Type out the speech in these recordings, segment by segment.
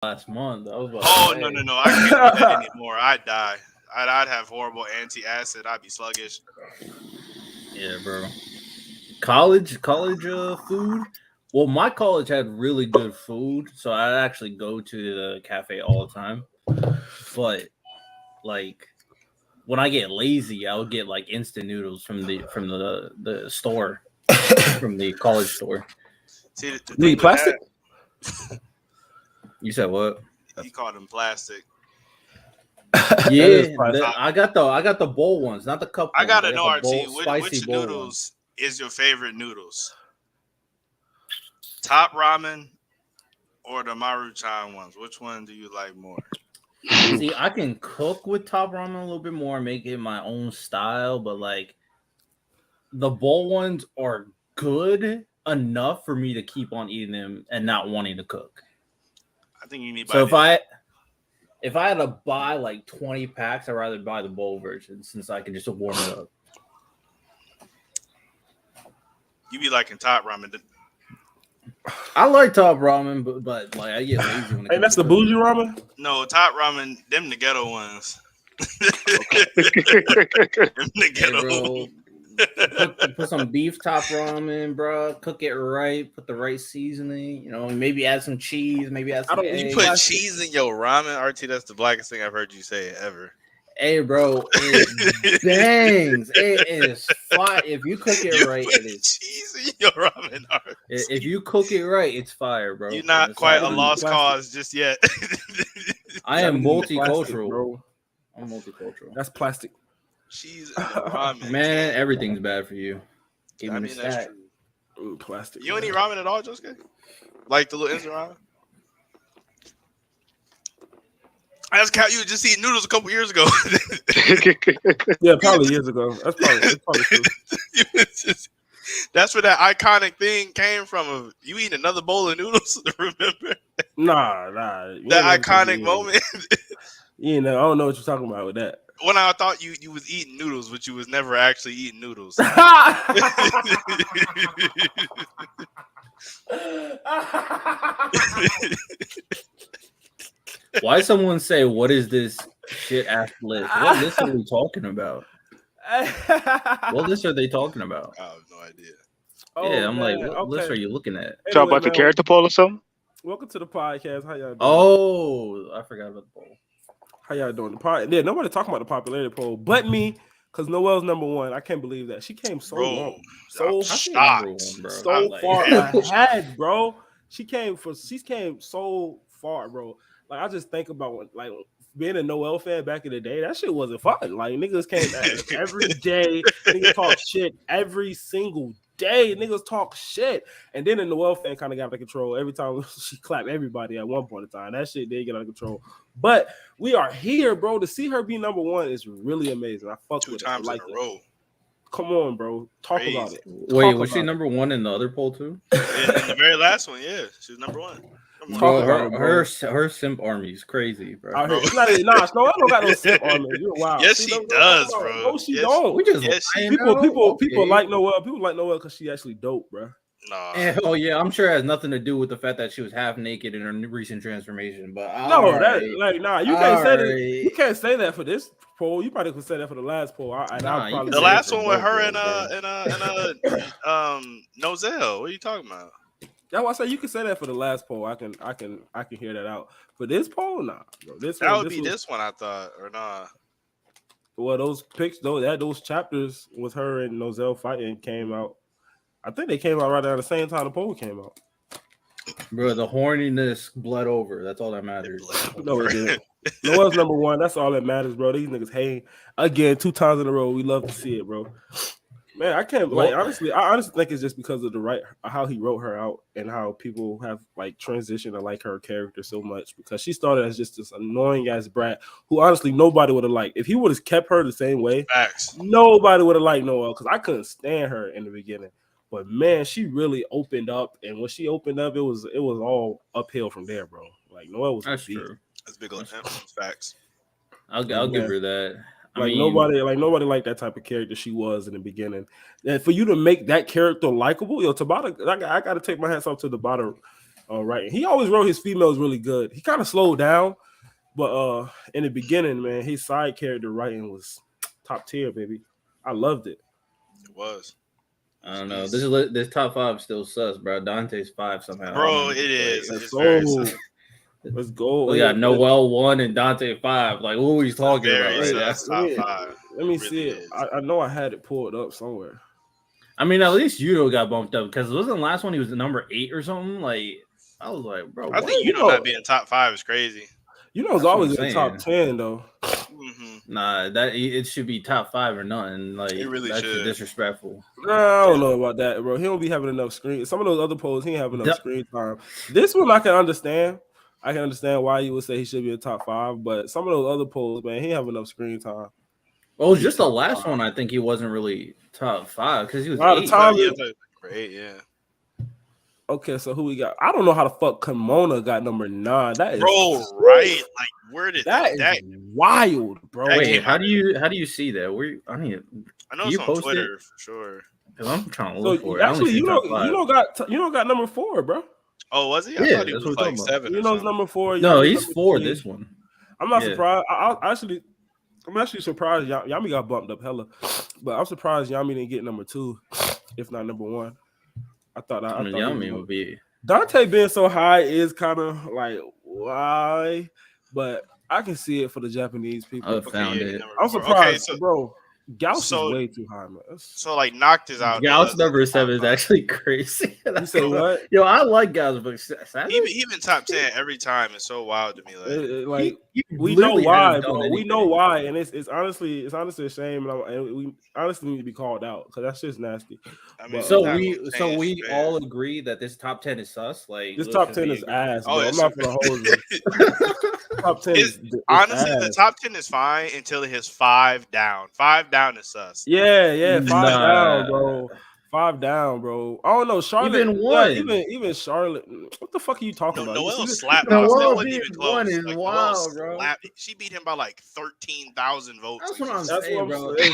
last month. I was about Oh to no say. no no! I can't do that anymore. I'd die. I'd have horrible anti-acid. I'd be sluggish. Yeah, bro. College food. Well, my college had really good food, so I'd actually go to the cafe all the time. But like when I get lazy, I would get like instant noodles from the store, from the college store. See, the You thing eat with that, plastic? You said what? he called them plastic. That is Yeah, plastic. I got the bowl ones, not the cup I ones. I gotta got know, the RT, bowl spicy which bowl ones. noodles is your favorite noodles? Top ramen or the Maruchan ones? Which one do you like more? See, I can cook with top ramen a little bit more, make it my own style, but like the bowl ones are good enough for me to keep on eating them and not wanting to cook. I think you need by So the if I had to buy like 20 packs, I'd rather buy the bowl version since I can just warm it up. you be liking top ramen. I like top ramen, but like I get lazy when it Hey, comes that's to the cooking. bougie ramen. No, top ramen, them the ghetto ones. Them the Hey, ghetto. bro, put some beef top ramen, bro. Cook it right. Put the right seasoning. Maybe add some cheese. Maybe add I some don't eat You eggs. put plastic. cheese in your ramen, RT. That's the blackest thing I've heard you say ever. Hey, bro, it bangs. It is fire. If you cook it You right, put it is. cheese in your ramen, If RT. you cook it right, it's fire, bro. You're And not it's all I quite a don't eat on you. lost plastic. cause just yet. I I am don't eat plastic, multicultural. bro. I'm multicultural. That's plastic. Cheese in the ramen. Man, everything's bad for you. I Even the mean, that's stack. true. Plastic. You don't eat Man. ramen at all, Josuke? Like the little instant ramen? That's how you were just eating noodles a couple years ago. Yeah, probably years ago. That's probably true. That's where that iconic thing came from. Of you eating another bowl of noodles. Remember Nah. You that ain't never told iconic me. moment You know, I don't know what you're talking about with that. when I thought you was eating noodles, but you was never actually eating noodles. Why someone say, "What is this shit ass list"? What list are we talking about? What list are they talking about? I have no idea. Yeah, I'm like, man, what list are okay. you looking at? Talk Anyway, about the man, character poll or something. welcome to the podcast. How y'all doing? Oh, I forgot about the poll. How y'all doing? Yeah, nobody talking about the popularity poll but me, because Noel's number one. I can't believe that she came so Bro, long, so I'm I think shocked. number one, bro. so Like- far ahead, bro. She came so far, bro. Like I just think about like being a Noel fan back in the day. That shit wasn't fun. Like niggas came at every day. Niggas talk shit every single day. Niggas talk shit, and then the Noel fan kind of got out of control. Every time she clapped everybody at one point in time, that shit did get out of control. But we are here, bro. To see her be number one is really amazing. I fuck Two with times it. I like in a it. row. Come on, bro. Talk Crazy. about it. Wait, Talk was she about it. number one in the other poll too? In the very last one, yeah, she was number one. Come on. Talk Bro, about it, bro. her simp army is crazy, bro. Out here. It's not even, nah, Snow, I don't got no simp on me. You're wild. Yes, See, she don't does, talk about it. bro. No, she Yes, don't. We just Yes, she- lying People now? like Noel. People like Noel because she actually dope, bro. Nah. Oh yeah, I'm sure it has nothing to do with the fact that she was half naked in her recent transformation. But No, all that right. like nah. You can't say that. Alright. You can't say that for this poll. You probably could say that for the last poll. Nah, I'll you probably can The say say last for one with both her of and us, Nozel. What are you talking about? that's why I say you can say that for the last poll. I can hear that out. For this poll, nah. Bro. That would be this one, I thought, or nah. Well, those pics, those chapters with her and Nozel fighting came out. I think they came out right around the same time the poll came out. bro. The horniness bled over. That's all that matters. No, it didn't. Noel's number one. That's all that matters, bro. These niggas hate again 2 times in a row. We love to see it, bro. Man, I can't like honestly. I honestly think it's just because of how he wrote her out and how people have like transitioned to like her character so much because she started as just this annoying ass brat who honestly nobody would have liked. If he would have kept her the same way, Facts. nobody would have liked Noel because I couldn't stand her in the beginning. But man, she really opened up, and when she opened up, it was all uphill from there, bro. Like Noel was That's beat. true. That's big on facts. I'll Yeah. give her that. I Like mean, nobody liked that type of character she was in the beginning. And for you to make that character likable, yo, Tabata, I got to take my hats off to Tabata Right. He always wrote his females really good. He kind of slowed down, but in the beginning, man, his side character writing was top tier, baby. I loved it. It was. I don't know. This top 5 still sus, bro. Dante's 5 somehow. Bro, it is. Let's It's go. very sus. Let's go. We got Noel 1 and Dante 5. Like, what were you talking about? Very Right sus now? top 5. Let me It see really it. is. I know I had it pulled up somewhere. I mean, at least Yudo got bumped up because wasn't the last one he was number 8 or something? Like, I was like, bro, I think not being top 5 is crazy. You know, it's always in the top 10 though. Mm-hmm. Nah, that it should be top 5 or nothing. Like, It really that's should. disrespectful. Nah, I don't know about that, bro. He don't be having enough screen. Some of those other polls, he ain't having enough screen time. This one I can understand. I can understand why you would say he should be in top 5, but some of those other polls, man, he ain't have enough screen time. Well, just the last one, I think he wasn't really top 5 because he was By the 8. time Great, yeah. Okay, so who we got? I don't know how the fuck Kimona got number 9. That is right. Like, where did that is wild, bro. Wait, how do you see that? I know you it's on post Twitter for sure. Because I'm trying to look for it. Actually, you don't got number 4, bro. Oh, was he? I Yeah, thought he that's was what we're like talking 7. You know, it's number 4. No, he's 4 this one. I'm not surprised. I'm actually surprised Yami got bumped up hella, but I'm surprised Yami didn't get number 2, if not number 1. I thought Yami would be. Dante being so high is kind of like why, but I can see it for the Japanese people. I found it. I'm surprised, bro. Gauss is way too high, man. So like knocked is out. Gauss number 7 is actually crazy. You say what? Yo, I like Gauss, but even top 10 every time is so wild to me. Like, we know why, bro. We know why, and it's honestly a shame, and we honestly need to be called out because that's just nasty. I mean, so we all agree that this top 10 is sus. Like this top 10 is ass. Bro. Oh, I'm not gonna hold you. Top 10 is honestly ass. the top 10 is fine until it hits 5 down. 5 down is sus. Yeah, 5 down, bro. 5 down, bro. I don't know, Charlotte. Even 1. Even Charlotte. What the fuck are you talking about? Noel slapped. Noel wasn't even close. 1 is like, wild, bro. She beat him by like 13,000 votes. That's what I'm That's saying, what bro. Okay,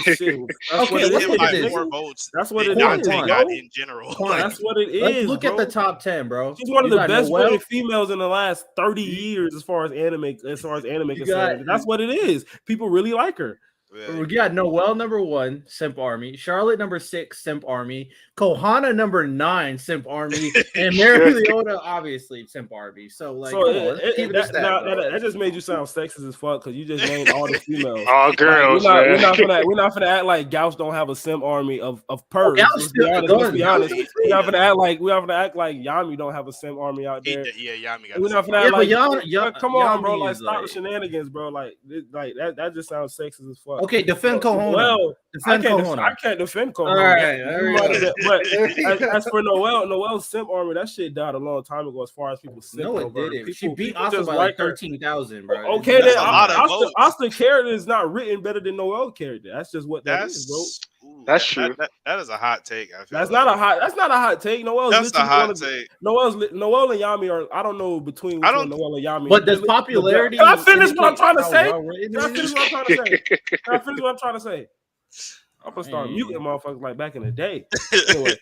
let's look at this. More votes. That's what it Dante is, got bro. in general. That's what it is. Let's look bro. at the top 10, bro. She's one of You the got best Noel. rated females in the last 30 years as far as anime concerned. That's what it is. People really like her. Yeah. We got Noel number 1, Simp Army. Charlotte number 6, Simp Army. Kohana number 9, Simp Army. And Mary Leota, obviously, Simp Army. So, like, come on, let's keep it a stat, that just made you sound sexist as fuck because you just named all the females. All girls. We're not gonna act like Gauss don't have a Simp Army of pervs. Let's be honest. We're not gonna act like Yami don't have a Simp Army out there. Yami got We're not gonna act like come on, bro. Like, stop the shenanigans, bro. Like that just sounds sexist as fuck. Okay, defend Kohana. Well, I can't defend Kohana. All right. But as for Noel's Simp Army, that shit died a long time ago as far as people simp. No, it didn't. She beat people Austin just by like like 13,000, bro. Okay, then Austin character is not written better than Noel character. That's just what that is, bro. That's true. That is a hot take. That's not a hot take. Noel and Yami are. I don't know between Noel and Yami. But there's popularity. Can I finish what I'm trying to say? Can I finish what I'm trying to say? I'm gonna start muting motherfuckers like back in the day. Anyway.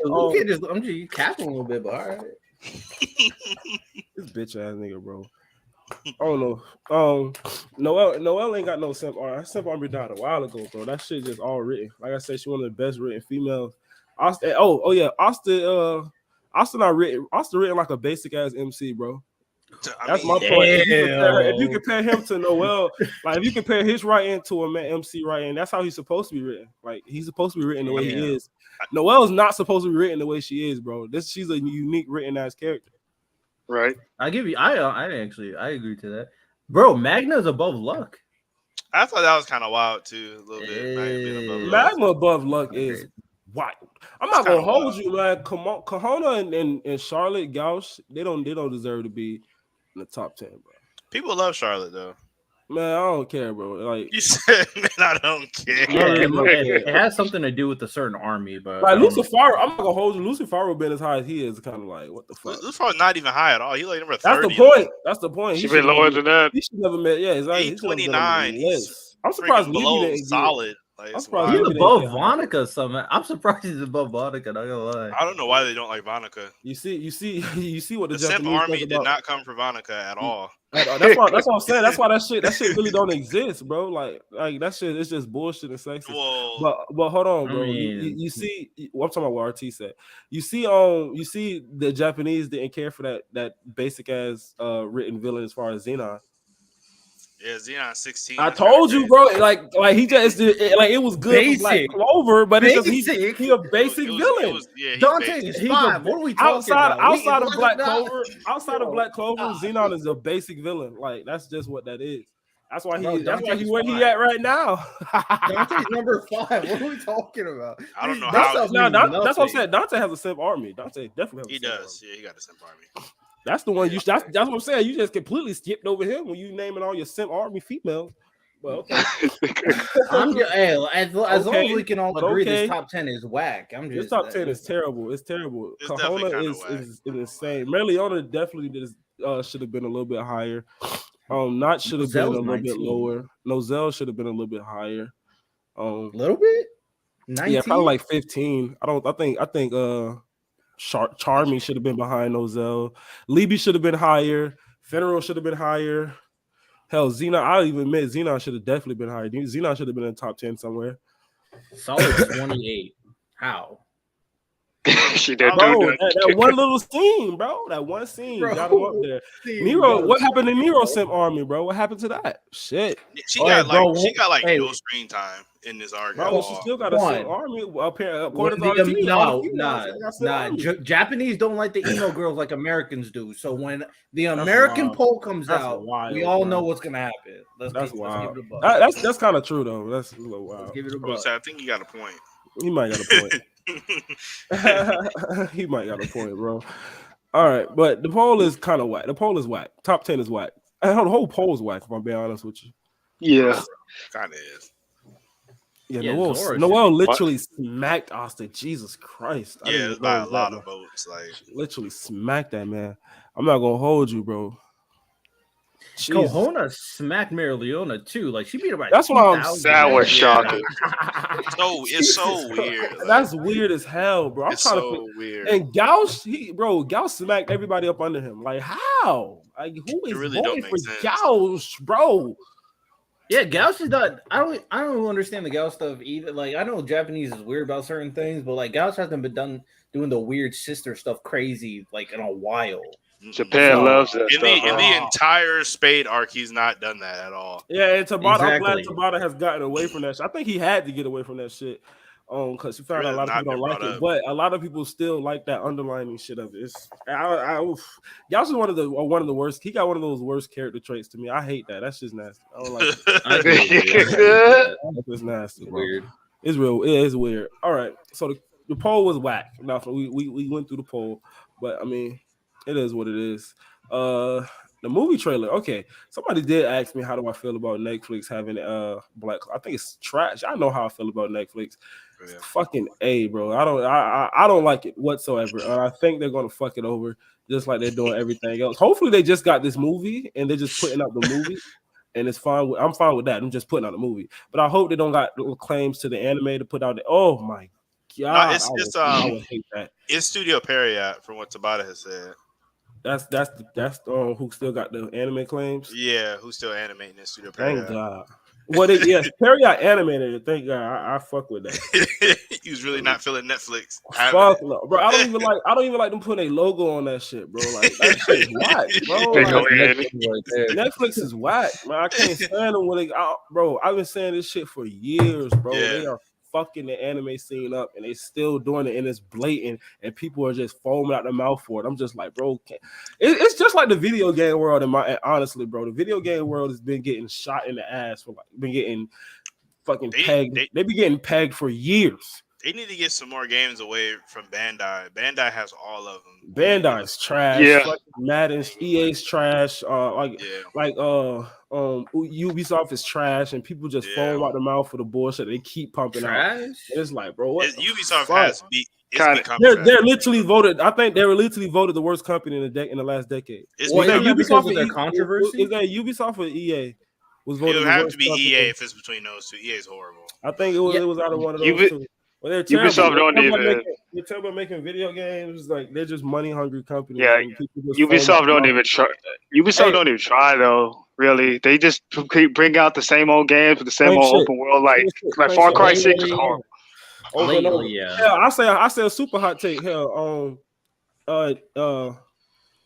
I'm just capping a little bit, but all right. This bitch ass nigga, bro. Oh no. Noel ain't got no simp army. That simp army died a while ago, bro. That shit just all written. Like I said, she one of the best written females. Austin written like a basic ass MC, bro. That's my point. If you compare him to Noel, like if you compare his writing to a man MC writing, that's how he's supposed to be written. Like he's supposed to be written the way he is. Noel's not supposed to be written the way she is, bro. She's a unique written ass character. Right. I agree to that. Bro, Magna's above Luck. I thought that was kind of wild too, a little bit. Magna above Luck is wild. I'm not gonna hold you, man. Kahona and Charlotte Gauss, they don't deserve to be in the top 10, bro. People love Charlotte though. Man, I don't care, bro. Like you said, man, I don't care. It has something to do with a certain army, but like Lucifaro, I'm not gonna hold you. Lucifaro been as high as he is, kind of like what the fuck. Lucifaro's not even high at all. He like number 30. That's the point. Should be lower than that. He should never met. Yeah, exactly. 829. I'm surprised Levy didn't solid. Like, I'm it's surprised wild. He's Maybe they above get high. Monica somehow. I'm surprised he's above Monica. Not gonna lie. I don't know why they don't like Vonica. You see what the The Simp Japanese Army think did about. not come for Vonica at all. That's what I'm saying. That's why that shit really don't exist, bro. Like that shit is just bullshit and sexist. Well, But hold on, I bro. mean- You see, well, I'm talking about what RT said. You see the Japanese didn't care for that basic ass written villain as far as Xenon. yeah, Xenon 16. I that's told you, crazy. bro. Like he just like it was good for Black Basic. Clover, but it's just Basic. he a basic villain. He's Dante basic. is He's 5. What are we talking about? outside of What? Black Nah. Clover, outside of Bro, Black Clover, stop. Xenon is a basic villain. Like that's just what that is. That's why Bro, that's why he Dante's where he fine. at right now. Dante's number 5. What are we talking about? I don't know That how- stuff No, means that's what I'm nothing. saying. Dante has a simp army. Dante definitely has He a simp does. army. Yeah, he got a Simp Army. That's the one you. That's what I'm saying. You just completely skipped over him when you naming all your simp army females. Well, okay. I'm just, hey, as long as Okay, we can all but agree okay. this top 10 is whack. I'm just This top 10 is terrible. It's terrible. It's definitely Kahona kinda is whack. insane. Marileona definitely should have been a little bit higher. Not should have been a Nozelle's little bit 19. lower. Nozelle should have been a little bit higher. A little bit. 19? Yeah, probably like 15. I think Charmy should have been behind Nozelle. Libby should have been higher. Federal should have been higher. Hell, Xenon, I'll even admit Xenon should have definitely been higher. Xenon should have been in the top 10 somewhere. Solid 28. How? She did Bro, do that one little scene, bro. That one scene got him up there. Nero, what happened to Nero Simp Army, bro? What happened to that? Shit. She All got right, bro, she got hey. no screen time in this arc. Bro, she still got a Simp Army. According to RT, Japanese don't like the emo girls like Americans do. So when the American poll comes out, we all know what's gonna happen. That's wild. Let's give it a buck. That's kind of true though. That's a little wild. Let's give it a buck. I think you got a point. He might got a point. He might got a point, bro. All right, but the poll is kind of whack. The poll is whack. Top 10 is whack. The whole poll is whack, if I'm being honest with you. Yeah. Kind of is. Yeah, Doris. Noel literally smacked Austin. Jesus Christ. I Yeah, didn't it's by a know lot that, of votes. Like, literally smacked that man. I'm not gonna hold you, bro. Jesus. Kahona smacked Marileona too. Like she beat her by. That's what I'm 2,000. That was shocking. it's so weird. Like, That's weird as hell, bro. I'm it's trying so to. weird. And Gauss, Gauss smacked everybody up under him. Like how? Like who is really voting don't for make sense. Gauss, bro? Yeah, Gauss is not. I don't understand the Gauss stuff either. Like I know Japanese is weird about certain things, but like Gauss hasn't been doing the weird sister stuff crazy like in a while. Japan loves that In stuff. the entire Spade arc, he's not done that at all. Yeah, and Tabata, I'm glad Exactly. Tabata has gotten away from that shit. I think he had to get away from that shit. Because he found out a lot of people don't like it, but a lot of people still like that underlining shit of it. It's Gauss is one of the worst. He got one of those worst character traits to me. I hate that. That's just nasty. I don't like it. That's just nasty, bro. Weird. It's real. It is weird. All right. So the poll was whack. Now we went through the poll, but I mean, it is what it is. The movie trailer. Okay, somebody did ask me how do I feel about Netflix having Black. I think it's trash. I know how I feel about Netflix. Yeah. Fucking A, bro. I don't like it whatsoever. And I think they're gonna fuck it over just like they're doing everything else. Hopefully they just got this movie and they're just putting out the movie. And it's fine. I'm fine with that. I'm just putting out a movie. But I hope they don't got claims to the anime to put out. Oh my god! I would hate that. It's Studio Period, from what Tabata has said. That's who still got the anime claims. Yeah, who's still animating in Studio Period? Thank God. Well, yes, Period animated it. Thank God. I fuck with that. He was really not feeling Netflix. Fuck no, bro. I don't even like them putting a logo on that shit, bro. Like that shit's whack, bro. Netflix is whack, man. I can't stand them when bro. I've been saying this shit for years, bro. Yeah. They are fucking the anime scene up, and they still doing it, and it's blatant, and people are just foaming out their mouth for it. I'm just like, bro, it's just like the video game world. Honestly, bro, the video game world has been getting shot in the ass for been getting fucking pegged. They be getting pegged for years. They need to get some more games away from Bandai. Bandai has all of them. Bandai's trash. Yeah. Madden's, EA's trash. Ubisoft is trash, and people just foam out the mouth for the bullshit they keep pumping out. It's like, bro, what Ubisoft fuck? has become they're literally voted. I think they were literally voted the worst company in the last decade. Ubisoft with their controversy? Is that Ubisoft or EA? was It voted. would the have worst to be company. EA if it's between those two. EA is horrible. I think it was. Yeah. It was out of one of Ubi- those two. Well, they're terrible. Ubisoft don't even. They're terrible at making video games. Like they're just money hungry companies. Yeah, and people just foam Ubisoft at don't the even try. Ubisoft Hey. don't even try though. Really, they just keep bring out the same old games with the same Same old shit. open world. Like Same Far shit. Cry Over 6 and is over. horrible. Over and over. Lately, yeah. Yeah, I say a super hot take. Hell,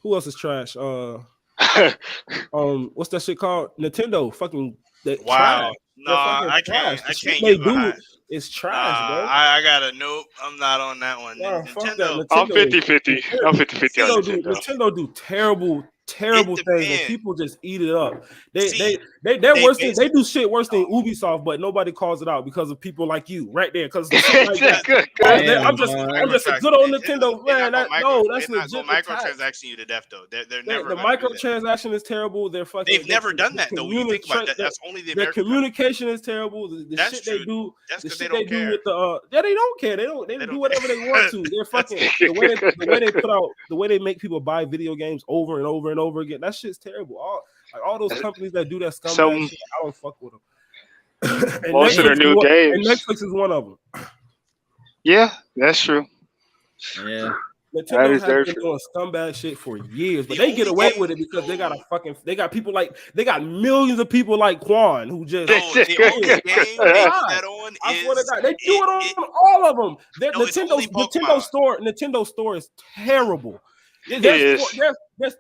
who else is trash? What's that shit called? Nintendo. Fucking Wow. trash. No, I can't. The I shit can't they get do behind. is trash, bro. I got a nope. I'm not on that one. Nah, fuck that. Nintendo. I'm Nintendo. 50-50. I'm 50-50 on Nintendo. Nintendo do terrible things, and depends. people just eat it up. See, They're worse than base- they do shit worse than Ubisoft, but nobody calls it out because of people like you right there. Because like Good, good. I'm just a good old Nintendo man. That's They're not legit. going microtransaction you to death though. They're never The gonna do that. microtransaction is terrible. They're fucking. They've never done that though. When you think about that, that's only the Their American. communication is terrible. The That's shit true. they do. That's The because shit they they don't do care. with the they don't care. They do don't whatever they want to. They're fucking the way they put out the way they make people buy video games over and over and over again. That shit's terrible. All those companies that do that scumbag shit, I don't fuck with them. And Most of their new games. And Netflix is one of them. Yeah, that's true. Yeah. Nintendo is has very been true. doing scumbag shit for years, but The they get only away game- with it because they got people like they got millions of people like Quan who just No, the only game they do that on I swear to is God, they do it on all of them. No, it's only Nintendo store is terrible. is. There's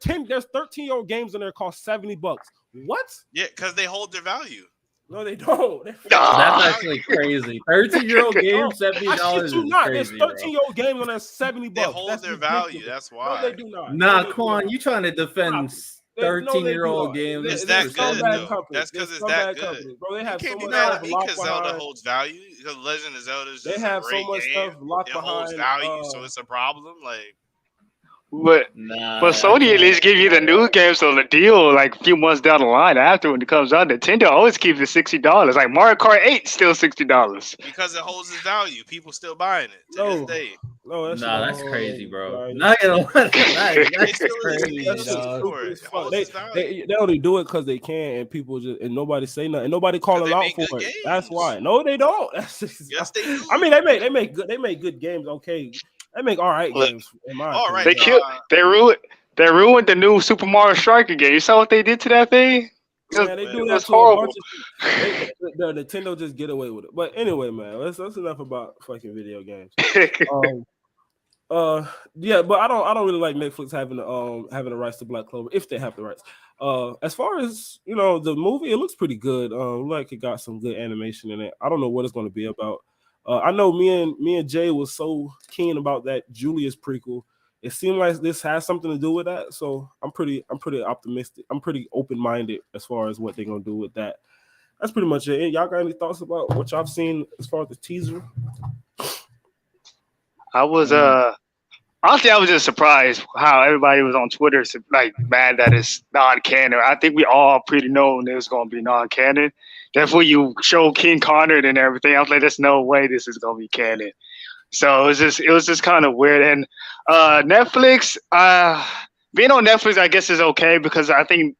13-year-old games in there cost $70. What? yeah, because they hold their value. No, they don't. That's actually crazy. 13-year-old game, $70 I shit you is not. crazy, There's 13-year-old games on there $70. They hold That's their ridiculous. value. That's No, why. they do not. Nah, No, they do Quan, not. you trying to defend They- no, they do 13-year-old not. games? It's They're that good, scumbag though. companies. That's 'cause They're it's that scumbag good. companies, bro. They have You so can't be much mad stuff at me locked because Zelda behind. holds value. Because Legend of Zelda is just They have a great so much game. stuff locked It holds behind. value, so it's a problem. Like But Nah. Sony at least give you the new games on the deal like a few months down the line after when it comes out. Nintendo always keeps it $60. Like Mario Kart 8 still $60. because it holds its value, people still buying it to this day. No, That's crazy, bro. Right. Not gonna lie. That's still is crazy, That's That's just dog. for it. stupid as It fuck. holds its value. They only do it because they can, and people just and nobody say nothing. Nobody call 'Cause them they out make for good it. That's games. why. No, they don't. That's just, Yes, they do. I mean, they make good games. Okay, they make all right Look, games. In my all right, opinion. They ruined the new Super Mario Striker game. You saw what they did to that thing? Yeah, they do it that was to a horrible. bunch of the Nintendo just get away with it. But anyway, man, that's enough about fucking video games. Yeah, but I don't really like Netflix having the rights to Black Clover if they have the rights. As far as the movie, it looks pretty good. Like it got some good animation in it. I don't know what it's going to be about. I know me and Jay was so keen about that Julius prequel. It seemed like this has something to do with that, so I'm pretty optimistic. I'm pretty open-minded as far as what they're gonna do with that. That's pretty much it. Y'all got any thoughts about what y'all seen as far as the teaser? I was honestly, I was just surprised how everybody was on Twitter like mad that it's non-canon. I think we all pretty known it was gonna be non-canon. Therefore, you show King Connor and everything. I was like, there's no way this is gonna be canon. So it was just kind of weird. And Netflix, being on Netflix, I guess is okay because I think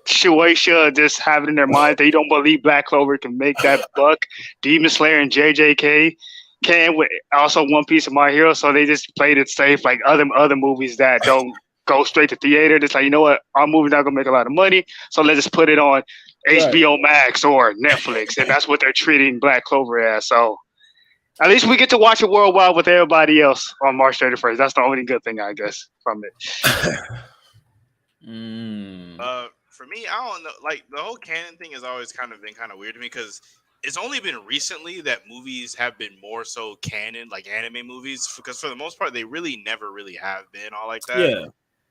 Shueisha just have it in their mind they don't believe Black Clover can make that buck. Demon Slayer and JJK can with also One Piece of My Hero, so they just played it safe like other movies that don't go straight to theater. It's like, you know what, our movie's not gonna make a lot of money, so let's just put it on HBO Max or Netflix, and that's what they're treating Black Clover as. So at least we get to watch it worldwide with everybody else on March 31st. That's the only good thing, I guess, from it. For me, I don't know. Like the whole canon thing has always kind of been kind of weird to me because it's only been recently that movies have been more so canon, like anime movies, because for the most part, they really never really have been all like that. Yeah.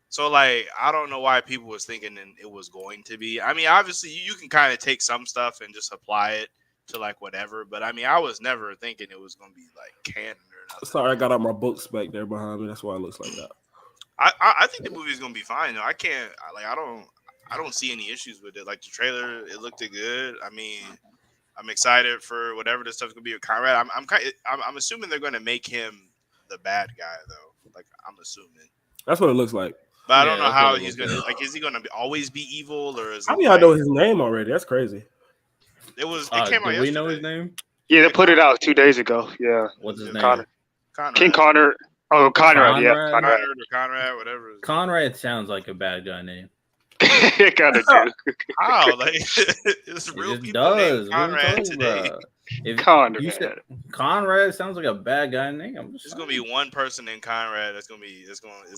So like, I don't know why people was thinking it was going to be. I mean, obviously, you can kind of take some stuff and just apply it to like whatever, but I mean, I was never thinking it was going to be like canon or nothing. Sorry, I got out my books back there behind me. That's why it looks like that. I think the movie is going to be fine. though. I don't see any issues with it. Like the trailer, it looked good. I mean, I'm excited for whatever this stuff's gonna be with Conrad. I'm assuming they're gonna make him the bad guy though. Like I'm assuming. That's what it looks like. But I don't Yeah, know that's how what it he's looks gonna like. Is he gonna always be evil, or is I it mean, I know his name already. That's crazy. It came out Do we know yesterday. his name? Yeah, they put it out 2 days ago. Yeah, What's his Yeah. name? Connor. Conrad. King Connor. Oh, Conrad. Yeah, Conrad? Conrad. Conrad or Conrad, whatever. Conrad sounds like a bad guy name. Kind of do. How? Like it's real It just people named does. What are you Conrad talking today. about? If Conrad. you said Conrad sounds like a bad guy name, I'm just There's gonna be one person named Conrad is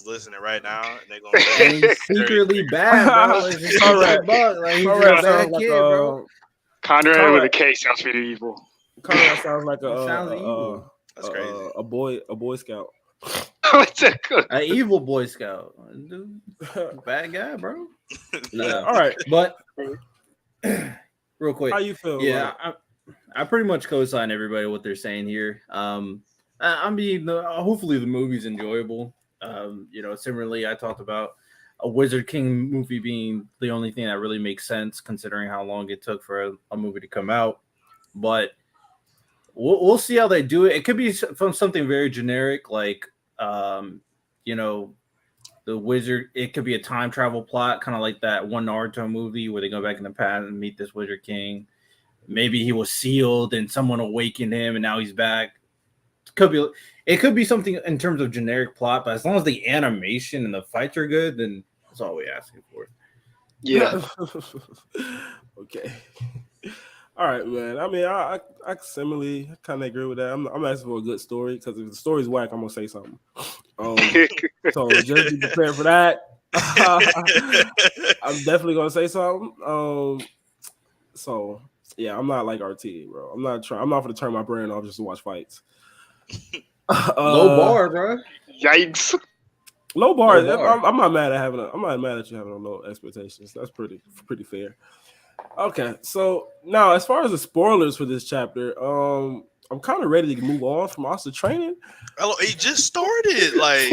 listening right now, and they're gonna and say he's secretly bad, bro. It's just Conrad. like he's Conrad a bad sounds like kid, bro. Conrad with a K sounds pretty evil. Conrad sounds like It sounds evil. That's crazy. a boy scout. What's that good? An evil Boy Scout, dude. Bad guy, bro. Yeah. All right. But real quick, How you feel? yeah, I pretty much co-sign everybody what they're saying here. I mean, hopefully the movie's enjoyable. Similarly, I talked about a Wizard King movie being the only thing that really makes sense considering how long it took for a movie to come out. But we'll see how they do it. It could be from something very generic, like the wizard. It could be a time travel plot, kind of like that one Naruto movie where they go back in the past and meet this Wizard King. Maybe he was sealed and someone awakened him and now he's back. It could be something in terms of generic plot, but as long as the animation and the fights are good, then that's all we're asking for. Yeah. Okay. All right, man. I mean, I similarly kind of agree with that. I'm asking for a good story because if the story's whack, I'm gonna say something. So just be prepared for that. I'm definitely gonna say something. So yeah, I'm not like RT, bro. I'm not gonna turn my brain off just to watch fights. Low bar, bro. Yikes. Low bar. Low bar. I'm not mad at you having low expectations. That's pretty fair. Okay, so now as far as the spoilers for this chapter, I'm kind of ready to move on from Asta training. Oh, he just started. Like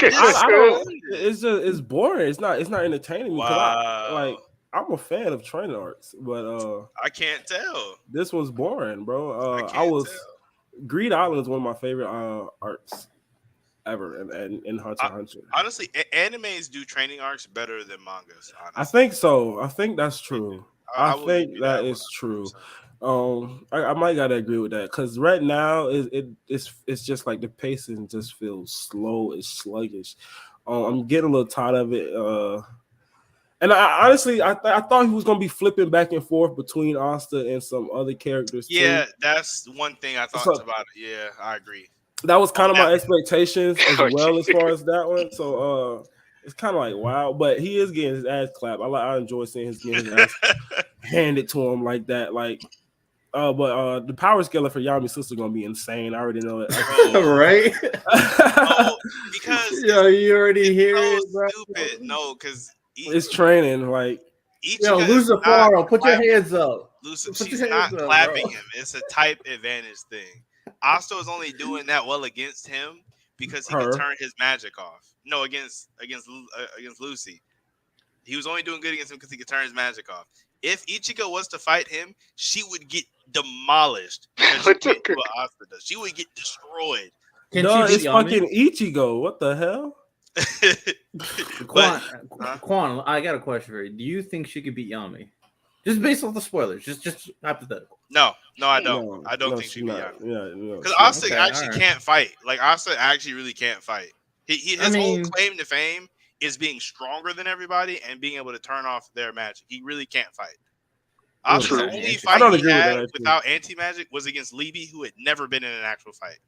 I don't. It's boring. It's not entertaining me. wow. I'm a fan of training arcs, but I can't tell. this one's boring, bro. I can't tell. Greed Island is one of my favorite arcs ever, in Hunter x Hunter. Honestly, animes do training arcs better than mangas. Honestly. I think so. I think that's true. I will think give you that is 100%. true. I might gotta agree with that because right now it's just like the pacing just feels slow and sluggish. I'm getting a little tired of it. And I honestly thought he was gonna be flipping back and forth between Asta and some other characters. Yeah, too. that's one thing I thought about it. Yeah, I agree. That was kind of my expectations as Oh, well geez. as far as that one. So it's kind of like wow, but he is getting his ass clapped. I enjoy seeing his getting his ass handed to him like that. Like, but the power scaler for Yami's sister gonna be insane. I already know it. Right? Because You already hear so it, bro. stupid. No, because It's training. Like, Ichigo is Lucifaro, not put your clapping- hands up. Put She's your not hands up, clapping bro. him. It's a type advantage thing. Asta is only doing that well against him because he can turn his magic off. No, against Lucy. He was only doing good against him because he could turn his magic off. If Ichigo was to fight him, she would get demolished. Because she can't do what Asta does. She would get destroyed. no, it's fucking Ichigo. What the hell? Quan, I got a question for you. Do you think she could beat Yami? Just based off the spoilers, just hypothetical. No, I don't. I don't think she beat Yami. Yeah, because Asta actually can't fight. Like Asta actually really can't fight. His whole claim to fame is being stronger than everybody and being able to turn off their magic. He really can't fight. Asta's only fight he had without anti-magic was against Libby, who had never been in an actual fight.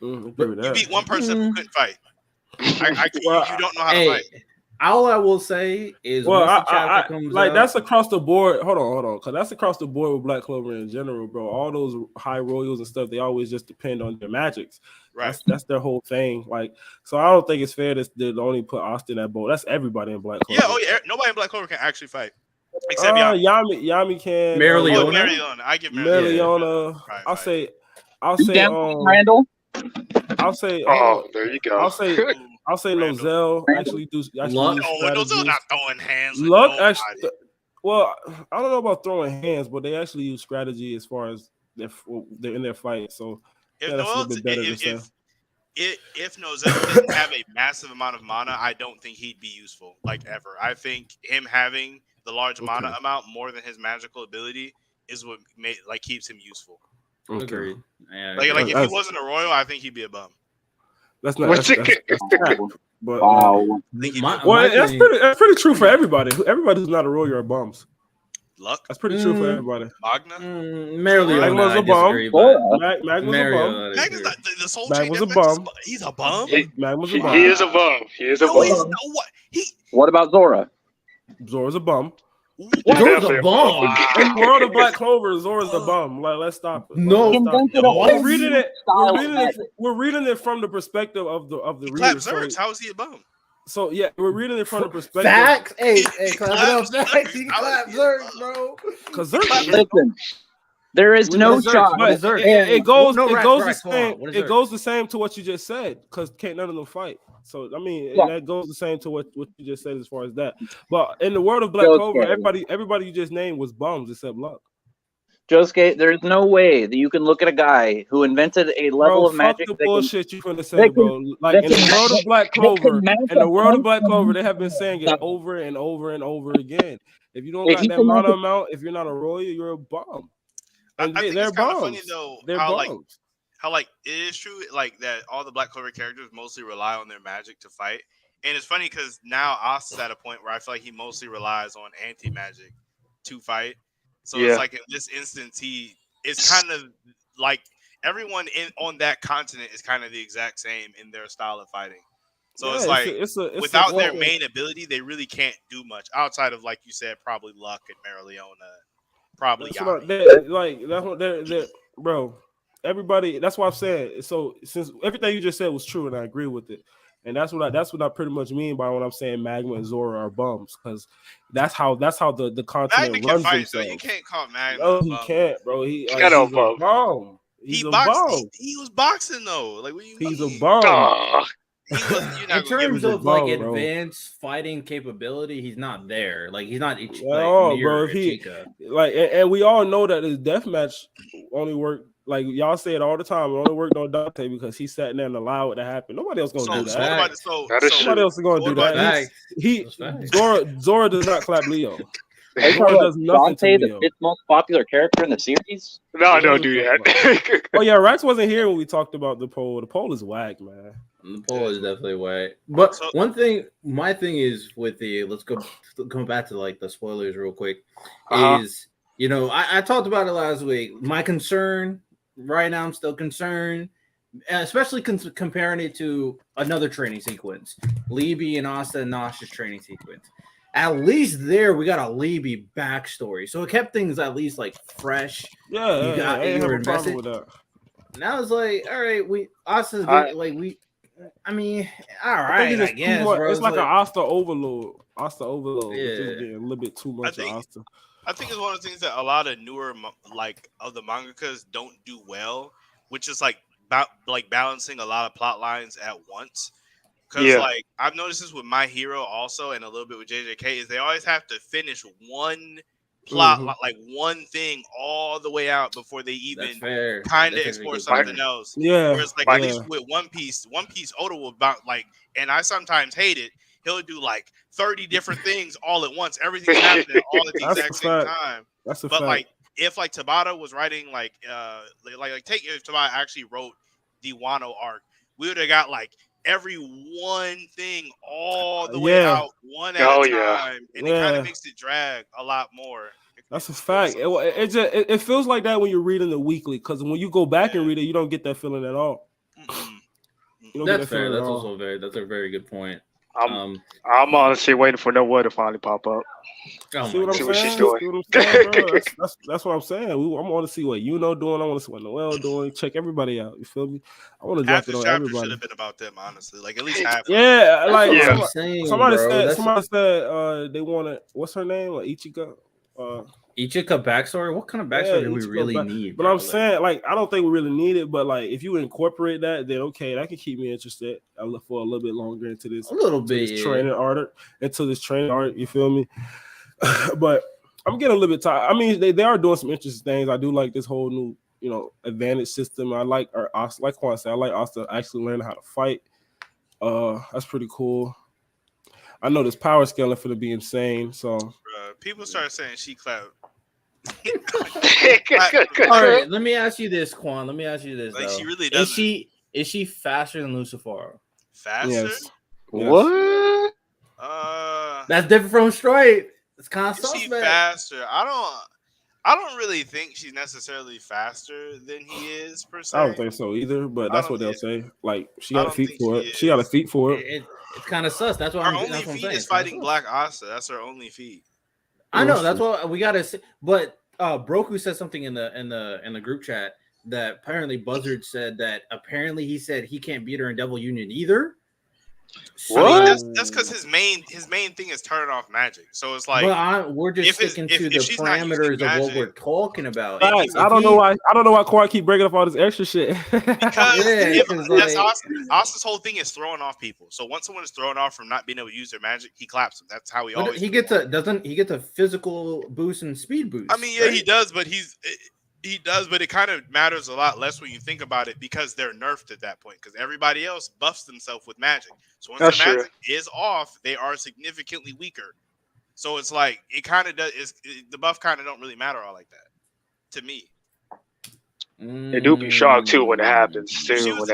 You beat one person who couldn't fight. You don't know how to fight. All I will say is, well, once the chapter comes out, that's across the board. Hold on, because that's across the board with Black Clover in general, bro. All those high royals and stuff, they always just depend on their magics. Right. That's their whole thing. Like, so I don't think it's fair to only put Asta in that boat. That's everybody in Black Clover. Yeah, nobody in Black Clover can actually fight except Yami. Yami can. Mereoleona. I give Mereoleona. Right, I'll say. Randall. I'll say. Oh, there you go. I'll say Nozell actually do. No, Nozell not throwing hands. Luck actually. Well, I don't know about throwing hands, but they actually use strategy as far as they're in their fight. So if that's a little bit better to say. if Nozel didn't have a massive amount of mana, I don't think he'd be useful like ever. I think him having the large mana amount more than his magical ability is what keeps him useful. Agreed. Yeah, like if he wasn't a royal, I think he'd be a bum. That's not. That's but wow. That's pretty true for everybody. Everybody who's not a royal are bums. Luck. That's pretty true for everybody. Magna. Magma's a bum. Magma's a bum. Magna's not the soul Mag chain. was a bum. He's a bum. Magma's a bum. He is a bum. He is a No, bum. he's no what? What about Zora? Zora's a bum. Zora's a bum. In the world of Black Clover, Zora's a bum. Like, let's stop it. No. We're reading it. We're reading it from the perspective of the reader. How is he a bum? So yeah, we're reading it from the perspective. Facts. Hey, clap it up. Facts. He clap Zerg, bro. Because Zerg. Listen, there is no shot. It goes the same to what you just said. Because can't none of them fight. So I mean, that goes the same to what you just said as far as that. But in the world of Black Clover, everybody you just named was bums except Luck. Josuke, there's no way that you can look at a guy who invented a level of magic. Fuck the bullshit you're gonna say, bro. Like in the world of Black Clover, they have been saying it over and over and over again. If you don't got that mana amount, if you're not a royal, you're a bum. And I think they're it's kind of bums. funny though. They're bums. How it is true, like that all the Black Clover characters mostly rely on their magic to fight. And it's funny because now Asta's at a point where I feel like he mostly relies on anti-magic to fight. So it's like in this instance, it's kind of like everyone on that continent is kind of the exact same in their style of fighting. So it's without their main ability, they really can't do much outside of, like you said, probably Luck and Marileona, probably they're bro. Everybody, that's what I'm saying. So since everything you just said was true, and I agree with it. And that's what I pretty much mean by when I'm saying Magma and Zora are bums, because that's how the continent Magma runs can fight, themselves. So you can't call Magma. No, he can't, bro. He's a bum. He was boxing though. Like, what do you mean? He's a bum. In terms of advanced fighting capability, he's not there. Like, he's not. Bro. And we all know that his deathmatch only worked. Like y'all say it all the time, it only worked on Dante because he sat there and allowed it to happen. Nobody else gonna do that. Nobody else is gonna do that. Zora does not clap Leo. Zora does nothing to Leo. The most popular character in the series? No, don't do that. Oh yeah, Rax wasn't here when we talked about the poll. The poll is whack, man. The poll is definitely whack. But my thing is with let's go back to like the spoilers real quick. Is I talked about it last week. My concern. Right now, I'm still concerned, especially comparing it to another training sequence, Libby and Asta and Nosh's training sequence. At least there, we got a Libby backstory, so it kept things at least like fresh. You were invested. With that. Now it's like, all right, Asta's I mean, all right, I guess, bro. It's like an Asta overload. It's just getting a little bit too much of Asta. I think it's one of the things that a lot of newer of the mangakas don't do well, which is like balancing a lot of plot lines at once. Because I've noticed this with My Hero also, and a little bit with JJK, is they always have to finish one plot, like one thing all the way out before they even kind of explore something else. Yeah. Whereas at least with One Piece Oda will and I sometimes hate it. He'll do like 30 different things all at once. Everything's happening all at the exact same time. That's a fact. If Tabata was writing take if Tabata actually wrote the Wano arc, we would have got like every one thing all the way out one at a time, and it kind of makes it drag a lot more. That's a fact. It feels like that when you're reading the weekly, because when you go back and read it, you don't get that feeling at all. That's fair. That's a very good point. I'm honestly waiting for Noelle to finally pop up. See what she's doing. That's what I'm saying. I want to see what doing. I want to see what Noelle doing. Check everybody out. You feel me? I want to drop it on everybody. Should have been about them, honestly. Like at least half. Somebody said they wanted. What's her name? Like Ichika. Ichika backstory? What kind of backstory do we really need? But I'm saying, I don't think we really need it. But if you incorporate that, then okay, that can keep me interested for a little bit longer into this. Training art. You feel me? But I'm getting a little bit tired. I mean, they are doing some interesting things. I do like this whole new advantage system. I like like Quan said, I like Asta actually learning how to fight. That's pretty cool. I know this power scaling for to be insane. So people start saying she clap. All right, let me ask you this, Quan. Let me ask you this. Like though. she really does. Is she faster than Lucifora? Faster? Yes. What? That's different from straight. It's kind of Is she suspect. faster? I don't really think she's necessarily faster than he is per se. I don't think so either, but that's what they'll say. Like she got a feat for it. she She got a feat for it. It's kind of sus. That's why her only feat is fighting Black Asta. That's her only feat. I know. That's what we gotta say. But Broku said something in the group chat that apparently Buzzard said that apparently he said he can't beat her in Devil Union either. So, I mean, that's because his main thing is turning off magic. So it's like we're just sticking to the parameters of what we're talking about. Guys, I don't know why Quan keep breaking up all this extra shit. Because that's Asta's whole thing is throwing off people. So once someone is thrown off from not being able to use their magic, he claps them. That's how he always. He gets a physical boost and speed boost. I mean, yeah, right? He does, but it kind of matters a lot less when you think about it because they're nerfed at that point because everybody else buffs themselves with magic. So once the magic is off, they are significantly weaker. So it's like it kind of does. The buff kind of don't really matter all like that to me. They do be shocked too when it happens too. If she was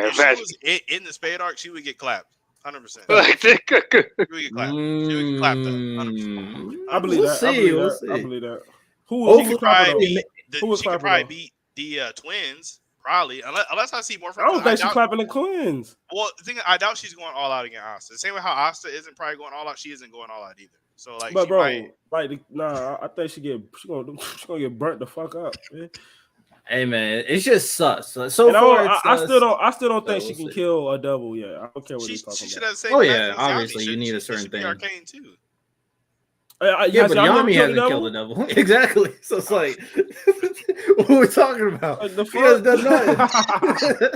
in the Spade arc, she would get clapped. 100%. She would get clapped. She would get clapped up. 100%. I believe that. We'll see. I believe that. Who could probably beat the twins? Probably, unless I see more from. I don't think she's clapping the twins. Well, the thing I doubt she's going all out against Asta. The same way how Asta isn't probably going all out, she isn't going all out either. So like, but bro, I think she gonna get burnt the fuck up, man. Hey man, it's just sus. So far, I still don't think she can kill a double yet. I don't care what he's talking about. Oh yeah, obviously you need a certain thing. Arcane too. Yeah, but Yami hasn't killed the devil. Exactly. So it's like, what are we talking about? He hasn't done nothing.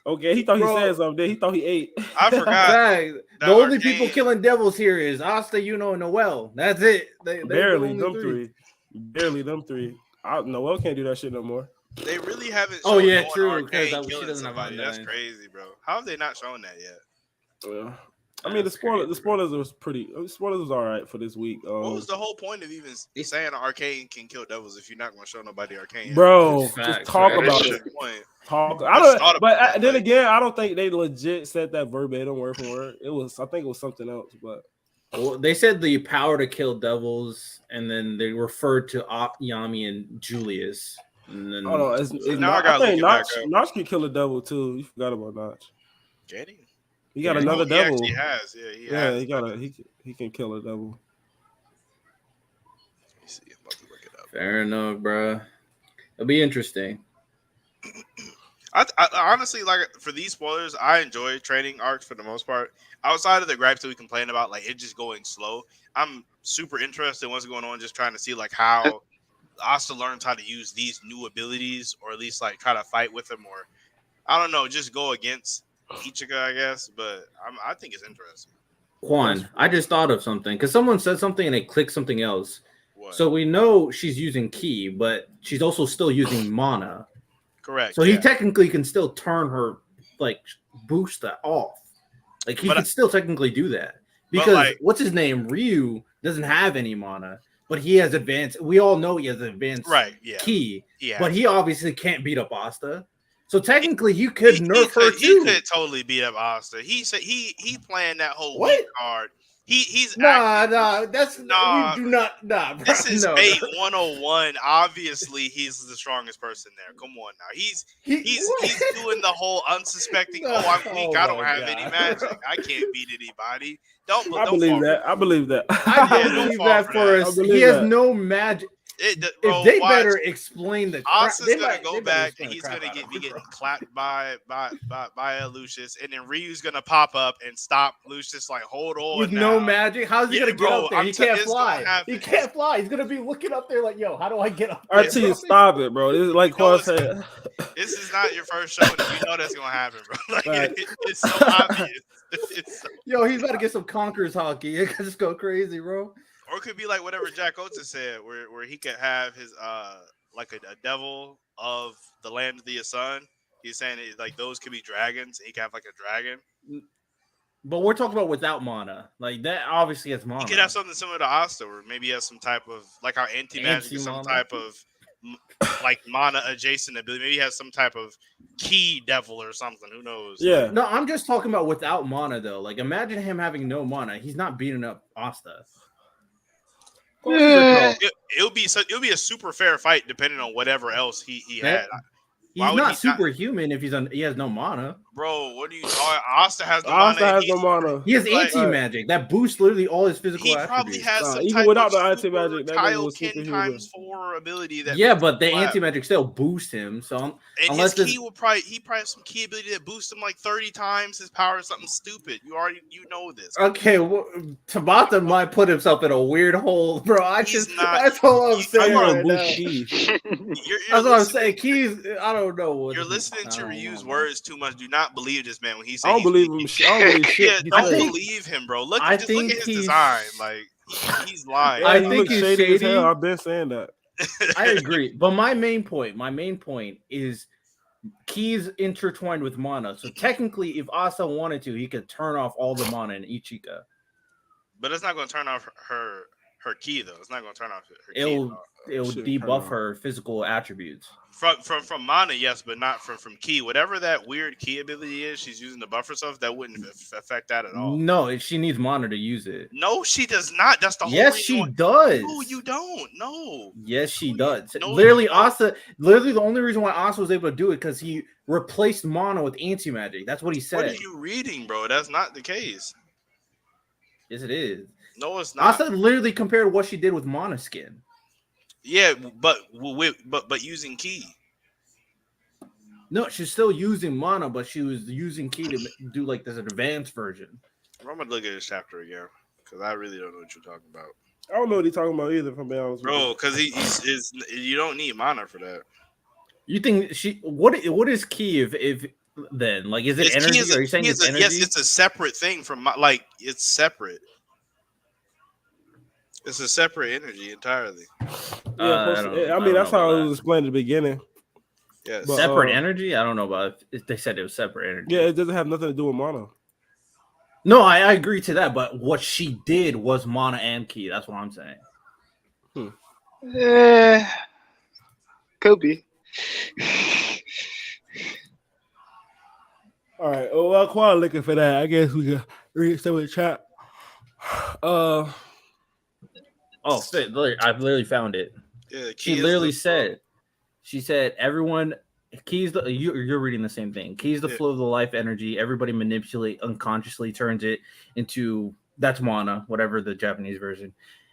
Okay, he thought he said something. He thought he ate. I forgot. The only people killing devils here is Asta, and Noel. That's it. Barely them three. Barely them three. Noel can't do that shit no more. They really haven't. Oh yeah, true. Because she doesn't have That's crazy, bro. How have they not shown that yet? Yeah. I mean, the spoilers was all right for this week. What was the whole point of even saying Arcane can kill devils if you're not going to show nobody Arcane? Bro, just talk about it. But then again, I don't think they legit said that verbatim word for word. I think it was something else. But they said the power to kill devils, and then they referred to Yami and Julius. And then I think Notch can kill a devil too. You forgot about Notch. Can he? He got another devil. He has. Yeah, he can kill a devil. Let me see. I'm about to look it up. Fair enough, bro. It'll be interesting. I honestly, like, for these spoilers, I enjoy training arcs for the most part. Outside of the gripes that we complain about, like it just going slow, I'm super interested in what's going on. Just trying to see like how Asta learns how to use these new abilities, or at least like try to fight with them, or I don't know, just go against Ichika, I guess, but I think it's interesting. Quan, I just thought of something because someone said something and it clicked something else. What? So we know she's using ki, but she's also still using mana. Correct. So he technically can still turn her like boost that off. Like he can still technically do that because what's his name? Ryu doesn't have any mana, but he has advanced. We all know he has advanced ki, but he obviously can't beat up Asta. So technically, you could nerf her too. He could totally beat up Asta. He said he playing that whole weak card. He's we do not. This is Bait 101. Obviously, he's the strongest person there. Come on now. He's doing the whole unsuspecting. I'm weak. I don't have any magic. I can't beat anybody. I believe that. I believe that for us. He has no magic. If they better explain the Asta's gonna go back and he's gonna be getting clapped by Lucius, and then Ryu's gonna pop up and stop Lucius. Like, hold on, with no magic. How's he gonna get up there? He can't fly. He can't fly. He's gonna be looking up there like, yo, how do I get up there? RT, stop it, bro. This is like Quan said. This is not your first show, and you know that's gonna happen, bro. Like, it's so obvious. Yo, he's about to get some Conquerors hockey. It could just go crazy, bro. Or it could be like whatever Jack Oates said, where he could have his a devil of the land of the sun. He's saying like those could be dragons. He could have like a dragon. But we're talking about without mana. Like that obviously has mana. He could have something similar to Asta, or maybe he has some type of like our anti-magic is some type of like mana adjacent ability. Maybe he has some type of key devil or something. Who knows? Yeah. No, I'm just talking about without mana though. Like imagine him having no mana. He's not beating up Asta. It'll be a super fair fight depending on whatever else he had. He's not superhuman if he has no mana. Bro, what do you call it? Asta has no Asta mana. has no mana. He has anti-magic. That boosts literally all his physical attributes. He probably has some even type without of the anti-magic, that nigga was Kaioken superhuman. ×4 ability. That but the anti-magic still boosts him. So and unless his key will probably have some key ability that boosts him like 30 times his power or something stupid. You know this. Okay, Tabata might put himself in a weird hole, bro. That's all I'm saying. That's what I'm saying. Keys, I don't know what. You're listening to Ryu's words too much. Do not believe this man when he says. I don't believe him. I don't believe shit. Yeah, don't believe him, bro. Look at his design. Like he's lying. I think he's shady as hell. I've been saying that. I agree, but my main point is Key's intertwined with mana. So technically, if Asa wanted to, he could turn off all the mana in Ichika. But it's not going to turn off her key though. It's not going to turn off her key. It'll debuff her physical attributes. From mana, yes, but not from key. Whatever that weird key ability is, she's using to buff herself. That wouldn't affect that at all. No, she needs mana to use it. No, she does not. That's the whole. Yes, she does. No, you don't. No. Yes, she does. No, literally, Literally, the only reason why Asa was able to do it because he replaced mana with anti-magic. That's what he said. What are you reading, bro? That's not the case. Yes, it is. No, it's not. Asa literally compared what she did with mana skin. Yeah, but using key. No, she's still using mana, but she was using key to do like this advanced version. I'm gonna look at this chapter again because I really don't know what you're talking about. I don't know what he's talking about either. From honest, bro, because you don't need mana for that. You think what is key if then like is it energy? Are you saying it's energy? Yes, it's a separate thing from like it's separate. It's a separate energy entirely. I mean, that's how it was explained at the beginning. Yeah, separate energy. I don't know about if they said it was separate energy. Yeah, it doesn't have nothing to do with mana. No, I agree to that. But what she did was mana and key. That's what I'm saying. Yeah, could be. All right. Well, while Quan looking for that, I guess we can read some of the chat. Oh, I've literally found it. Yeah, she literally said, she said, everyone, Key's you're reading the same thing. Key's the flow of the life energy. Everybody unconsciously turns it into, that's mana, whatever the Japanese version.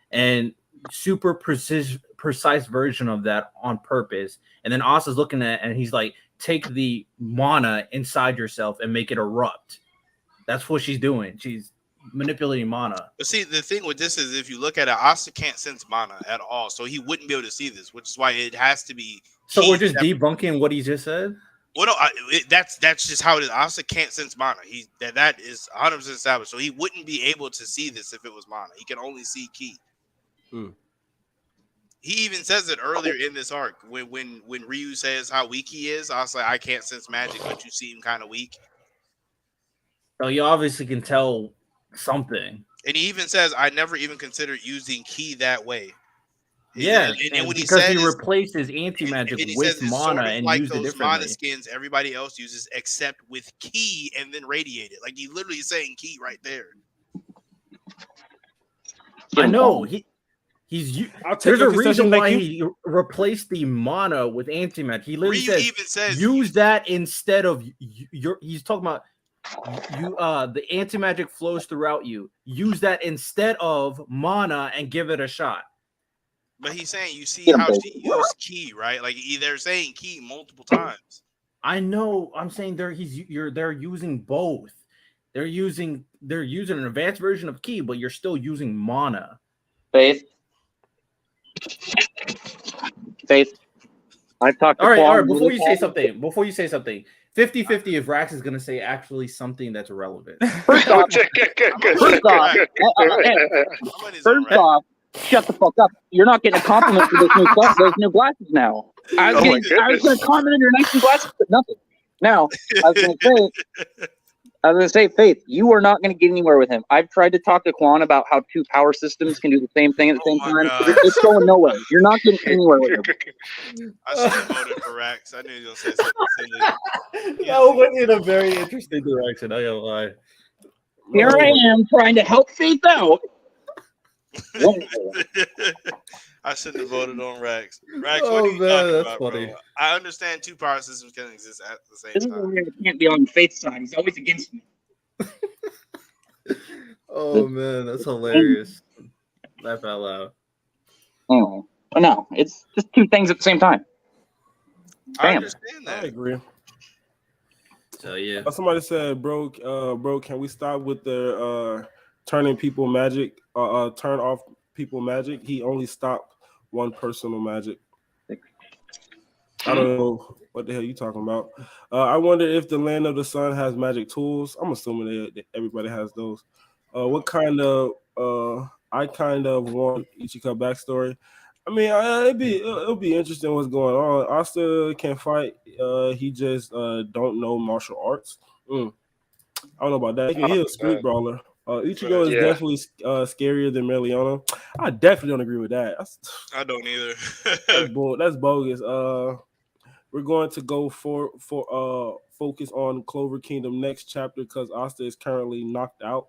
And super precise version of that on purpose. And then Asa's looking at it and he's like, take the mana inside yourself and make it erupt. That's what she's doing. She's manipulating mana. But see, the thing with this is if you look at it, Asa can't sense mana at all, so he wouldn't be able to see this, which is why it has to be. So we're just debunking what he just said. Well, no, that's just how it is. Asa can't sense mana. That is 100% established. So he wouldn't be able to see this if it was mana. He can only see key. He even says it earlier in this arc when Ryu says how weak he is. Asa like, I can't sense magic, but you seem kind of weak. Oh, you obviously can tell something. And he even says, I never even considered using key that way. Yeah, and when because he replaced his anti-magic with mana sort of and like used it differently. Mana skins everybody else uses except with key and then radiate it. Like he literally is saying key right there. I know. There's a reason why he replaced the mana with anti-magic. He literally says use that instead of your. He's talking about the anti-magic flows throughout you. Use that instead of mana and give it a shot. But he's saying you see how she used key, right? Like they're saying key multiple times. I know. I'm saying they're using both. They're using an advanced version of key, but you're still using mana. Faith. I talked to all right. Before you say something, 50-50 if Rax is going to say actually something that's relevant. First off, shut the fuck up. You're not getting a compliment for those new glasses now. I was Oh my going goodness. to comment on your 19 glasses, but nothing. Now, I was going to say, Faith, you are not going to get anywhere with him. I've tried to talk to Quan about how two power systems can do the same thing at the Oh same my time. God. It's going nowhere. You're not getting anywhere with him. I should have voted for Rax. I knew he was gonna say something silly. That went in a very interesting direction. I gotta lie. Here I am trying to help Faith out. I shouldn't have voted on Rax. Rax, Oh, what are you man, talking that's about, funny. bro? I understand two power systems can exist at the same This is time. why I can't be on Faith's side. He's always against me. Oh man, that's hilarious. Laugh out loud. Anyway, but no, it's just two things at the same time. I Bam. understand I that. agree. So yeah. Somebody said, bro, can we stop with the turning people magic? Turn off people magic. He only stopped one personal magic. I don't know what the hell you talking about. I wonder if the Land of the Sun has magic tools. I'm assuming that everybody has those. What kind of? I kind of want Ichika backstory. I mean, it'll be interesting what's going on. Asta can fight. He just don't know martial arts. I don't know about that. He's a street brawler. Ichigo is definitely scarier than Meliona. I definitely don't agree with that. I don't either. That's bogus. We're going to go for focus on Clover Kingdom next chapter because Asta is currently knocked out.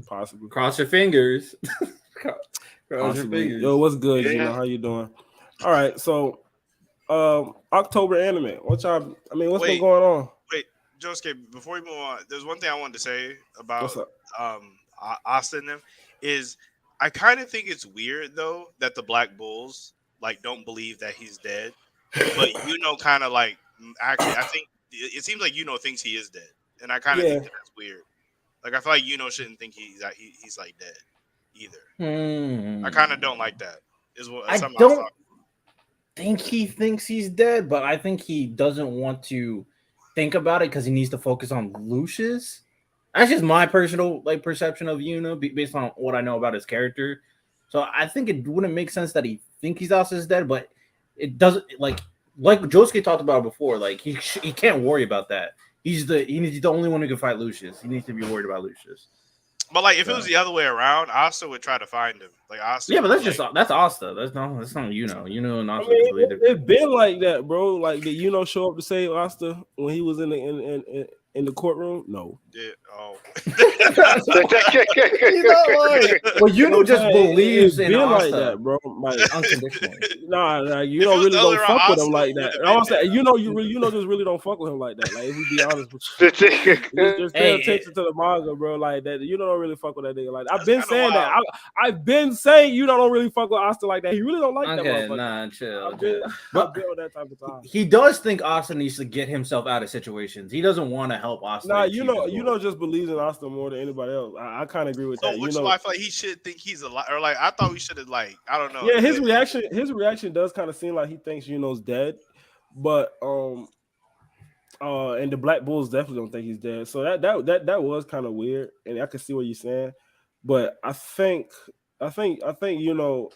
Possibly. Cross your fingers. Cross your Possibly. fingers. Yo, what's good, Yeah. Gino? How you doing? All right, so October anime. What's been going on? Wait, Josuke, before we move on, there's one thing I wanted to say about What's up? Austin and them is I kind of think it's weird though that the Black Bulls like don't believe that he's dead, but kind of like actually I think it seems like thinks he is dead, and I kind of think that's weird. Like I feel like shouldn't think he's like dead either. I kind of don't like that. Is what I don't think he thinks he's dead, but I think he doesn't want to think about it because he needs to focus on Lucius. That's just my personal perception of based on what I know about his character. So I think it wouldn't make sense that he think he's also dead, but it doesn't like Josuke talked about before. Like he can't worry about that. He's the only one who can fight Lucius. He needs to be worried about Lucius. But like, if it was the other way around, Asta would try to find him. Like Asta. Yeah, but that's Asta. That's not and Asta. It's been like that, bro. Like did show up to save Asta when he was in the courtroom? No. Yeah. Oh. Well, just believes in Asta like that, bro. Like unconditionally. Nah, really don't fuck with him like that. I was saying, just really don't fuck with him like that. Like if we be honest with you, just pay attention to the manga, bro. Like that, don't really fuck with that nigga like that. I've been saying that. I've been saying don't really fuck with Asta like that. He really don't like that motherfucker. Nah, chill. I've been on that type of time. He does think Asta needs to get himself out of situations. He doesn't want to help Asta. Nah, just believes in Asta more than anybody else. I kind of agree with that. Which is why I feel like he should think he's alive, or like I thought we should have I don't know. Yeah, his reaction does kind of seem like he thinks Yuno's dead, but and the Black Bulls definitely don't think he's dead. So that was kind of weird, and I can see what you're saying, but I think Yuno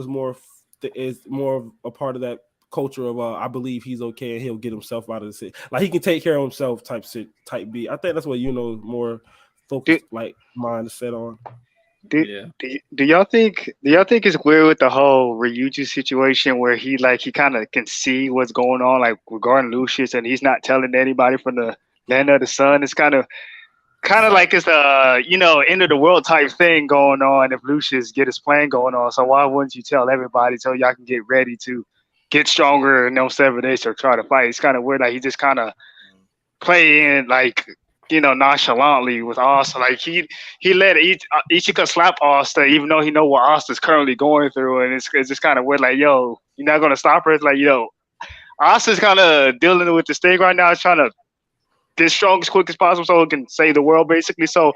is more of a part of that culture of I believe he's okay and he'll get himself out of the city. Like he can take care of himself type B. I think that's what more focused mindset on. Do y'all think it's weird with the whole Ryuji situation where he kind of can see what's going on like regarding Lucius and he's not telling anybody from the Land of the Sun? It's kind of like it's end of the world type thing going on if Lucius get his plan going on. So why wouldn't you tell everybody so y'all can get ready to get stronger in those 7 days or try to fight? It's kind of weird. Like he just kind of play in nonchalantly with Asta. Like he let Ichika slap Asta even though he know what Asta's currently going through, and it's just kind of weird. Like, yo, you're not gonna stop her. It's like, yo, Asta's kind of dealing with this thing right now. He's trying to get strong as quick as possible so he can save the world, basically. So,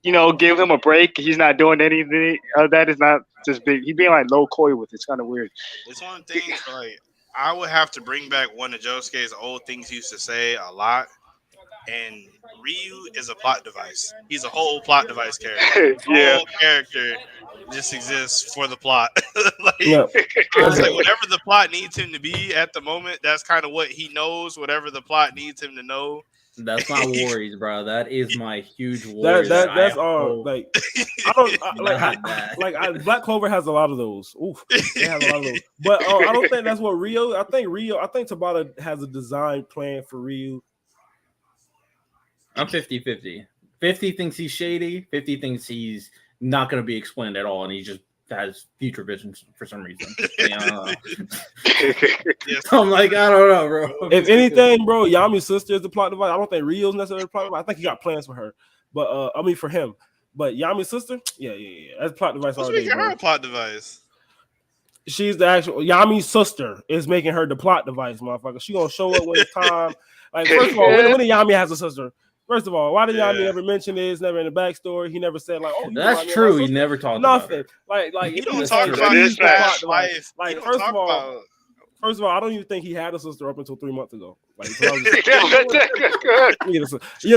give him a break. He's not doing anything. That is not just big. He's being low coy with it. It's kind of weird. It's one of the things I would have to bring back one of Josuke's old things he used to say a lot. And Ryu is a plot device. He's a whole plot device character. Yeah. Whole character just exists for the plot. Like, Yeah. it's like whatever the plot needs him to be at the moment, that's kind of what he knows. Whatever the plot needs him to know. That's my worries, bro. That is my huge worry. That's all. Like Black Clover has a lot of those. Oof, they have a lot of those. But I don't think that's what Rio. I think Tabata has a design plan for Ryu. I'm 50-50. 50 thinks he's shady. 50 thinks he's not going to be explained at all, and he just has future visions for some reason. I'm like, I don't know, bro. If anything, bro, Yami's sister is the plot device. I don't think Rio's necessarily the plot device. I think he got plans for her, but for him. But Yami's sister, yeah, that's plot device. What's making her a plot device? She's the actual Yami's sister is making her the plot device, motherfucker. She gonna show up when it's time. Like, first of all, when Yami has a sister. First of all, why did Yami ever mention this? Never in the backstory. He never said like, "Oh, that's true." He never talked nothing. About like he don't talk about his past life. Like, first of all, I don't even think he had a sister up until 3 months ago. Like, you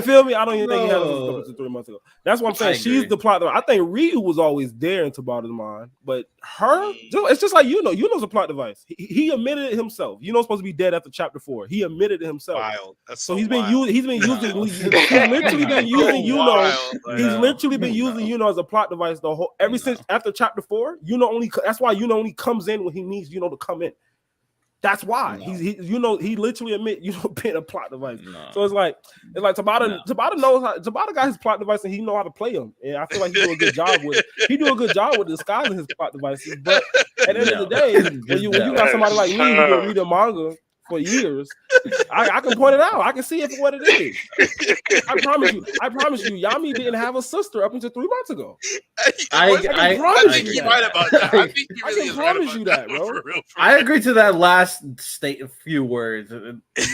feel me? I don't even think he had a sister up until 3 months ago. That's what I'm saying. She's the plot device. I think Ryu was always there in Tabata's mind, but her, it's just like Yuno's a plot device. He admitted it himself. Yuno's supposed to be dead after chapter 4. He admitted it himself. Wild. So he's been using. He's literally been using Yuno. He's literally been using Yuno as a plot device the whole since after chapter 4. That's why Yuno only comes in when he needs Yuno to come in. That's why he literally admit being a plot device. No. So it's like Tabata knows how Tabata got his plot device and he know how to play them. And I feel like he do a good job with it. He do a good job with disguising his plot devices. But at the end of the day, when you got somebody like me who been reading manga for years, I can point it out. I can see it for what it is. I promise you, Yami didn't have a sister up until 3 months ago. I think you're right about that. I think you really promise you that, bro. For real. I agree to that last few words.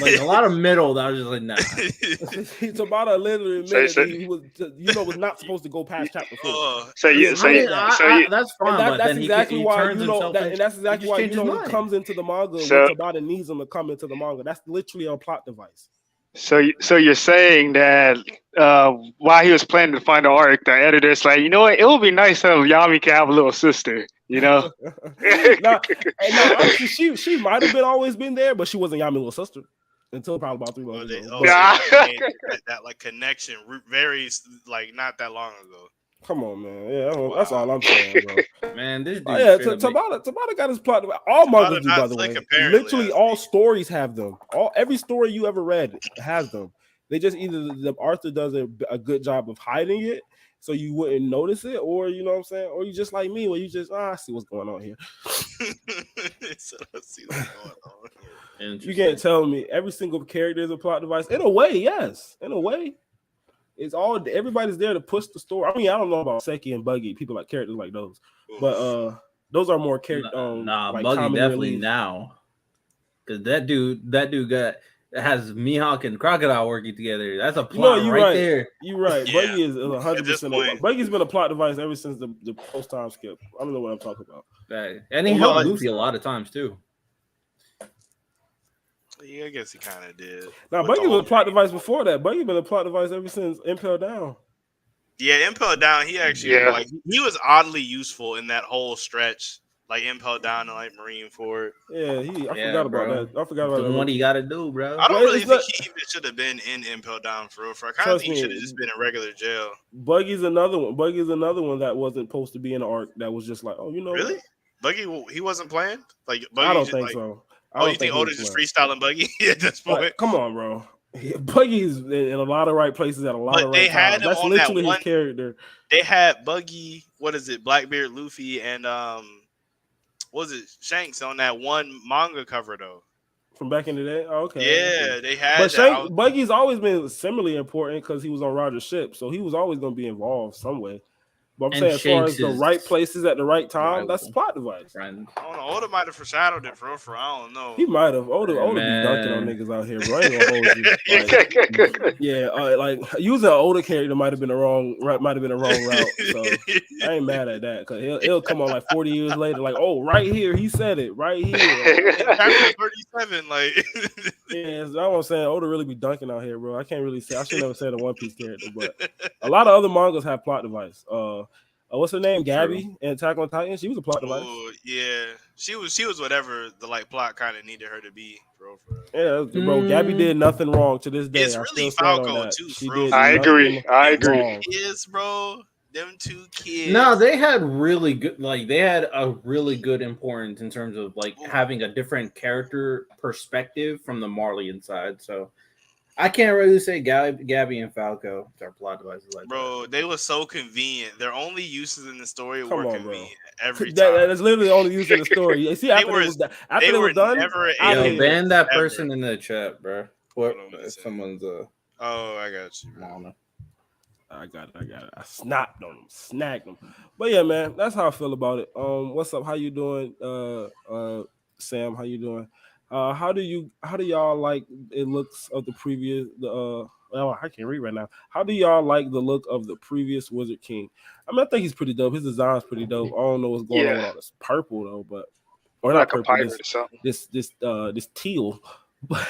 Like a lot of middle that I was just like, nah. Tabata literally admitted he was not supposed to go past chapter 4. That's fine. That's exactly why Yuno comes into the manga when Tabata needs him to come into the manga. That's literally a plot device. So you're saying that while he was planning to find the arc, the editor's like, you know what? It would be nice if Yami could have a little sister. Actually, she might have always been there, but she wasn't Yami's little sister until probably about 3 months ago. That like connection very like not that long ago. Come on, man. Yeah, that's all I'm saying, bro. Man, this dude. Tabata got his plot. All mangas do, by the way. Literally, all stories have them. Every story you ever read has them. They just either the author does a good job of hiding it, so you wouldn't notice it, or you know what I'm saying, or you just like me, where you just I see what's going on here. You can't tell me every single character is a plot device. In a way, yes. In a way. It's all everybody's there to push the story. I mean, I don't know about Seki and Buggy, people like characters like those, but those are more character. Like Buggy definitely now, because that dude has Mihawk and Crocodile working together. That's a plot there. You're right. Yeah. Buggy is 100%. Buggy's been a plot device ever since the post time skip. I don't know what I'm talking about. And he helped Luffy a lot of times too. Yeah, I guess he kind of did. Now, Buggy was a plot device before that. Buggy been a plot device ever since Impel Down. Yeah, Impel Down, he actually he was oddly useful in that whole stretch, like Impel Down and like Marineford. Yeah, I forgot about that. I forgot about that. What he got to do, bro. I don't really think he even should have been in Impel Down for real. I kind of think he should have just been in regular jail. Buggy's another one. That wasn't supposed to be in the arc. That was just like, really? Buggy, he wasn't planned. Like Buggy, I don't think so. You think Oda's just freestyling Buggy at this point? Come on, bro. Buggy's in a lot of right places at a lot of right times. That's literally his character. They had Buggy, Blackbeard, Luffy, and Shanks on that one manga cover though. From back in the day? Oh, okay. Yeah, they had. But Buggy's always been similarly important because he was on Roger's ship, so he was always going to be involved some way. But I'm saying, as far as the right places at the right time, that's a plot device. I don't know. Oda might have foreshadowed it for I don't know. He might have. Oda be dunking on niggas out here, bro. I ain't gonna hold you. Like using an Oda character might have been the wrong route. So I ain't mad at that because he'll come on like 40 years later, like, oh, right here, he said it, right here. Chapter 37, like. Yeah, that's what I'm saying. Oda really be dunking out here, bro. I can't really say. I should never say a One Piece character, but a lot of other mangas have plot device. what's her name? Gabby in Attack on Titan. She was a plot device. Oh yeah, she was whatever the like plot kind of needed her to be, bro. Yeah, bro. Gabby did nothing wrong to this day. It's I really still stand on Falco that. too, She bro. did. I agree. nothing I agree. wrong. Yes, bro. Them two kids. No, they had really good, like they had a really good importance in terms of like having a different character perspective from the Marleyan side. So I can't really say Gabby and Falco are plot devices like Bro, they were so convenient. Their only uses in the story Come were on, convenient every time. That's literally the only use of the story. You see, after were- it was done, never I that. Yo, hated ban it. that ever. person in the chat, bro. What? Hold on, let me If see. someone's Oh, I got you. I don't know. I got it. I snapped on them, snagged them. But yeah, man, that's how I feel about it. What's up? How you doing, Sam? How you doing? How do y'all like it looks of the previous I can't read right now. How do y'all like the look of the previous Wizard King? I mean, I think he's pretty dope. His design's pretty dope. I don't know what's going on with all this purple though, or Like not a purple. pirate or something. This teal. But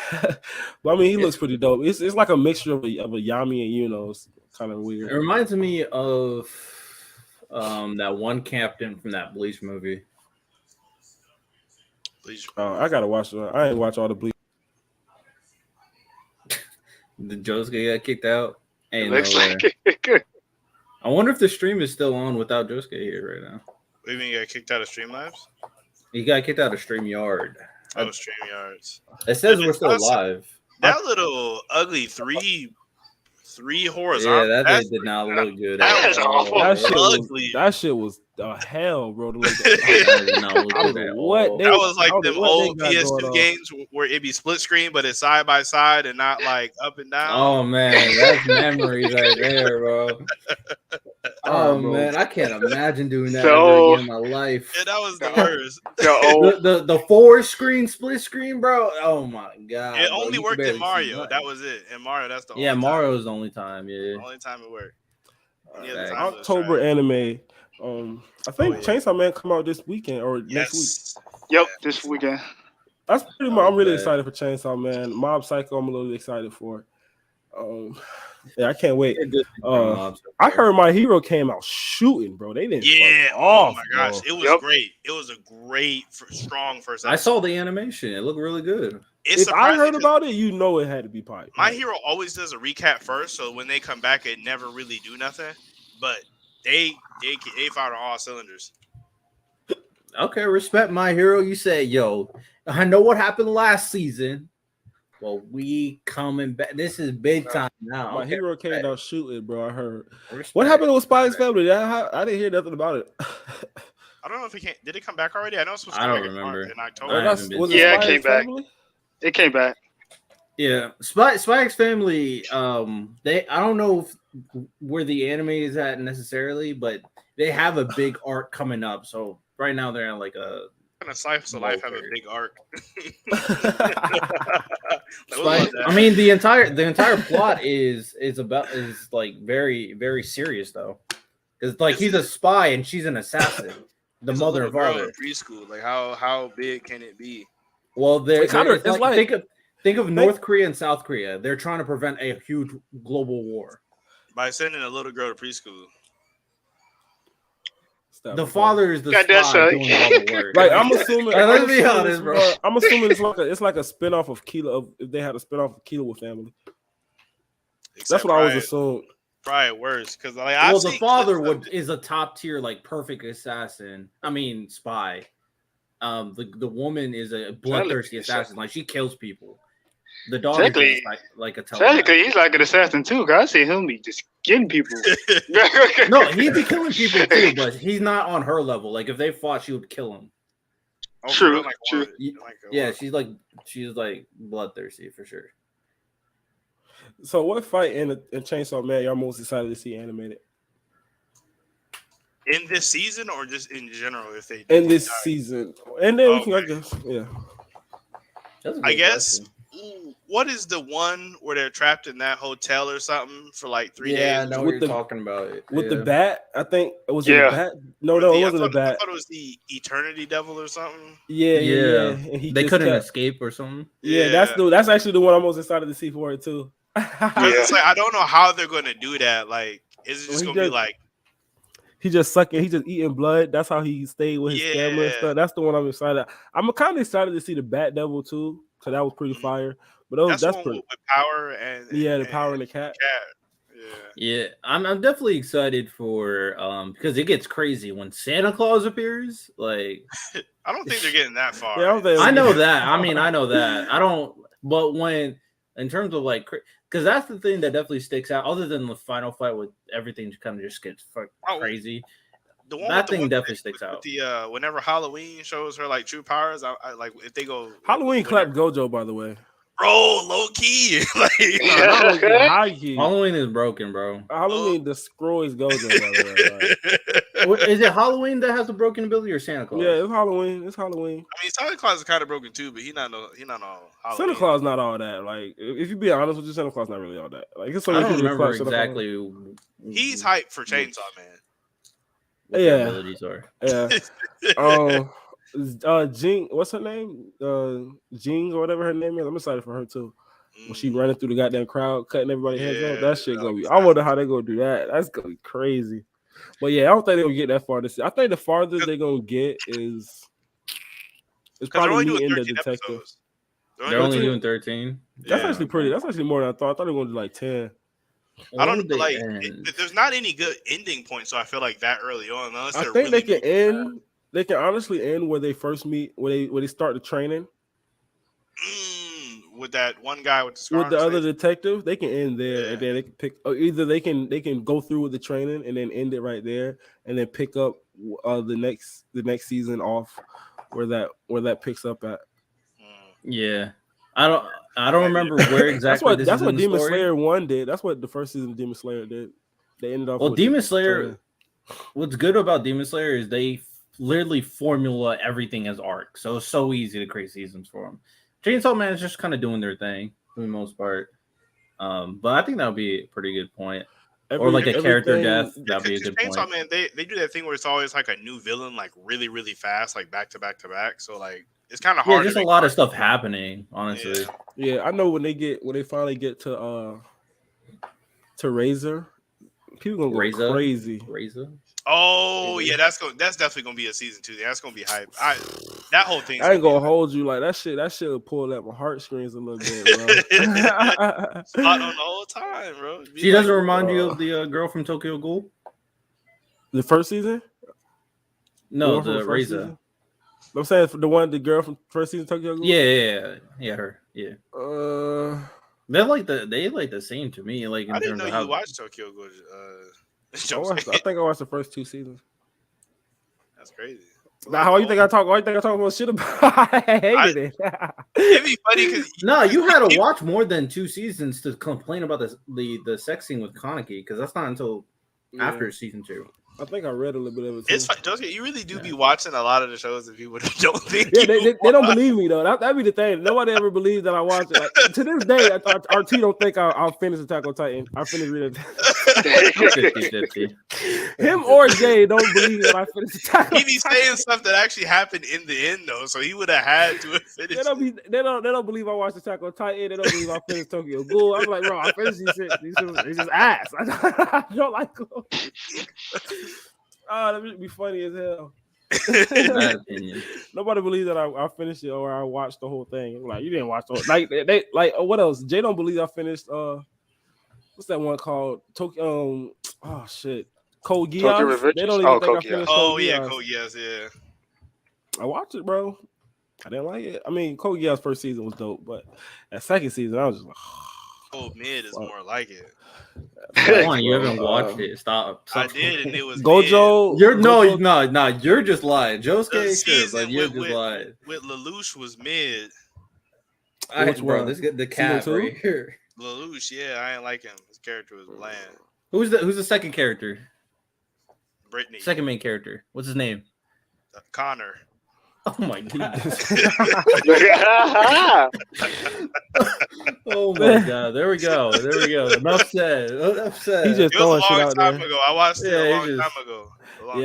I mean, he looks pretty dope. It's like a mixture of a Yami and Yuno. It's kind of It weird. reminds me of that one captain from that Bleach movie. Please. I gotta watch it. I ain't watch all the Bleach. The Josuke got kicked out. It Ain't looks no way. like it. I wonder if the stream is still on without Josuke here right now. What do you mean you got kicked out of Streamlabs? He got kicked out of StreamYard. Oh, StreamYards. It says Dude, we're still it's awesome. live. That little ugly three Yeah, horizontal. that did not look good. That's at all. awful. That shit was hell, bro. To look at. That did not look I don't good at know what all. they- That was like I don't them know what old they got going PS2 on. games where it be split screen, but it's side by side and not like up and down. Oh man, that's memories right there, bro. Oh bro. man, I can't imagine doing that So- ever again in my life. Yeah, that was the worst. The old, The 4 screen split screen, bro. Oh my god. It bro, only you worked could in barely see Mario. nothing. That was it. In Mario, that's the Yeah, only Mario's the only time. Yeah. time. Only time it worked. Any other Thanks. time it was October trash. anime. I think Oh, yeah. Chainsaw Man come out this weekend or next week. Yes. yep, this weekend. That's pretty much. I'm really bad. excited for Chainsaw Man. Mob Psycho, I'm a little excited for. Yeah, I can't wait. I heard My Hero came out shooting, bro. They didn't. Yeah. fuck Oh off, my gosh, bro. it was Yep. great. It was a great, strong first. I saw the animation. It looked really good. It's If I surprising heard 'cause about it, you know it had to be pipe. My Hero always does a recap first, so when they come back, it never really do nothing. But they fired on all cylinders. Okay, respect My Hero. You say, yo, I know what happened last season. Well, we coming back. This is big time now. My Okay, Hero came respect. out shooting, bro. I heard. Respect. What happened with Spy's Family? I didn't hear nothing about it. I don't know if it came. Did it come back already? I know it's supposed to I come don't back in remember. In October. I haven't been Was seeing Yeah, it Spy came X back. Family? It came back. Yeah, Spy X Family. I don't know if where the anime is at necessarily, but they have a big arc coming up. So right now they're in like a Kind of Slice of Life have a Okay. big arc. I mean, the entire plot is like very very serious though, because like he's a spy and she's an assassin, the It's a mother little and girl father. in preschool. Like how big can it be? Well, they're It's kinda- it's it's like, like- think of North Korea and South Korea. They're trying to prevent a huge global war. By sending a little girl to preschool. The father is the God, that's spy a- doing all the work. Like I'm assuming. Let's I'm be assuming honest, it's bro. more- I'm assuming it's like a spinoff of Kilo. If they had a spinoff of Kilo with Family, Except that's what I was probably- assuming. Probably worse because like Well, I've the seen father clips of it. is a top tier, like perfect assassin. I mean, spy. The woman is a bloodthirsty assassin. Like she kills people. The daughter Technically- is like a telepath. Technically, he's like an assassin too. Cause I see him be just getting people. No, he'd be killing people too, but he's not on her level. Like if they fought, she would kill him. Oh, True, for real? true. Like, Yeah, what? she's like bloodthirsty for sure. So, what fight in Chainsaw Man y'all most excited to see animated In this season or just in general? If they in this die? season? And then we can, I Okay. guess, yeah. That's a I good guess. question. Ooh, what is the one where they're trapped in that hotel or something for like 3 Yeah, I days? know With what you're the- talking about. With the Yeah. bat, I think it was Yeah. the bat. No, it I wasn't a thought- I bat. thought it was the Eternity Devil or something. Yeah. Yeah. And he They just couldn't kept- escape or something. Yeah, that's actually the one I'm most excited to see for it too. 'Cause it's like I don't know how they're going to do that. Like, is it Well, just he going to be does- like He just sucking. He just eating blood. That's how he stayed with his family and stuff. That's the one I'm excited. I'm kind of excited to see the Bat Devil too, because that was pretty fire. But that's one pretty. with power and the power and the cat. Yeah, I'm definitely excited for because it gets crazy when Santa Claus appears. Like, I don't think they're getting that far. Yeah, I know that. I mean, I know that. I don't. But when in terms of like, because that's the thing that definitely sticks out. Other than the final fight with everything kind of just gets crazy. The one that thing definitely sticks out. The whenever Halloween shows her like true powers, I like if they go Halloween clapped Gojo, by the way. Bro, low key. Like, not low key, high key. Halloween is broken, bro. Halloween destroys Gojo, by the way. Like. Is it Halloween that has the broken ability or Santa Claus? Yeah, it's Halloween. It's Halloween. I mean, Santa Claus is kind of broken too, but he not all Halloween. Santa Claus not all that. Like, if you be honest with you, Santa Claus not really all that. Like, it's so I don't remember exactly. He's hyped for Chainsaw Man. What their abilities are. Yeah. Jean, what's her name? Jean or whatever her name is. I'm excited for her too. When she running through the goddamn crowd, cutting everybody's heads off, that shit gonna be. I wonder how they gonna do that. That's gonna be crazy. But yeah, I don't think they're gonna get that far this year. I think the farthest they're gonna get is probably me and the detective. Episodes. They're only doing 13. That's actually pretty. That's actually more than I thought. I thought they were gonna do like 10. I don't like. There's not any good ending point, so I feel like that early on. Unless I think they can end. They can honestly end where they first meet, where they start the training. With that one guy with the scar with the other detective, they can end there, and then they can pick. Or either they can go through with the training and then end it right there, and then pick up the next season off where that picks up at. Yeah, I don't remember where exactly. That's what Demon Slayer 1 did. That's what the first season of Demon Slayer did. They ended off. Well, Demon Slayer. What's good about Demon Slayer is they literally formula everything as arc, so it's so easy to create seasons for them. Chainsaw Man is just kind of doing their thing for the most part, but I think that would be a pretty good point. Or like a character death, that'd be a good point. Chainsaw Man, they do that thing where it's always like a new villain, like really, really fast, like back to back to back. So like it's kind of hard. Yeah, just a lot of stuff happening, honestly. Yeah, I know when they finally get to Razor, people gonna go crazy. Razor. Oh yeah, that's definitely gonna be a season 2. That's gonna be hype. That whole thing. I ain't gonna hold you like that shit. That shit will pull at my heartstrings a little bit, bro. Spot on the whole time, bro. She doesn't remind you of the girl from Tokyo Ghoul. The first season? No, the Razor. I'm saying the girl from first season Tokyo Ghoul. Yeah, her. Yeah. They like the same to me. Like in I didn't terms know of you watched Tokyo Ghoul. I think I watched the first 2 seasons. That's crazy. Now, how you think I talk? Why you think I talk about shit about? I hated it. It'd be funny because you had to watch more than 2 seasons to complain about the sex scene with Kaneki, because that's not until after season 2. I think I read a little bit of it. It's Josuke, you really do be watching a lot of the shows that people don't think. Yeah, they don't believe me though. That'd be the thing. Nobody ever believes that I watch it. Like, to this day, RT don't think I'll finish Attack on Titan. I finish reading. 50-50. Him or Jay don't believe that I finished Attack on Titan. He be saying stuff that actually happened in the end though, so he would have had to have finished. They don't believe I watched Attack on Titan. They don't believe I finished Tokyo Ghoul. I'm like, bro, I finished these shit. It's just ass. I don't like them. Oh, that would be funny as hell. My opinion. Nobody believes that I finished it or I watched the whole thing. Like, you didn't watch the whole they what else? Jay don't believe I finished what's that one called? Tokyo oh shit. Code Geass. They don't even think I finished Code Geass, yeah. I watched it, bro. I didn't like it. I mean, Code Geass first season was dope, but that second season I was just like Code Mid is more like it. Come on, you haven't watched it. Stop. I did, and it was Gojo. Mid. You're just lying. Josuke, but you're just lying. With Lelouch was mid. Which one? This the cat right here. Lelouch, yeah, I ain't like him. His character was bland. Who's the second character? Brittany. Second main character. What's his name? Connor. Oh my god. Oh my god. There we go. Enough said. He just throwing shit out there. I watched it a long time ago.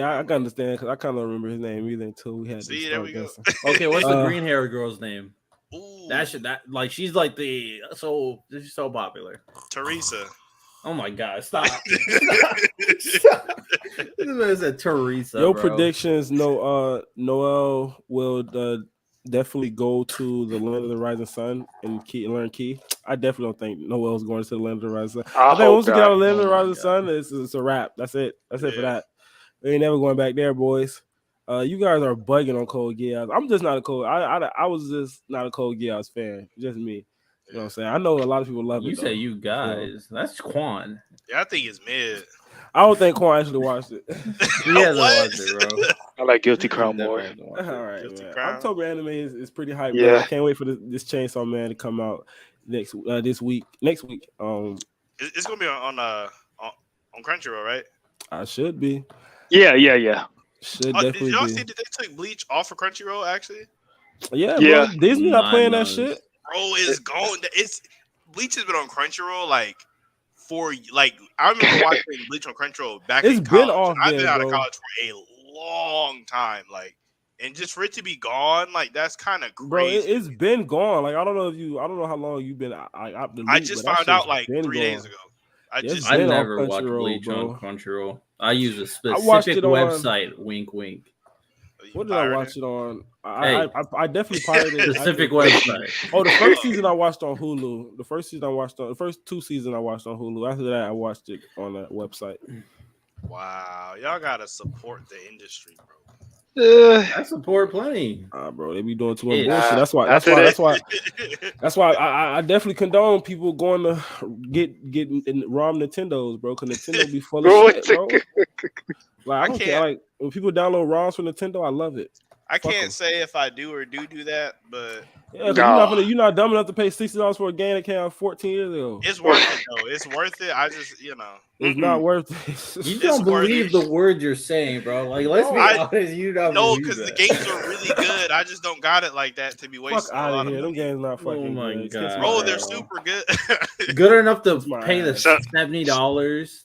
I can understand because I kind of remember his name either until we had. See, there we go. Okay, what's the green haired girl's name? Ooh. She's like she's so popular. Teresa. Oh my God! Stop! Stop. This man said Teresa. Your bro. predictions? No, Noel will definitely go to the land of the rising sun and learn key. I definitely don't think Noel's going to the land of the rising sun. I think hope once you get out of the land of the Oh my rising sun, it's a wrap. That's it. That's it for that. We ain't never going back there, boys. You guys are bugging on Code Geass. I'm just not a Code. I was just not a Code Geass fan. Just me. You know what I'm saying? I know a lot of people love You it. say you guys. That's Quan. Yeah, I think it's mid. I don't think Quan actually watched it. He hasn't What? watched it, bro. I like Guilty Crown Definitely more. hasn't watched it. All right, Guilty man. Crown. October anime is pretty hyped. Yeah. Man. I can't wait for this Chainsaw Man to come out next week. Next week. It's gonna be on Crunchyroll, right? I should be. Yeah. Should Did definitely y'all be. see that they took Bleach off of Crunchyroll? Actually, Yeah, Yeah. bro. Disney not playing that Nice. shit. bro, is going. It's Bleach has been on Crunchyroll I remember watching Bleach on Crunchyroll back It's in been college. off I've been there, out of bro. college for a long time, and just for it to be gone, that's kind of Bro, crazy. it's been gone. Like I don't know how long you've been out the loop, I just but that found out shit's been 3 days gone. ago. Yes, I been on never watched Crunchyroll, Bleach bro. on Crunchyroll. I use a I watched specific it on- website. Wink, wink. What did I watch it on? Hey. I definitely pirated it. Specific website. Oh, the first season I watched on Hulu. The first 2 seasons I watched on Hulu. After that, I watched it on that website. Wow, y'all gotta support the industry, bro. I support plenty. Bro, they be doing too much Yeah. bullshit. That's why I definitely condone people going to getting ROM Nintendos, bro. Because Nintendo be full of shit, bro. Like I don't care. Like when people download ROMs from Nintendo, I love it. I Fuck 'em. can't say if I do or do that, but Yeah, 'cause No. you're not dumb enough to pay $60 for a game that came out 14 years ago. it's worth it though. It's worth it. I just, It's not worth it. You It's don't believe worth the words you're saying, bro. Like, let's be honest. You don't no, believe because the that. games are really good. I just don't got it like that to be Fuck wasting a out lot of of here. Them money. games not fucking my good. God. Bro, they're Bro. super good. Good enough to my pay the ass. $70.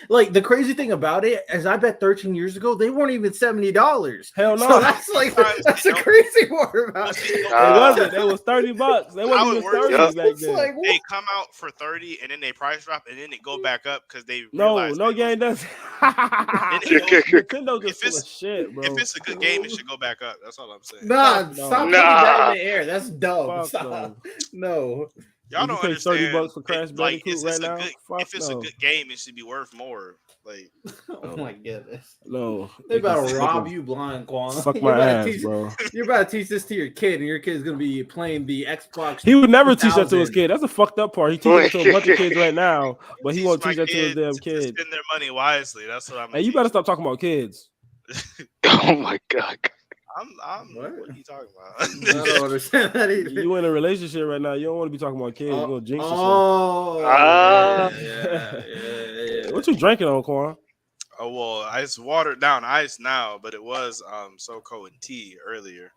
Like the crazy thing about it is, I bet 13 years ago they weren't even $70. Hell no. So that's the crazy part about it. It wasn't. They was $30. They wasn't even 30 back It's then. like, They come out for 30 and then they price drop and then it go back up because they No realize game does. it Nintendo just If full it's- of shit, bro. if it's a good game, it should go back up. That's all I'm saying. nah, Fuck no. stop putting Nah. that in the air. That's dumb. Fuck Stop. No. Y'all You don't pay understand. $30 for Crash Bandicoot right now? Fuck if it's a no. good game, it should be worth more. Like Oh my goodness. No. They about to can rob suck you blind, Quan. Suck You're my about to ass, teach- bro. You're about to teach this to your kid, and your kid's gonna be playing the Xbox. He would never teach that to his 2000. kid. That's the fucked up part. He teaches it to a bunch of kids right now, but he teach won't my teach that to his kids damn to kid. spend their money wisely. That's what I'm. Hey, you better stop talking about kids. Oh my god. I'm. What? What are you talking I about? don't understand that either. You in a relationship right now. You don't want to be talking about kids. You're gonna jinx yourself. Oh, Ah. yeah. What you drinking on, Quan? Oh well, it's watered down ice now, but it was SoCo and tea earlier.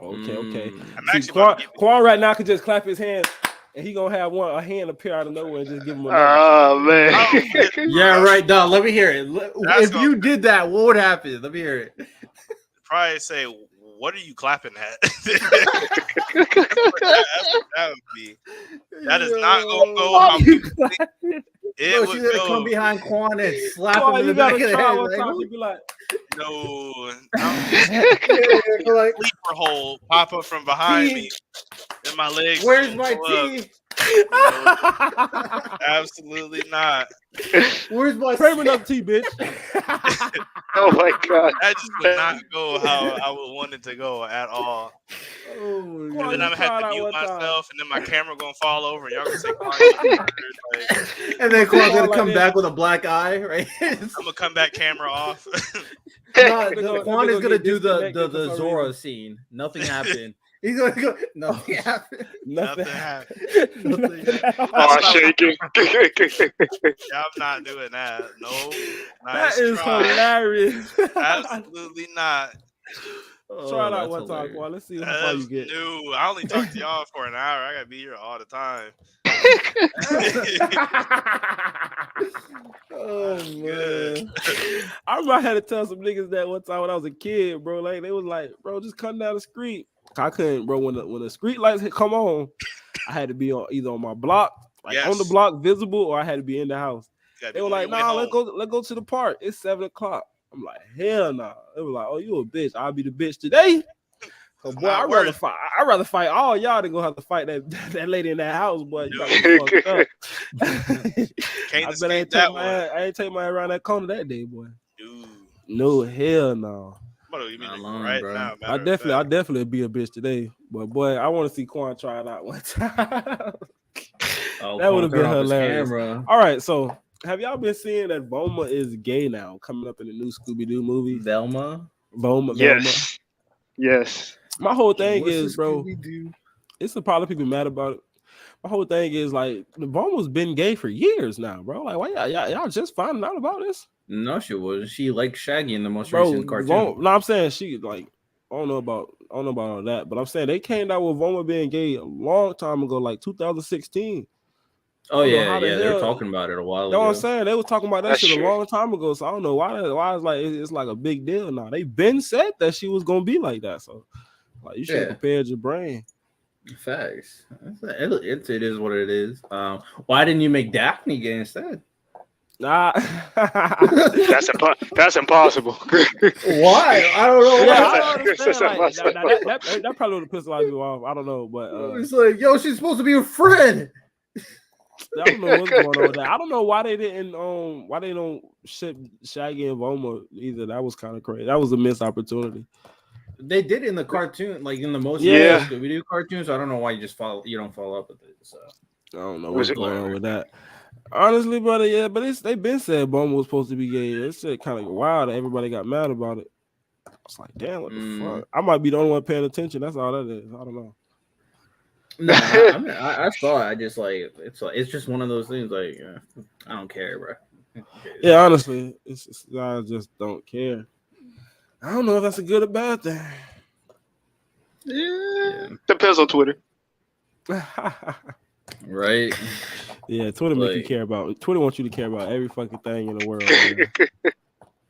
Okay. I'm See, actually about to give Quan right now could just clap his hands, and he gonna have a hand appear out of nowhere and just give him a. Oh man. Yeah, right, dog. Let me hear it. That's If you did that, what would happen? Let me hear it. probably say, "What are you clapping at?" That's what that would be. That is not gonna go how people think. It Bro, would she's gonna come go. behind Quan and slap Quan, him in you the back gotta of the try head. one Like, time "Who-" and be like, No, Yeah, like, sleeper hole pop up from behind me, and my legs. where's my go up. tea? Absolutely not. Where's my "Framing up tea, bitch." Oh my god. That just would not go how I would want it to go at all. Oh my Quan, And then you I'm gonna have tried to out mute one time. myself, and then my camera gonna fall over. And y'all gonna say, "Quan, you weird." Like, And then Quan's gonna Like come this. back with a black eye, right? I'm gonna come back camera off. Nigga Quan is gonna gonna get do the disconnected for some Zora reason. scene. Nothing happened. He's gonna go. Nothing happened. Nothing Nothing. happened. Nothing. Oh, shaking. Yeah, I'm not doing that. No, That nice is try. hilarious. Absolutely not. Try it out that's one time, hilarious. Quan. Let's see how far you That's get. new. I only talk to y'all for an hour. I gotta be here all the time. Oh Good. man! I remember I had to tell some niggas that one time when I was a kid, bro. Like they was like, "Bro, just come down the street." I couldn't, bro. When the street lights come on, I had to be on either on my block, like on the Yes. block, visible, or I had to be in the house. They were like, nah, let's go to the park. It's 7 o'clock. I'm like, hell no. Nah. They were like, oh, you a bitch. I'll be the bitch today. So boy, I'd rather fight all y'all than go have to fight that lady in that house, boy. You got me fucked up. I ain't take my ass around that corner that day, boy. Dude. No, hell no. You mean right now? I definitely be a bitch today, but boy, I want to see Quan try it out one time. That would have been hilarious. All right, so have y'all been seeing that Velma is gay now, coming up in the new Scooby-Doo movie? Velma. Yes. My whole thing is, bro, it's a lot of people mad about it. My whole thing is like, Velma's been gay for years now, bro. Like, why y'all just finding out about this? No, she wasn't. She liked Shaggy in the most recent cartoon. No, I'm saying she like, I don't know about all that, but I'm saying they came out with Velma being gay a long time ago, like 2016. Oh yeah, they were talking about it a while ago. You know what I'm saying? They were talking about that shit a long time ago. So I don't know why it's like a big deal now. They been said that she was gonna be like that. So like you should have prepared your brain. Facts. It is what it is. Why didn't you make Daphne gay instead? Nah, that's impossible. Why? I don't know. Yeah, I don't understand. Like, that probably would have pissed a lot of people off. I don't know, but it's like, yo, she's supposed to be a friend. I don't know what's going on with that. I don't know why they don't ship Shaggy and Velma either. That was kind of crazy. That was a missed opportunity. They did in the cartoon, like in the most Scooby-Doo cartoons. So I don't know why you don't follow up with it. So I don't know what's going on with that. Honestly, brother, but they've been said Velma was supposed to be gay. It's kind of wild that everybody got mad about it. I was like, damn, what the fuck? I might be the only one paying attention. That's all that is. I don't know. No, I saw it. I just like it's just one of those things. Like I don't care, bro. Yeah, honestly, I just don't care. I don't know if that's a good or bad thing. Yeah. Depends on Twitter. Right. Yeah, Twitter make you care about. Twitter wants you to care about every fucking thing in the world.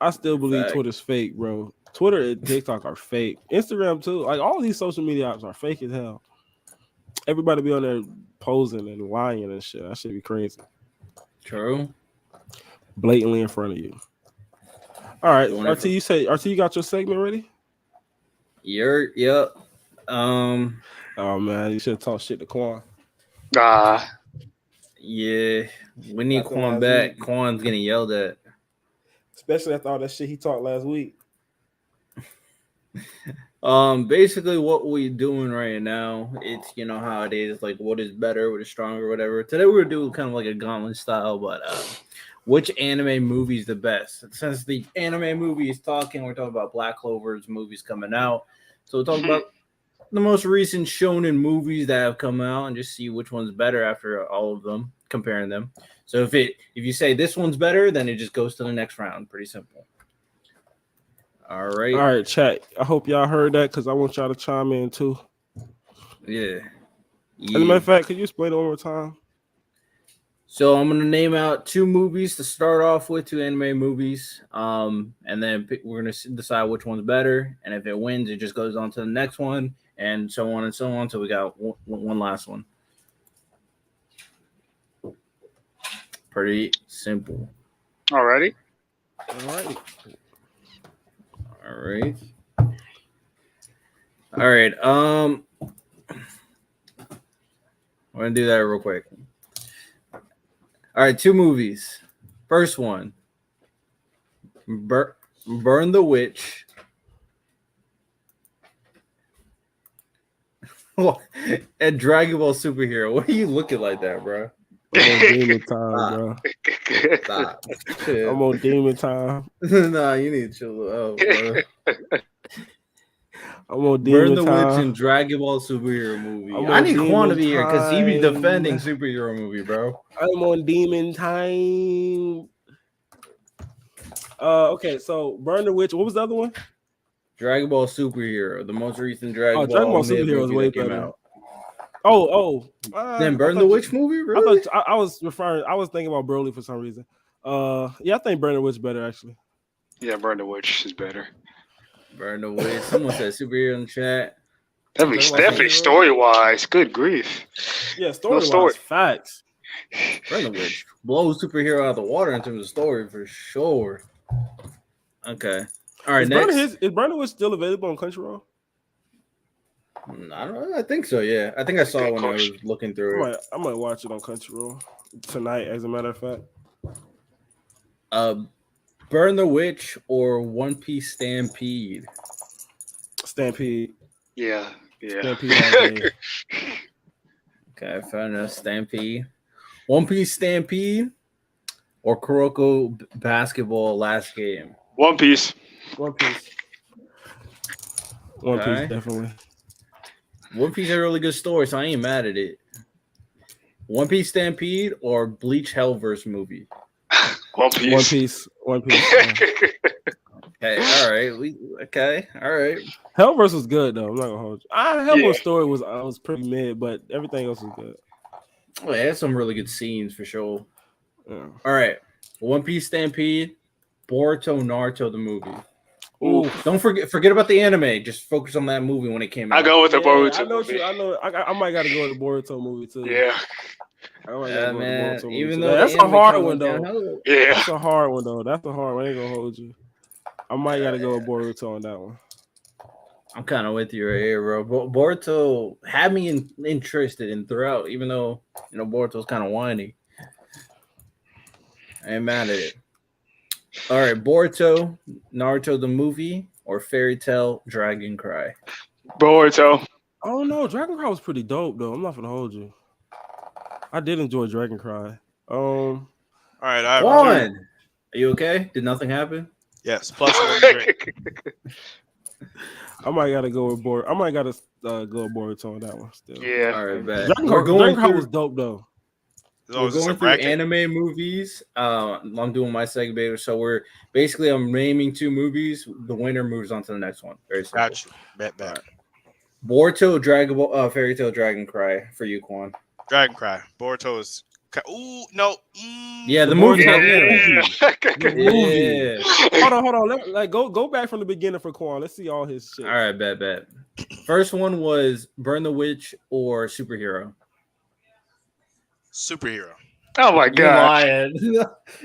I still believe Twitter's fake, bro. Twitter and TikTok are fake. Instagram too. Like all these social media apps are fake as hell. Everybody be on there posing and lying and shit. That should be crazy. True. Blatantly in front of you. All right, RT, you got your segment ready? Yep. Oh man, you should have talked shit to Quan. Yeah, we need Quan back. Quan's getting yelled at. Especially after all that shit he talked last week. Basically what we're doing right now, it's how it is, like what is better, what is stronger, whatever. Today we're doing kind of like a gauntlet style, but which anime movie is the best? Since the anime movie is talking, we're talking about Black Clover's movies coming out. So we're talking about the most recent shonen movies that have come out and just see which one's better after all of them, comparing them. So if you say this one's better, then it just goes to the next round. Pretty simple. All right, chat. I hope y'all heard that because I want y'all to chime in too. Yeah. As a matter of fact, could you explain it one more time? So I'm gonna name out 2 movies to start off with, 2 anime movies, and then we're gonna decide which one's better. And if it wins, it just goes on to the next one, and so on and so on. So we got one last one. Pretty simple. Alrighty. All right. We're gonna do that real quick. All right, 2 movies. First one, Burn the Witch. And Dragon Ball Superhero. What are you looking like that, bro? I'm on demon time, bro. Stop. I'm on demon time. Nah, you need to chill out, bro. I'm on demon Burn the time. Witch and Dragon Ball Superhero movie. I need Quan to be here because he be defending superhero movie, bro. I'm on demon time. Okay, so Burn the Witch. What was the other one? Dragon Ball Superhero, the most recent Dragon Ball. Dragon Ball Superhero is way better. Then Burn the Witch movie, really? I was thinking about Broly for some reason. Yeah, I think Burn the Witch better actually. Yeah, Burn the Witch is better. Burn the Witch. Someone said superhero in the chat. Definitely story wise. Good grief. Yeah, story wise. Facts. Burn the Witch. Blow superhero out of the water in terms of story for sure. Okay. All right, next. Is Burn the Witch still available on Crunchyroll? I don't know. I think so. Yeah, I think I saw it when I was looking through it. I might watch it on Crunchyroll tonight. As a matter of fact, Burn the Witch or One Piece Stampede. Stampede. Yeah. Stampede all day. Okay, fair enough. Stampede. One Piece Stampede or Kuroko Basketball Last Game. One Piece. One Piece. One Okay. Piece, definitely. One Piece had a really good story, so I ain't mad at it. One Piece Stampede or Bleach Hellverse movie. One Piece. One Piece. One Piece. Yeah. Okay, all right. All right. Hellverse was good though. I'm not gonna hold you. Hellverse story was pretty mid, but everything else was good. Well, it had some really good scenes for sure. Yeah. All right. One Piece Stampede, Boruto Naruto the movie. Ooh. Don't forget about the anime. Just focus on that movie when it came out. I go with the Boruto movie. I might gotta go with the Boruto movie too. Yeah. Yeah, man. Even too. though That's a hard one though. Yeah. That's a hard one though. That's a hard one. I ain't gonna hold you. I might gotta go with Boruto on that one. I'm kind of with you right here, bro. Boruto had me interested in throughout, even though Boruto's kind of whiny. I ain't mad at it. All right, Boruto, Naruto the movie, or Fairy Tail Dragon Cry. Boruto. Oh no, Dragon Cry was pretty dope though. I'm not gonna hold you. I did enjoy Dragon Cry. All right, Juan, are you okay? Did nothing happen? Yes, plus 1 drink. I might gotta go with Boruto. I might gotta go with Boruto on that one still. Yeah. All right, bet. Dragon Cry was dope though. We're going through anime movies. I'm doing my segment, so I'm naming 2 movies. The winner moves on to the next one. Very simple. Got you. Bet. Right. Boruto, Fairy Tail Dragon Cry for you, Quan. Dragon Cry. Boruto is. Ooh, no. Yeah, the movie. Yeah. Yeah. Hold on. Go back from the beginning for Quan. Let's see all his shit. All right, bet. First one was Burn the Witch or Superhero. Superhero. Oh my god.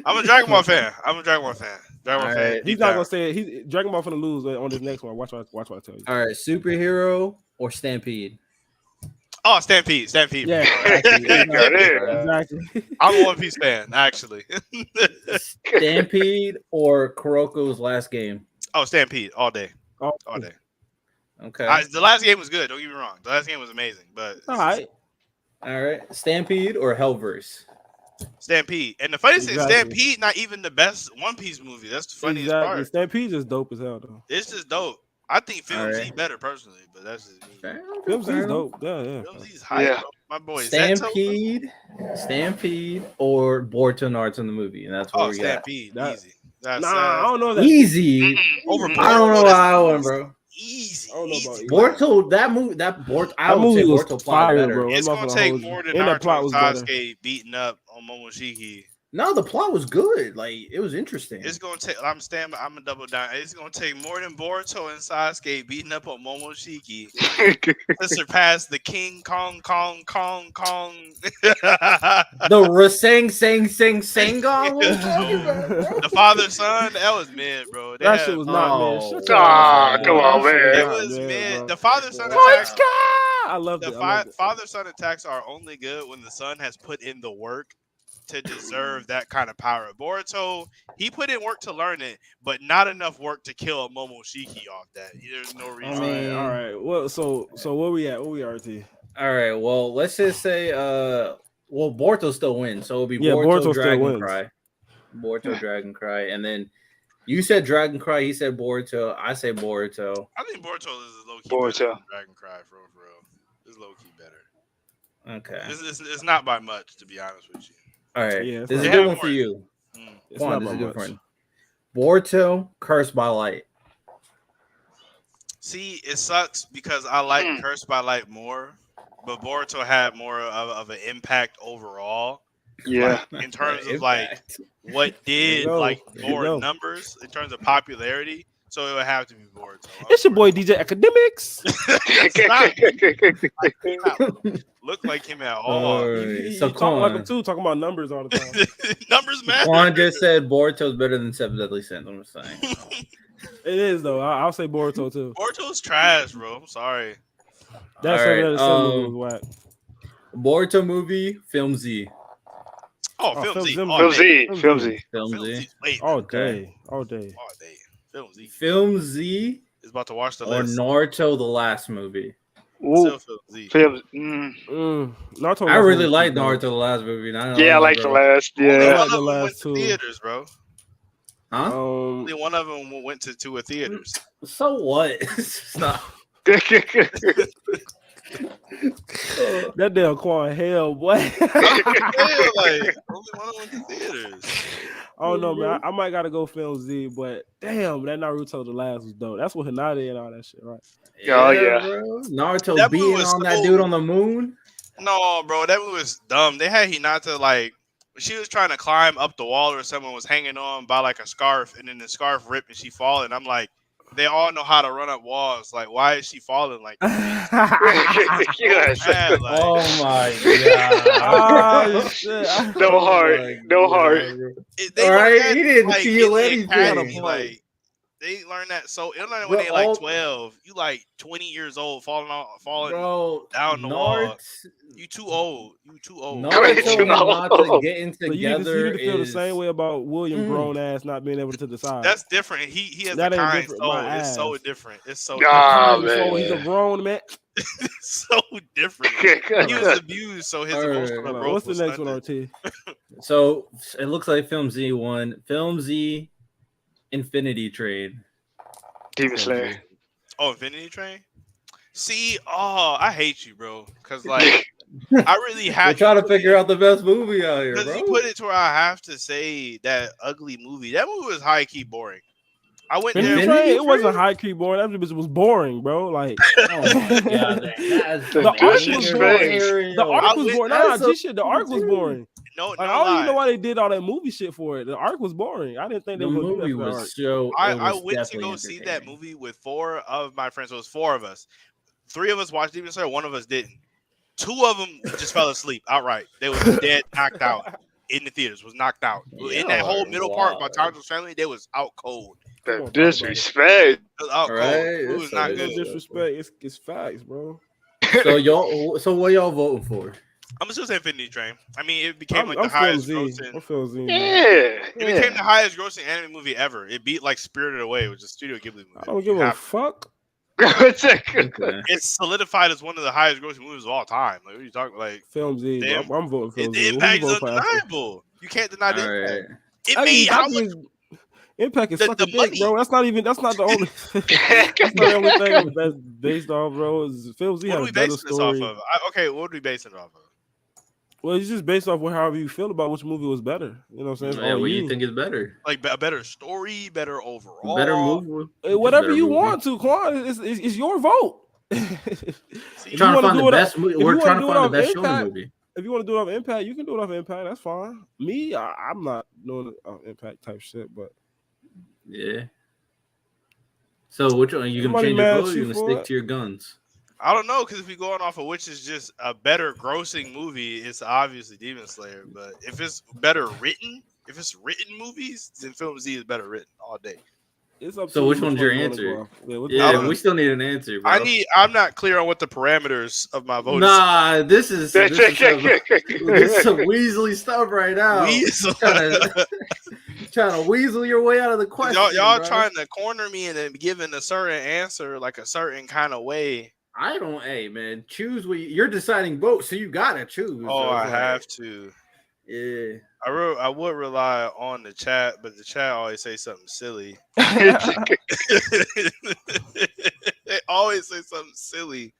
I'm a Dragon Ball fan. Dragon Ball fan. He's not gonna say it. Dragon Ball finna lose on this next one. Watch what I tell you. All right, Superhero or Stampede. Oh, Stampede. Yeah, exactly. I'm a One Piece fan, actually. Stampede or Kuroko's Last Game. Oh, Stampede all day. All day. Okay. The last game was good. Don't get me wrong. The last game was amazing, but All right. Stampede or Hellverse. Stampede. And the funny thing is, Stampede not even the best One Piece movie. That's the funniest part. Stampede is dope as hell though. It's just dope. I think Film Z better personally, but that's just me. Film Z is dope. Yeah. Film Z's hype, bro. My boy. Stampede or Boruto Naruto in the movie, and that's what we Stampede. got. Easy. I don't know that. Easy. Over. I don't know that one, bro. Easy. I don't know about Boruto. That movie was Boruto fire, bro. It's gonna take more than Naruto and Sasuke beating up on Momoshiki. No, the plot was good. Like, it was interesting. It's gonna take. I'm a double down. It's gonna take more than Boruto and Sasuke beating up on Momoshiki to surpass the King Kong. The Rasang Sangong. The father son. That was mid, bro. That shit was not mid. Come on, man. It was mid. The father son attacks. attacks. I love the father son attacks are only good when the son has put in the work to deserve that kind of power. Boruto, he put in work to learn it, but not enough work to kill a Momoshiki off that. There's no reason. All right. Well, so where we at? Where we are, T? All right. Well, let's just say, Boruto still wins, so it'll be Boruto Dragon Cry. Boruto Dragon Cry, and then you said Dragon Cry. He said Boruto. I say Boruto. I think Boruto is low key better than Dragon Cry for real. It's low key better. Okay. It's not by much, to be honest with you. All right. Yeah, this is a good one for you. Come on, this is a good one. Boruto, Cursed by Light. See, it sucks because I like Cursed by Light more, but Boruto had more of an impact overall. Yeah. Like, in terms of like what did like more numbers in terms of popularity. So it would have to be Boruto. It's your boy DJ Academics. look like him at all. He So talking like him Quan, too, talking about numbers all the time. Numbers matter. Quan just said Boruto's better than Seven Deadly Sins. I'm just saying. It is though. I'll say Boruto too. Boruto's trash, bro. I'm sorry. That All Seven right, Deadly Sins movie was whack. Boruto movie, Film Z. Oh, Oh, Film Film Z. Z. All Film day. Z. Film Z. Film Film Z. Z. Wait, All Okay. day. All day. all day. Film Z Film Z is about to watch the or list. Naruto the last movie. Still Ooh, Film Z. Film. Naruto I really was like good. Naruto the last movie. Yeah, I like the last. Only I Yeah. like one the of them went last to two. theaters, bro. Huh? Only one of them went to a theaters. So what? Stop. That damn Quan hell, boy. Yeah, like only one of them went to theaters. I don't know, man. I might gotta go Film Z, but damn, that Naruto the last was dope. That's with Hinata and all that shit, right? Oh, yeah. Bro. Naruto That movie beating was on that so- dude on the moon. No, bro, that movie was dumb. They had Hinata like she was trying to climb up the wall, or someone was hanging on by like a scarf, and then the scarf ripped and she falling. I'm like, they all know how to run up walls. Like, why is she falling like that? Yes. Man, like, Oh my god. Oh, shit. No heart. No heart. they All learned right, that, he didn't like, feel in the anything. academy, like they learned that. So they learned it when Bro, they like all- 12. You like 20 years old, falling Bro, down the wall. Naruto, You too old. You too old. Crazy. Naruto and Hinata getting So you need together to feel the is same way about William grown ass not being able to decide. That's different. He has That a ain't kind different. soul. My It's so ass. different. It's so Nah, He's a- man. he's a grown man. different. so different. He was abused, so his All right. emotional Hold on, growth what's the was next one, stunted. RT? So it looks like Film Z won. Film Z, Infinity Train. Demon Slayer. Oh, Infinity Train. See, I hate you, bro. Cause like I really We're had trying to figure out the best movie out here, because bro. you put it to where I have to say that ugly movie. That movie was high key boring. I went there. Infinity Train, it Train? wasn't high key boring. That bitch was boring, bro. Like Oh my god, that's The arc was disrespect. the arc was went- boring. Nah, that's G so shit. The arc was boring. No, Like, I don't even know why they did all that movie shit for it. The arc was boring. I didn't think they The were gonna do movie that for the arc. was so. I it was went to definitely go see that entertaining. movie with 4 of my friends. So it was 4 of us. 3 of us watched Demon Slayer. 1 of us didn't. 2 of them just fell asleep outright. They was dead, knocked out in the theaters. Was knocked out in that whole middle part by Tanjo's family. They was out cold. The disrespect. It was out cold. Right, It was it's not so No good. disrespect. It's facts, bro. So y'all, so what y'all voting for? I'm still saying Infinity Train. I mean, it became like I'm the highest Film Z. grossing. I'm Film Z. man. Yeah. It became the highest grossing anime movie ever. It beat like Spirited Away, which is a Studio Ghibli movie. I don't give a fuck. Okay. It's solidified as one of the highest grossing movies of all time. Like, what are you talking? Like, Film Z. Bro. Damn. I'm voting Film the Z. Who impact you is vote for after? undeniable. You can't deny the All right. impact. It I mean, made how that much? is- Impact is The sucking dick, money. bro. That's not the only. That's not the only thing that's based off, bro. Is Film Z What had are a we better basing this off story. of? Okay, what are we basing it off of? Well, it's just based off however you feel about which movie was better. You know what I'm saying? It's Yeah, on what do you. you think is better? Like a better story, better overall, Better movie? Whatever Better you movie. want to, Quan. It's your vote. See, If you Trying to wanna find do the it best movie. if you We're wanna trying to do it find off the best shonen Impact, movie. If you want to do it off Impact, you can do it off Impact. That's fine. Me, I'm not doing it off Impact type shit. But Yeah. So which one? Are you gonna Somebody change your mad vote? Or at you you gonna for stick it? to your guns? I don't know because if we going off of which is just a better grossing movie, it's obviously Demon Slayer. But if it's better written, if it's written movies, then Film Z is better written all day. it's up. So to which you one's your one you wanna answer? go off. Yeah, what's Yeah, don't- we still need an answer, bro. I'm not clear on what the parameters of my vote Nah, this is some Weasley stuff right now. is. Trying to weasel your way out of the question. Y'all bro. trying to corner me and then giving a certain answer like a certain kind of way. I don't. Hey, man, choose what you're deciding vote, so you gotta choose. Oh, So I it's like, have to. Yeah. I would rely on the chat, but the chat always say something silly. They always say something silly.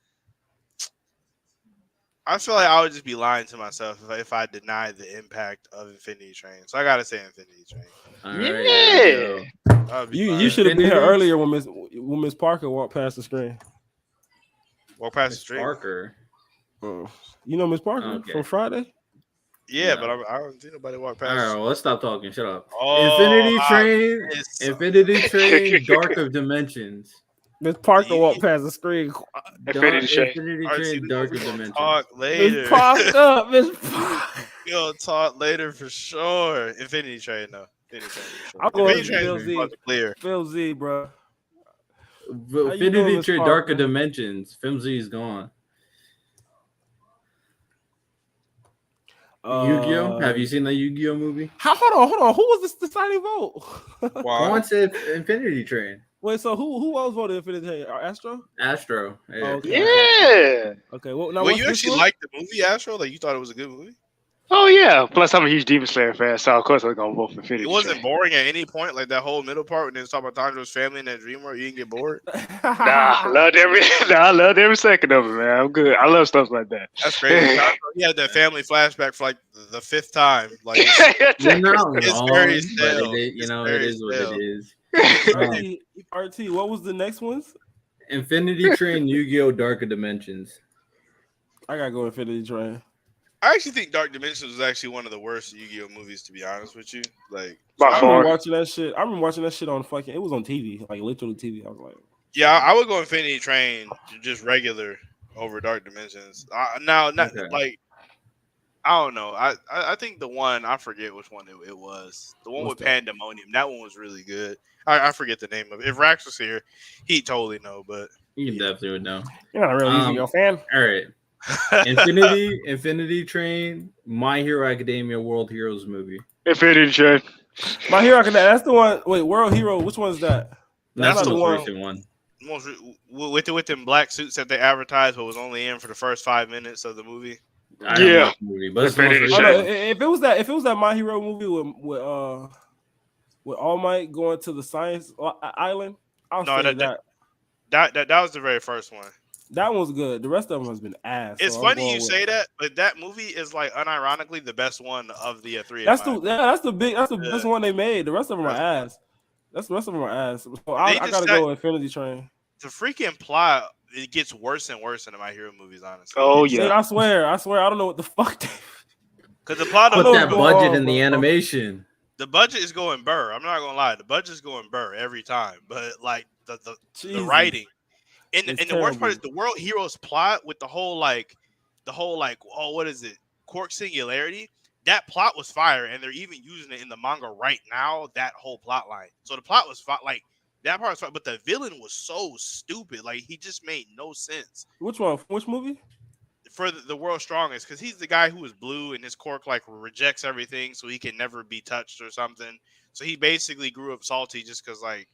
I feel like I would just be lying to myself if I denied the impact of Infinity Train. So I gotta say Infinity Train. All right. there Yeah. you go. I would be You lying. should have been here Infinity? earlier when Miss Parker walked past the screen. walk past the Miss street. Parker. You know Miss Parker Okay. from Friday? Yeah, No. but I don't see nobody walk All past. right, well, let's stop talking. Shut up. Oh, Infinity I Train. missed Infinity Train. Dark of Dimensions. Miss Parker walked past the screen. Infinity Train. Infinity RT, Train, we Darker gonna Dimensions. talk Miss later. Parker, Miss Parker. We gonna talk later for sure. Infinity Train, though. Infinity Train for sure. I'm going Infinity Train Phil is Z. about to clear. Phil Z, bro. How you doing, Infinity Miss Train, Darker Parker? Dimensions. Film Z is gone. Yu-Gi-Oh. Have you seen the Yu-Gi-Oh movie? Hold on. Who was this deciding vote? Quan said Infinity Train. Wait, so who else voted Infinity Train? Astro? Astro. Yeah. Oh, okay. Yeah. Okay. Well, now Wait, what's you this actually one? liked the movie Astro? Like you thought it was a good movie? Oh yeah. Plus, I'm a huge Demon Slayer fan, so of course I'm gonna vote for Infinity It wasn't Train. boring at any point. Like that whole middle part when they was talking about Tanjiro's family in that dream world, you didn't get bored. I loved every second of it, man. I'm good. I love stuff like that. That's crazy. He had that family flashback for like the fifth time. Like You're not it's wrong, very but stale. it It's is very what stale. it is. RT, what was the next ones? Infinity Train, Yu-Gi-Oh, Darker Dimensions. I gotta go Infinity Train. I actually think Dark Dimensions was actually one of the worst Yu-Gi-Oh movies, to be honest with you. Like, By I far. remember watching that shit. I remember watching that shit on fucking. It was on TV, like literally TV. I was like, yeah, I would go Infinity Train just regular over Dark Dimensions. Like, I don't know. I think the one, I forget which one it was. The one What's with that? Pandemonium. That one was really good. I forget the name of it. If Rax was here, he'd totally know. But You definitely would know. you're not a real Yu-Gi-Oh fan. All right. Infinity Train, My Hero Academia, World Heroes movie. Infinity Train. My Hero Academia. That's the one. Wait, World Hero. Which one is that? That's not the the most one. recent one. With them black suits that they advertised, but was only in for the first 5 minutes of the movie. I don't Yeah. know the movie, but it's the most Infinity recent Oh, no, one. if it was that My Hero movie with All Might going to the science island, I'll No, say that was the very first one. that one's good. The rest of them has been ass. It's so I'm funny going you with- say that, but that movie is like unironically the best one of the three. That's the best one they made. The rest of them are That's- ass. The rest of them are ass. So They I just gotta said- go Infinity Train. The freaking plot, it gets worse and worse in the My Hero movies, honestly. Oh Dude, yeah. I swear, I don't know what the fuck. Because the plot I of Put know that what's going budget on, in the bro. animation. the budget is going burr. I'm not gonna lie, the budget's going burr every time. But like the Jesus. writing, and It's the worst part is terrible. the World Heroes plot with the whole oh, what is it, Quark Singularity. That plot was fire, and they're even using it in the manga right now. That whole plot line. So the plot was like that part was fine, but the villain was so stupid. Like he just made no sense Which one? Which movie? for the World's Strongest, because he's the guy who is blue and his Quark like rejects everything, so he can never be touched or something. So he basically grew up salty just because like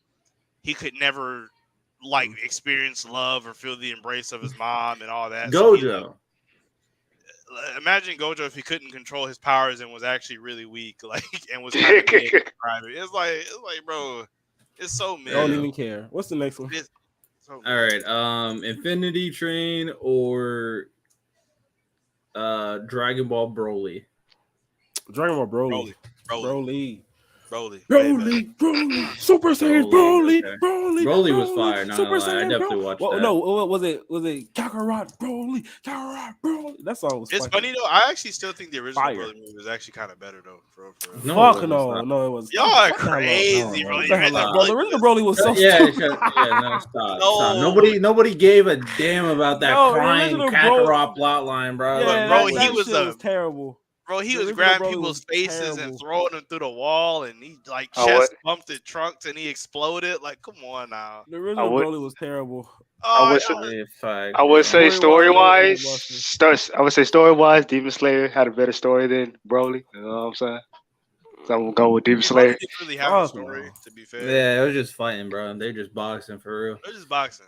he could never like experience love or feel the embrace of his mom and all that. So he, Gojo. imagine Gojo if he couldn't control his powers and was actually really weak, like, and was kind of private. It's like, bro, it's so mid. Don't even care. What's the next one? It's so All right. Infinity Train or Dragon Ball Broly. Dragon Ball Broly. Broly. Broly. Super Saiyan Broly, Broly. okay. Broly. Broly was fire, not Super gonna lie. I Saiyan definitely Broly. watched Well, that. no, was it Kakarot Broly? Kakarot Broly. That song was. It's fucking funny though. I actually still think the original fire. Broly movie was actually kind of better though. For real. No, Fuck it no, wasn't. no, it was. Y'all are Shut the hell up. crazy, No, bro. what Shut the hell up, bro. The original Broly was so Yeah, stupid. no, stop. No. Nobody gave a damn about that No, the crying original Kakarot plotline, bro. Yeah, Like, bro, that he was shit was terrible. Bro, he The was original grabbing Broly people's was faces and terrible. throwing them through the wall, and he like Oh, chest what? bumped the trunks and he exploded. Like, come on now. The original would- Broly was terrible. Oh, would y'all- yeah, fuck, I would say Story-wise, story wise, Demon Slayer had a better story than Broly. You know what I'm saying? So I'm gonna go with Demon Broly Slayer. didn't really have a Fuck story, no. to be fair. Yeah, it was just fighting, bro. They're just boxing for real. They're just boxing.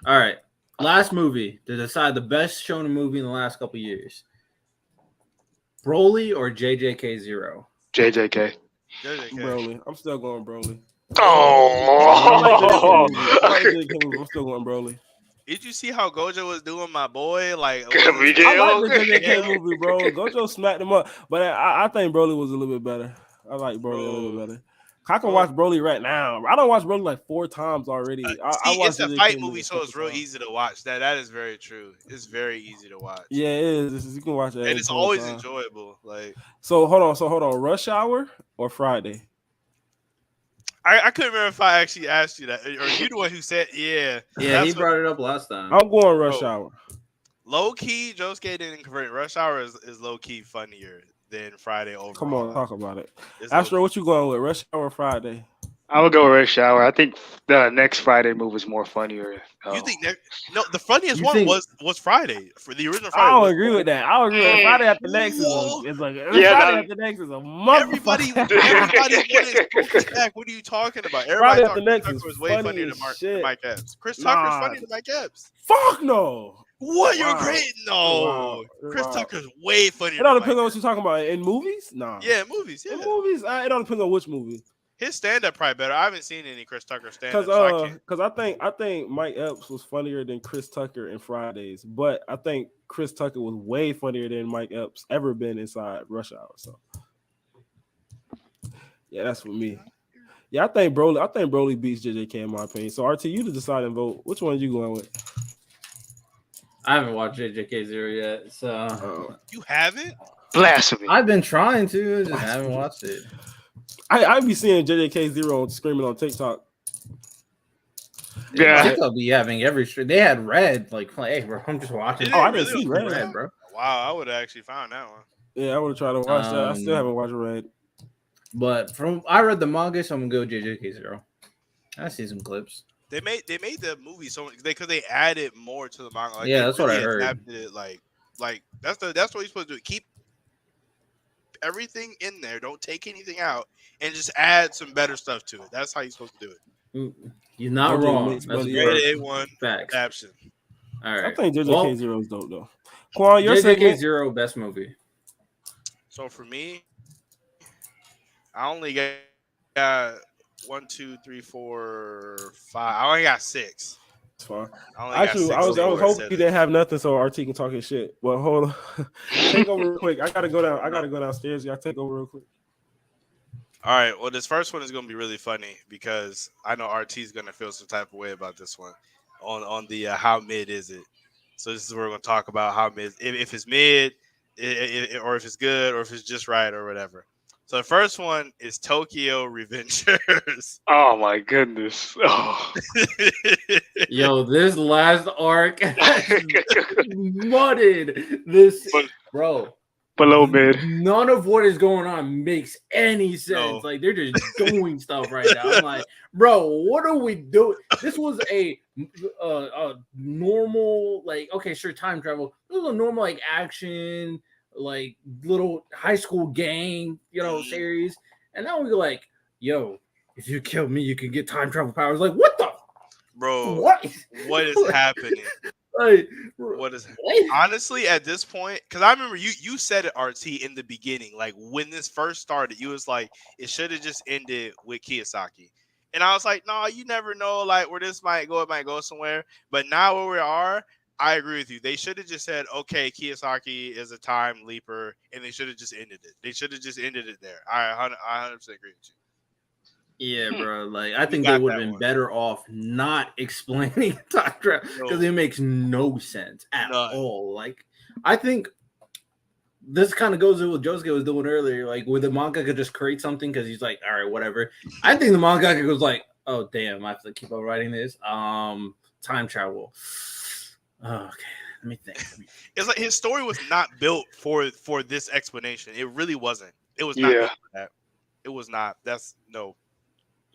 All right, last movie to decide the best shonen movie in the last couple years: Broly or JJK0? JJK. JJK. Broly. I'm still going Broly. Oh, I like JJK movie. I'm still going Broly. Did you see how Gojo was doing, my boy? Like, Miguel. I like the Yeah. JJK movie, bro. Gojo smacked him up, but I think Broly was a little bit better. I like Broly a little bit better. I can watch Broly right now. I don't watch Broly like 4 times already. I see, watched it's a JJK fight movie, so couple it's real times. easy to watch. That is very true. It's very easy to watch. Yeah, it is. You can watch it, And it's any always time. enjoyable. Like, So hold on. Rush Hour or Friday? I couldn't remember if I actually asked you that, or you the one who said, yeah. Yeah, he brought it up last time. I'm going Rush Hour. Low key, Josuke didn't convert. Rush Hour is low key funnier than Friday overall. Come on, talk about it. It's Astro, low-key. what you going with? Rush Hour or Friday? I would go Rush Hour. I think the next Friday movie is more funnier. You think that? No, the funniest You one think- was Friday for the original Friday. I don't was agree with that. I don't agree with Friday After Next Whoa. is like Yeah, Friday no. After Next is a Everybody motherfucker. wanted Spooky back. What are you talking about? Friday Everybody After thought Next Chris is Tucker was way funny funnier as than shit. Mike Epps. Chris Tucker's Nah. funnier than Mike Epps. Fuck no. What? You're Wow. great? No. Wow. Chris Wow. Tucker's way funnier. It all than depends on Mike what you're talking about. In movies? Nah. Epps. Yeah, movies. In Yeah, movies, it all depends on which movie. his stand up probably better. I haven't seen any Chris Tucker stand up. So I can't. Cause I think Mike Epps was funnier than Chris Tucker in Fridays, but I think Chris Tucker was way funnier than Mike Epps ever been inside Rush Hour. So yeah, that's for me. Yeah, I think Broly beats JJK in my opinion. So RT, you the deciding vote. Which one are you going with? I haven't watched JJK Zero yet, so You haven't? Blasphemy. I've been trying to, just haven't watched it. I be seeing JJK Zero screaming on TikTok. Yeah. TikTok be having every stream. They had Red like play, bro. I'm just watching. Did Oh, I they didn't really? see Red. bro. Wow, I would have actually found that one. Yeah, I would have tried to watch that. I still haven't watched Red. But I read the manga, so I'm gonna go JJK Zero. I see some clips. They made the movie so because they added more to the manga. Like, Yeah, they that's what I really heard. adapted it, like that's what you're supposed to do. Keep everything in there. Don't take anything out, and just add some better stuff to it. That's how you're supposed to do it. You're not Okay, wrong. makes That's money. Grade perfect. A1 Facts. adaptation. All right. I think JJK Well, Zero is dope though. Quan, your JJK segment. Zero best movie. So for me, I only got 1, 2, 3, 4, 5. I only got 6. It's fine. I only got Actually, 6 I was before it hoping said you it. didn't have nothing so RT can talk his shit. But hold on, take over real quick. I gotta go downstairs. Y'all take over real quick. All right. Well, this first one is going to be really funny because I know RT is going to feel some type of way about this one on the how mid is it. So this is where we're going to talk about how mid, if it's mid, or if it's good, or if it's just right, or whatever. So the first one is Tokyo Revengers. Oh my goodness. Oh. Yo, this last arc mudded this, bro. Below mid. None of what is going on makes any sense. No. Like they're just doing stuff right now. I'm like, bro, what are we doing? This was a normal, like, okay, sure, time travel. This was a normal, like, action, like, little high school gang, series. And now we're like, yo, if you kill me, you can get time travel powers. Like, what the? Bro, What? what is happening? Like, What is what? honestly at this point? Because I remember you said it, RT, in the beginning, like when this first started, you was like, it should have just ended with Kiyosaki, and I was like, no, you never know, like where this might go. It might go somewhere. But now where we are, I agree with you. They should have just said, okay, Kiyosaki is a time leaper, and they should have just ended it. They should have just ended it there. I 100% agree with you. Yeah, bro. Like, I You think got they would that have been one. better off not explaining time travel because it makes no sense at None. all. Like, I think this kind of goes with what Josuke was doing earlier. Like, where the manga could just create something because he's like, all right, whatever. I think the manga goes like, oh damn, I have to keep on writing this. Time travel. Okay, let me think. It's like his story was not built for this explanation. It really wasn't. It was not Yeah. built for that. It was not. That's no.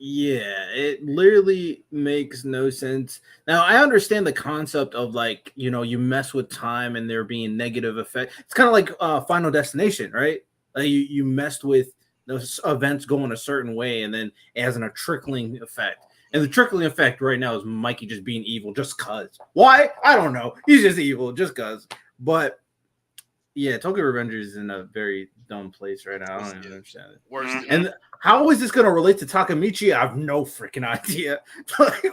Yeah, it literally makes no sense. Now, I understand the concept of, like, you mess with time and there being negative effect. It's kind of like Final Destination, right? Like you messed with those events going a certain way and then it has a trickling effect. And the trickling effect right now is Mikey just being evil just cuz. Why? I don't know. He's just evil just cuz. But yeah, Tokyo Revengers is in a very dumb place right now. I don't even understand it. Worse. And how is this going to relate to Takamichi? I have no freaking idea. Like,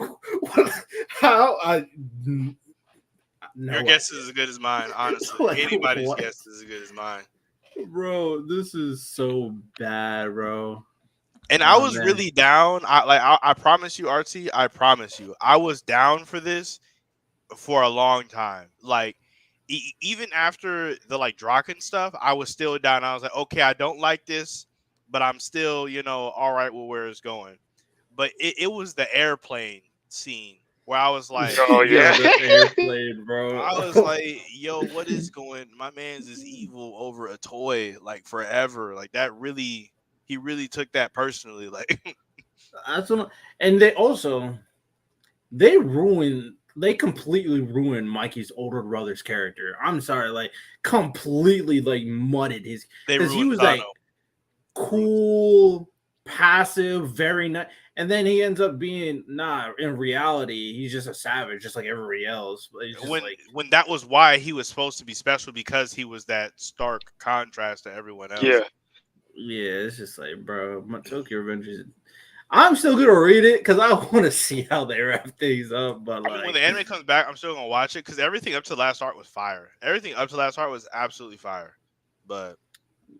how? No Your guess is as good as mine, honestly. Like, Anybody's what? guess is as good as mine. Bro, this is so bad, bro. And I Oh, was man. really down. I promise you, RT, I promise you, I was down for this for a long time. Like, even after the like Draken stuff, I was still down. I was like, okay, I don't like this, but I'm still, all right with where it's going. but it was the airplane scene where I was like, Oh, yeah. the airplane, bro. I was like, yo, what is going? My man's is evil over a toy, like forever. Like that really, he really took that personally. Like, That's what, and they completely ruined Mikey's older brother's character. I'm sorry, like completely like mudded his, they because he ruined was Thanos. like cool, passive, very nice, and then he ends up being in reality he's just a savage, just like everybody else. But he's just when that was why he was supposed to be special, because he was that stark contrast to everyone else. Yeah. Yeah, it's just like, bro, my Tokyo Revengers. I'm still gonna read it because I want to see how they wrap things up. But I mean, when the anime comes back, I'm still gonna watch it because everything up to the last art was fire. Everything up to the last art was absolutely fire. But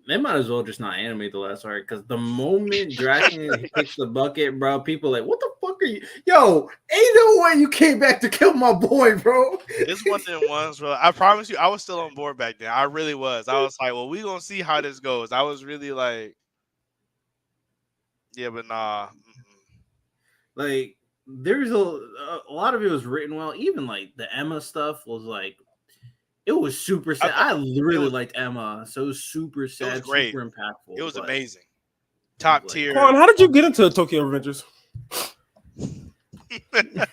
they might as well just not animate the last arc, because the moment Draken hits the bucket, bro, people are like, what the fuck are you? Yo, ain't no way you came back to kill my boy, bro. it's one of them ones, bro. I promise you, I was still on board back then. I really was. I was like, well, we gonna see how this goes. I was really like, yeah, but nah. Like, there's a lot of it was written well. Even like the Emma stuff was like, it was super sad. I really liked Emma, so it was super sad, it was great. super impactful. It was amazing. Top tier. Quan, how did you get into Tokyo Revengers?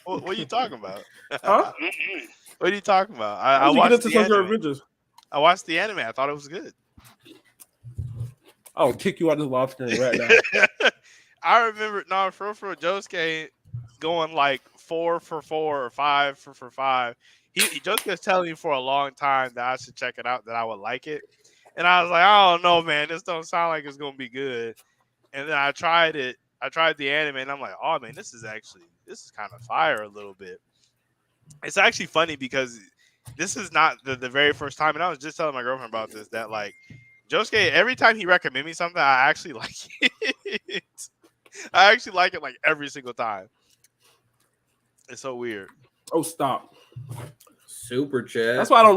What are you talking about? Huh? What are you talking about? How did you get into Tokyo Revengers? I watched the anime. I thought it was good. I'll kick you out of this live stream right now. I remember, for Josuke going like 4 for 4 or 5 for 5. Josuke was telling me for a long time that I should check it out, that I would like it. And I was like, I don't know, man. This don't sound like it's going to be good. And then I tried it. I tried the anime, and I'm like, oh, man, this is kind of fire a little bit. It's actually funny because this is not the very first time. And I was just telling my girlfriend about this, that like Josuke, every time he recommends me something, I actually like it. I actually like it like every single time. It's so weird. Oh, stop. Super chat. That's why I don't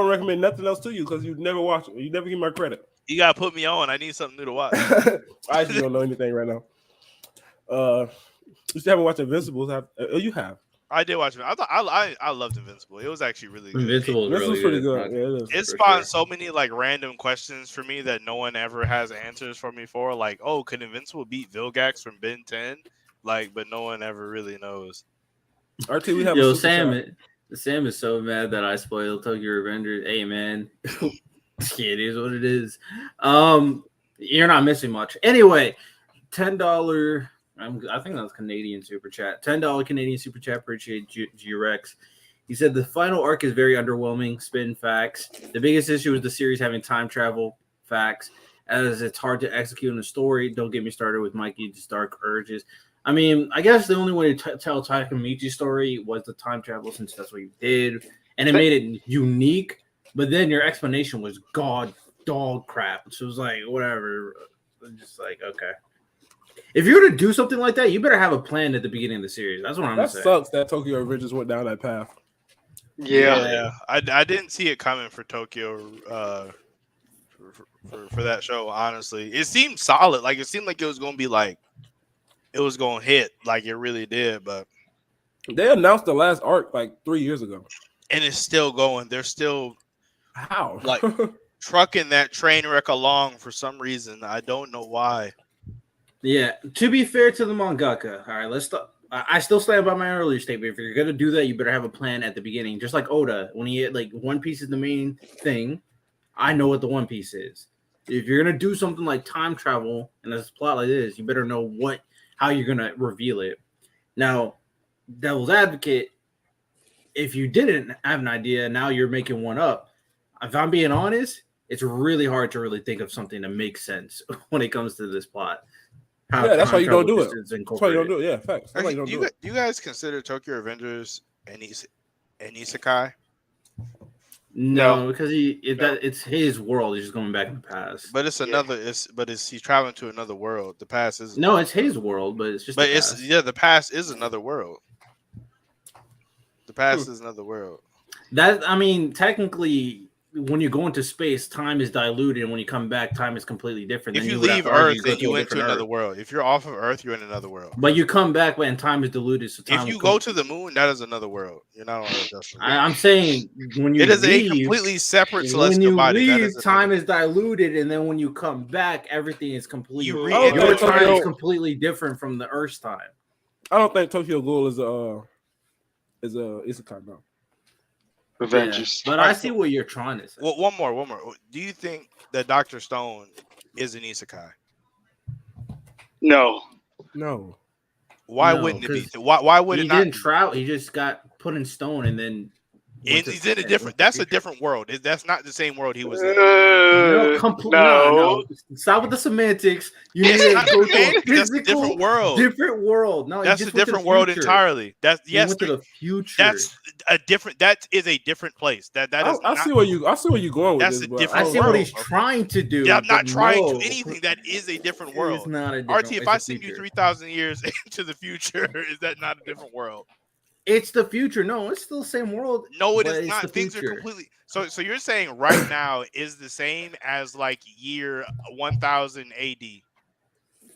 recommend nothing else to you, because you never watch it. You never give me my credit. You gotta put me on. I need something new to watch. I actually don't know anything right now. You still haven't watched Invincibles? You have. I did watch it. I loved Invincible. It was actually really good. Invincible was really pretty good. Yeah, it is. It spawned so many like random questions for me that no one ever has answers for me for. Like, oh, could Invincible beat Vilgax from Ben 10? Like, but no one ever really knows. RT, we have Sam is so mad that I spoiled Tokyo Revengers. Hey man, it is what it is. You're not missing much. Anyway, $10. I think that was Canadian super chat. $10 Canadian super chat. Appreciate G-Rex. He said the final arc is very underwhelming. Spin facts. The biggest issue is the series having time travel facts, as it's hard to execute in a story. Don't get me started with Mikey's dark urges. I mean, I guess the only way to tell Takamichi's story was the time travel, since that's what you did, and it made it unique. But then your explanation was dog crap. So it was like, whatever. Just like, okay. If you're gonna do something like that, you better have a plan at the beginning of the series. That's what I'm saying. That sucks that Tokyo Revengers went down that path. Yeah. I didn't see it coming for Tokyo for that show. Honestly, it seemed solid. Like it seemed like it was gonna be like it was gonna hit. Like it really did. But they announced the last arc like 3 years ago, and it's still going. They're still like trucking that train wreck along for some reason. I don't know why. Yeah, to be fair to the mangaka, all right, let's stop. I still stand by my earlier statement. If you're gonna do that, you better have a plan at the beginning. Just like Oda, when he had like One Piece is the main thing, I know what the One Piece is. If you're gonna do something like time travel and there's a plot like this, you better know how you're gonna reveal it. Now, devil's advocate, if you didn't have an idea, now you're making one up. If I'm being honest, it's really hard to really think of something that makes sense when it comes to this plot. Yeah, that's why you don't do it. That's why you don't do it. Yeah, facts. That's why you don't do it. You guys consider Tokyo Revengers an isekai? No, because it's his world. He's just going back in the past. But it's another. He's traveling to another world. The past is it's his world, but it's just. But the past is another world. The past is another world. That technically, when you go into space, time is diluted, and when you come back, time is completely different. If Then you would have leave to argue Earth, go then you a went to different another Earth. world. If you're off of Earth, you're in another world. But you come back when time is diluted, so time If you will go to the moon, that is another world. You're not on Earth. That's I'm saying when you it is a leave, completely separate when celestial you body. That leave, is time another. is diluted, and then when you come back, everything is completely. You I don't Your think time is Tokyo. completely different from the Earth's time. I don't think Tokyo Ghoul is a isekai now. Avengers. But I see what you're trying to say. Well, one more. Do you think that Dr. Stone is an isekai? No. No. Why No, wouldn't it be? 'cause Why would He it not? didn't travel. He just got put in stone, and then He's in a different. That's a different world. That's not the same world he was in. No, No. Stop with the semantics. You need It's to not go to a semantics, that's a physical, different world. Different world. No, That's he a just went to the different world future. entirely. That's He yes. went to the future. That's a different. That is a different place. That is. I see where you going with That's this. a but different I see world. what he's trying to do. Yeah, I'm not but trying no. to anything. That is a different It's world. not a different. RT, if it's I a send you future. 3,000 years into the future, is that not a different world? It's the future. No, it's still the same world. No, it but is it's not. the Things are future. completely. So you're saying right now is the same as like year 1000 AD.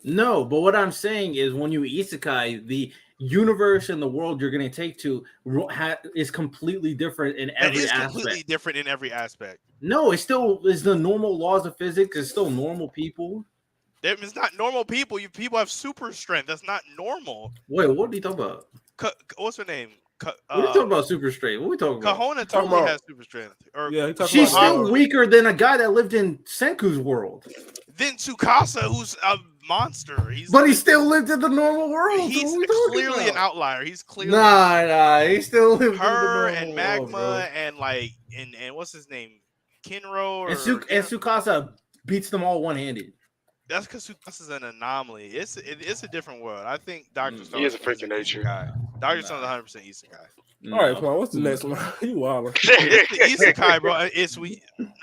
No, but what I'm saying is when you isekai, the universe and the world you're going to take to is completely different in every aspect. Completely different in every aspect. No, it still is the normal laws of physics. It's still normal people. It's not normal people. People have super strength. That's not normal. Wait, what are you talking about? What's her name? What are you talking about? Super strength. What are we talking about? Kahona totally has super strength. She's still weaker than a guy that lived in Senku's world. Then Tsukasa, who's a monster. He still lived in the normal world. He's clearly an outlier. He's clearly he still lived in the her normal and Magma world, and like and what's his name? Kinro and Tsukasa beats them all one-handed. That's because Tsukasa's an anomaly. It's a different world. I think Dr. Stone is a freak of nature. Dr. Stone's 100% isekai. All right, come on. What's the next one? You wild. It's the isekai, bro.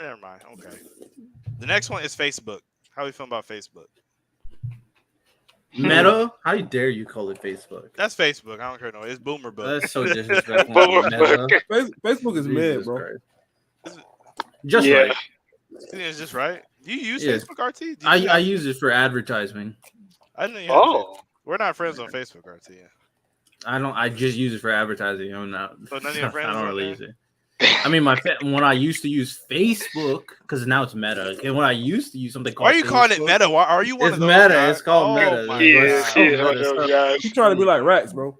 Never mind. Okay. The next one is Facebook. How we feel about Facebook? Meta? How dare you call it Facebook? That's Facebook. I don't care. No, it's Boomer Book. That's so disrespectful. Facebook is mid, bro. Just right. It's just right. Do you use Yeah. Facebook, RT? I use it for advertising. I didn't know you had We're not friends on Facebook, RT. I don't. I just use it for advertising. I'm not. So none of your friends I don't are really there? use it. I mean, when I used to use Facebook, because now it's Meta. And when I used to use something called, Why are you calling it Meta? Why are you one It's of those Meta. guys? It's called Oh Meta. my It's You trying to be like rats, bro?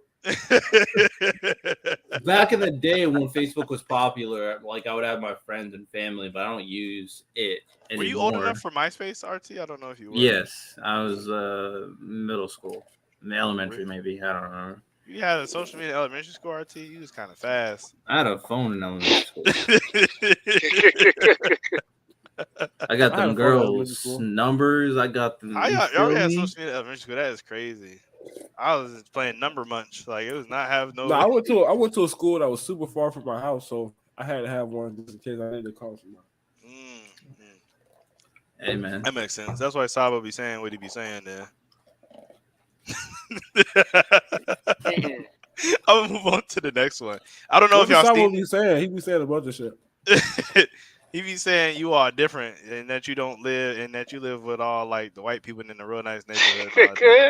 Back in the day when Facebook was popular, like I would have my friends and family, but I don't use it anymore. Were you old enough for MySpace, RT? I don't know if you were. Yes, I was middle school, elementary maybe. I don't know. You had a social media in elementary school, RT? You was kind of fast. I had a phone in elementary school. I got them girls' numbers. I got them. Y'all had social media in elementary school. That is crazy. I was just playing Number Munch. Like, it was not having no. No, I went to a school that was super far from my house, so I had to have one just in case I needed to call somebody. Hey man, that makes sense. That's why Sabo be saying what he be saying there. I'm gonna move on to the next one. I don't know if y'all Sabo be saying. He be saying a bunch of shit. He be saying you are different and that you don't live and that you live with all like the white people in a real nice neighborhood.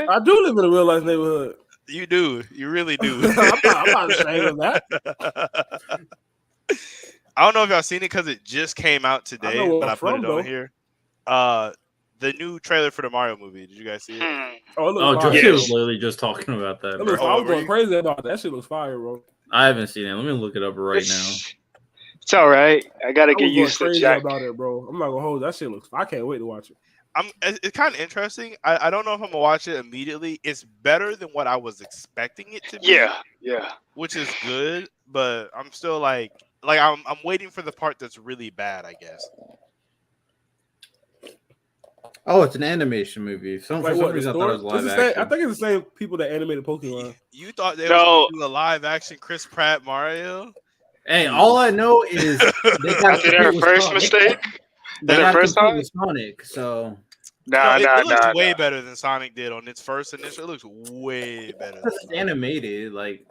I do live in a real nice neighborhood. You do. You really do. I'm not ashamed of that. I don't know if y'all seen it because it just came out today, but I put it on here. The new trailer for the Mario movie. Did you guys see it? Josie was literally just talking about that. I was going crazy about that. That shit looks fire, bro. I haven't seen it. Let me look it up right now. It's all right. I gotta get used to Jack. About it, bro. I'm not gonna hold that shit. I can't wait to watch it. It's kind of interesting. I don't know if I'm gonna watch it immediately. It's better than what I was expecting it to be. Yeah. Which is good, but I'm still like I'm waiting for the part that's really bad, I guess. Oh, it's an animation movie. For some reason, I thought it was live action. I think it's the same people that animated Pokemon. You thought they were going to do a live action Chris Pratt Mario? Hey, all I know is they got their first mistake. They got first time Sonic, so It looks way better than Sonic did on its first initial. It looks way better. It's animated, like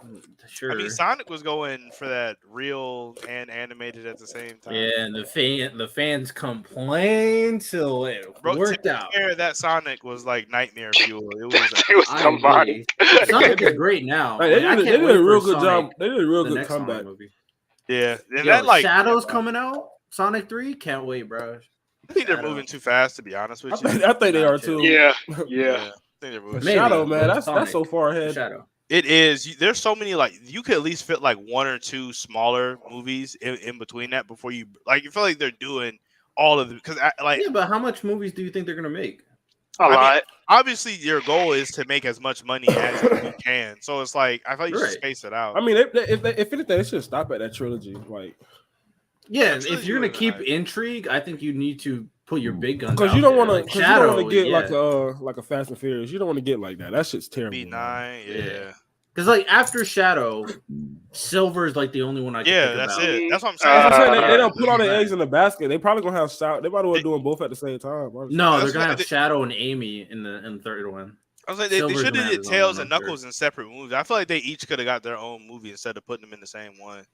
sure. I mean, Sonic was going for that real and animated at the same time. Yeah, and the fans complained till it worked out. That Sonic was like nightmare fuel. It was. It was combined. Sonic is great now. Like, they did a real good job. They did a real good comeback. Yeah, and that like Shadow's coming out. Sonic 3, can't wait, bro. I think they're moving too fast, to be honest with you. I think they are too. Yeah. I think they're moving. Shadow, man, that's so far ahead. Shadow. It is. There's so many, like, you could at least fit like one or two smaller movies in between that before you like. You feel like they're doing all of them because like. Yeah, but how much movies do you think they're gonna make? A lot. Mean, obviously, your goal is to make as much money as you can. So it's like I feel like you should space it out. I mean, if anything, they should stop at that trilogy. Like, yeah, if you're gonna keep intrigue, I think you need to put your big guns. Because you don't want to. Like you don't want to get like a Fast and Furious. You don't want to get like that. That shit's terrible. B9, yeah. Because like after Shadow, Silver is like the only one I can think that's about. it. That's what I'm saying. They don't put all their eggs in the basket. They probably gonna have Shadow. They might be doing both at the same time. Honestly. No, they're gonna have Shadow and Amy in the third one. I was like, they should have did Tails and Knuckles in separate movies. I feel like they each could have got their own movie instead of putting them in the same one.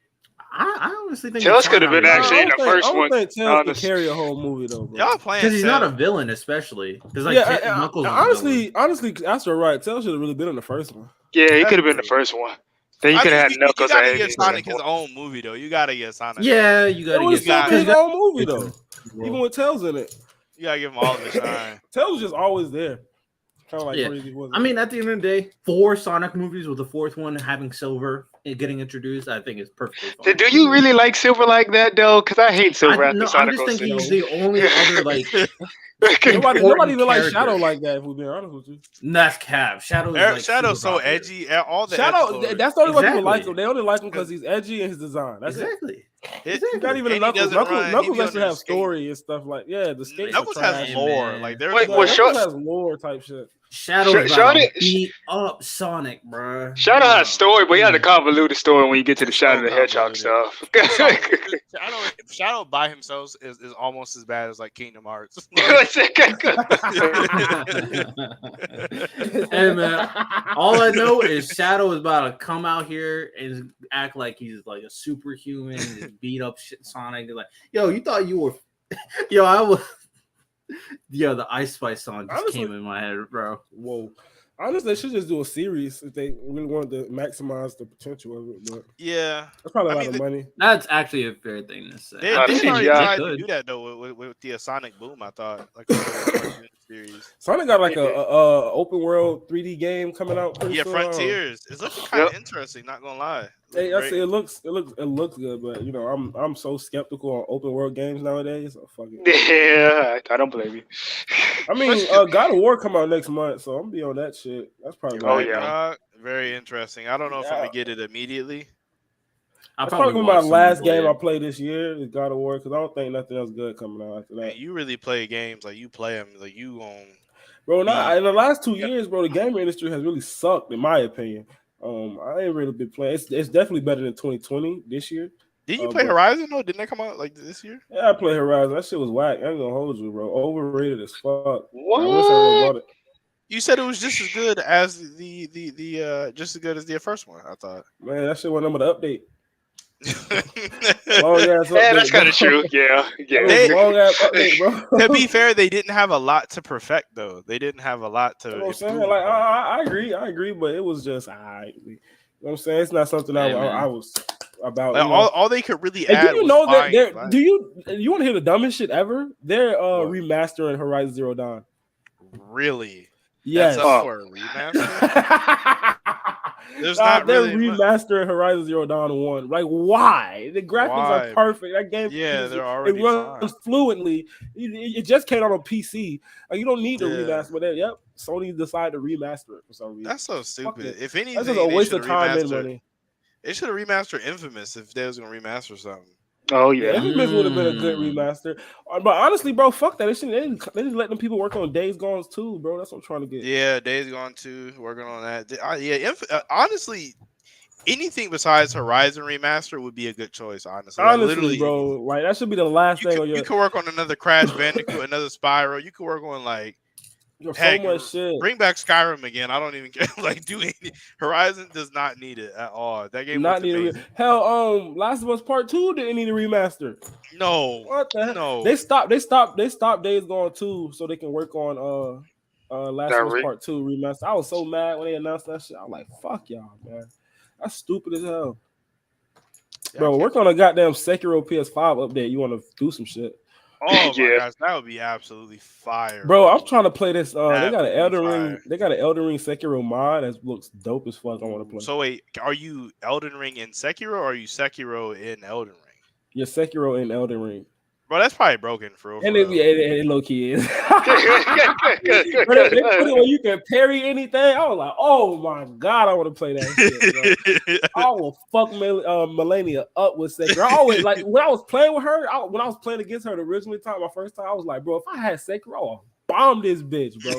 I honestly think Tails could have been actually in the first one. I don't think Tails could carry a whole movie though, bro. Y'all playing because he's not a villain, especially because like Knuckles. Honestly, that's right. Tails should have really been in the first one. Yeah, he could have been the first one. Then you could have had Knuckles. You gotta get Sonic his own movie though. You gotta get Sonic. Yeah, you gotta get his own movie though. Even with Tails in it, you gotta give him all of his shine. Tails was just always there. Kind of like crazy. I mean, at the end of the day, 4 Sonic movies with the 4th one having Silver and getting introduced, I think is perfectly fine. Do you really like Silver like that though? Because I hate Silver after Sonic. I'm just thinking he's the only other like. Nobody even likes Shadow like that. If we're being honest with you, that's cap. Shadow's so edgy. All the Shadow. That's the only way people like him. They only like him because he's edgy and his design. That's exactly. He's not even a Knuckles. Knuckles actually have story and stuff like the skate. Knuckles has lore. Like Knuckles has lore type shit. Shadow beat up Sonic, bro. Shadow has story, but he had a convoluted story when you get to the Shadow the Hedgehog stuff. Shadow by himself is almost as bad as like Kingdom Hearts. Hey man, all I know is Shadow is about to come out here and act like he's like a superhuman, and beat up shit Sonic. Like, yo, you thought you were, yo, I was. Yeah, the Ice Spice song just came in my head, bro. Whoa. Honestly, they should just do a series if they really wanted to maximize the potential of it. But yeah, that's probably a lot of money. That's actually a fair thing to say. They already tried to do that though with the Sonic Boom. I thought like series. Sonic got like a open world 3D game coming out. Yeah, soon. Frontiers. It's looking kind of interesting. Not gonna lie. Hey, I say it looks good, but you know I'm so skeptical on open world games nowadays. So fuck it. Yeah, I don't blame you. I mean, God of War come out next month, so I'm gonna be on that shit. That's probably very interesting. I don't know if I'm gonna get it immediately. That's probably my last game I play this year is God of War because I don't think nothing else good coming out after that. Man, you really play games like you play them like you on. Bro, in the last 2 years, bro, the gaming industry has really sucked in my opinion. I ain't really been playing. It's definitely better than 2020 this year. Did you play Horizon though? Didn't that come out like this year? Yeah, I played Horizon. That shit was whack. I ain't gonna hold you, bro. Overrated as fuck. What? I wish I would have bought it. You said it was just as good as the just as good as the first one. I thought. Man, that shit went on with the update. Oh yeah, that's kind of true. Yeah. Long ass update, bro. To be fair, they didn't have a lot to perfect though. They didn't have a lot to. You know what I'm saying? Like I agree, but it was just alright. You know what I'm saying? It's not something I was about. Like, all they could really add. Do you know that? Do you want to hear the dumbest shit ever? They're remastering Horizon Zero Dawn. Really? Yes. That's up for a remaster. They're remastering Horizon Zero Dawn 1. Like, why? The graphics are perfect. That game, they're already. It runs fluently. It just came out on PC. Like, you don't need to remaster. But yep, Sony decided to remaster it for some reason. That's so stupid. If anything, that's just a waste of time and money. They should have remastered Infamous if they was gonna remaster something. Oh yeah, Infamous would have been a good remaster. But honestly, bro, fuck that. They just let them people work on Days Gone too, bro. That's what I'm trying to get. Yeah, Days Gone 2, working on that. Honestly, anything besides Horizon remaster would be a good choice. Honestly, literally, bro, like that should be the last thing. You could work on another Crash Bandicoot, another Spyro. You could work on like There's so Heck, much shit. bring back Skyrim again. I don't even care. Like, do any Horizon does not need it at all. That game Not looks need amazing. Hell, Last of Us Part 2 didn't need a remaster. No, What the hell? no. They stopped Days Gone 2 so they can work on Last of Us Part 2 remaster. I was so mad when they announced that shit. I was like, fuck y'all, man. That's stupid as hell. Yeah, Bro, work on a goddamn Sekiro PS5 update. You want to do some shit. Oh my gosh, that would be absolutely fire. Bro, I'm trying to play this. They That got would an be Elden fire. Ring. They got an Elden Ring Sekiro mod that looks dope as fuck. I want to play. So wait, are you Elden Ring in Sekiro or are you Sekiro in Elden Ring? You're Sekiro in Elden Ring. Bro, that's probably broken for real. And it low key is. But they put it where you can parry anything. I was like, oh my god, I want to play that shit, bro. I will fuck Melania up with Sekiro. I always like when I was playing with her. When I was playing against her the original time, my first time, I was like, bro, if I had Sekiro, I would bomb this bitch, bro.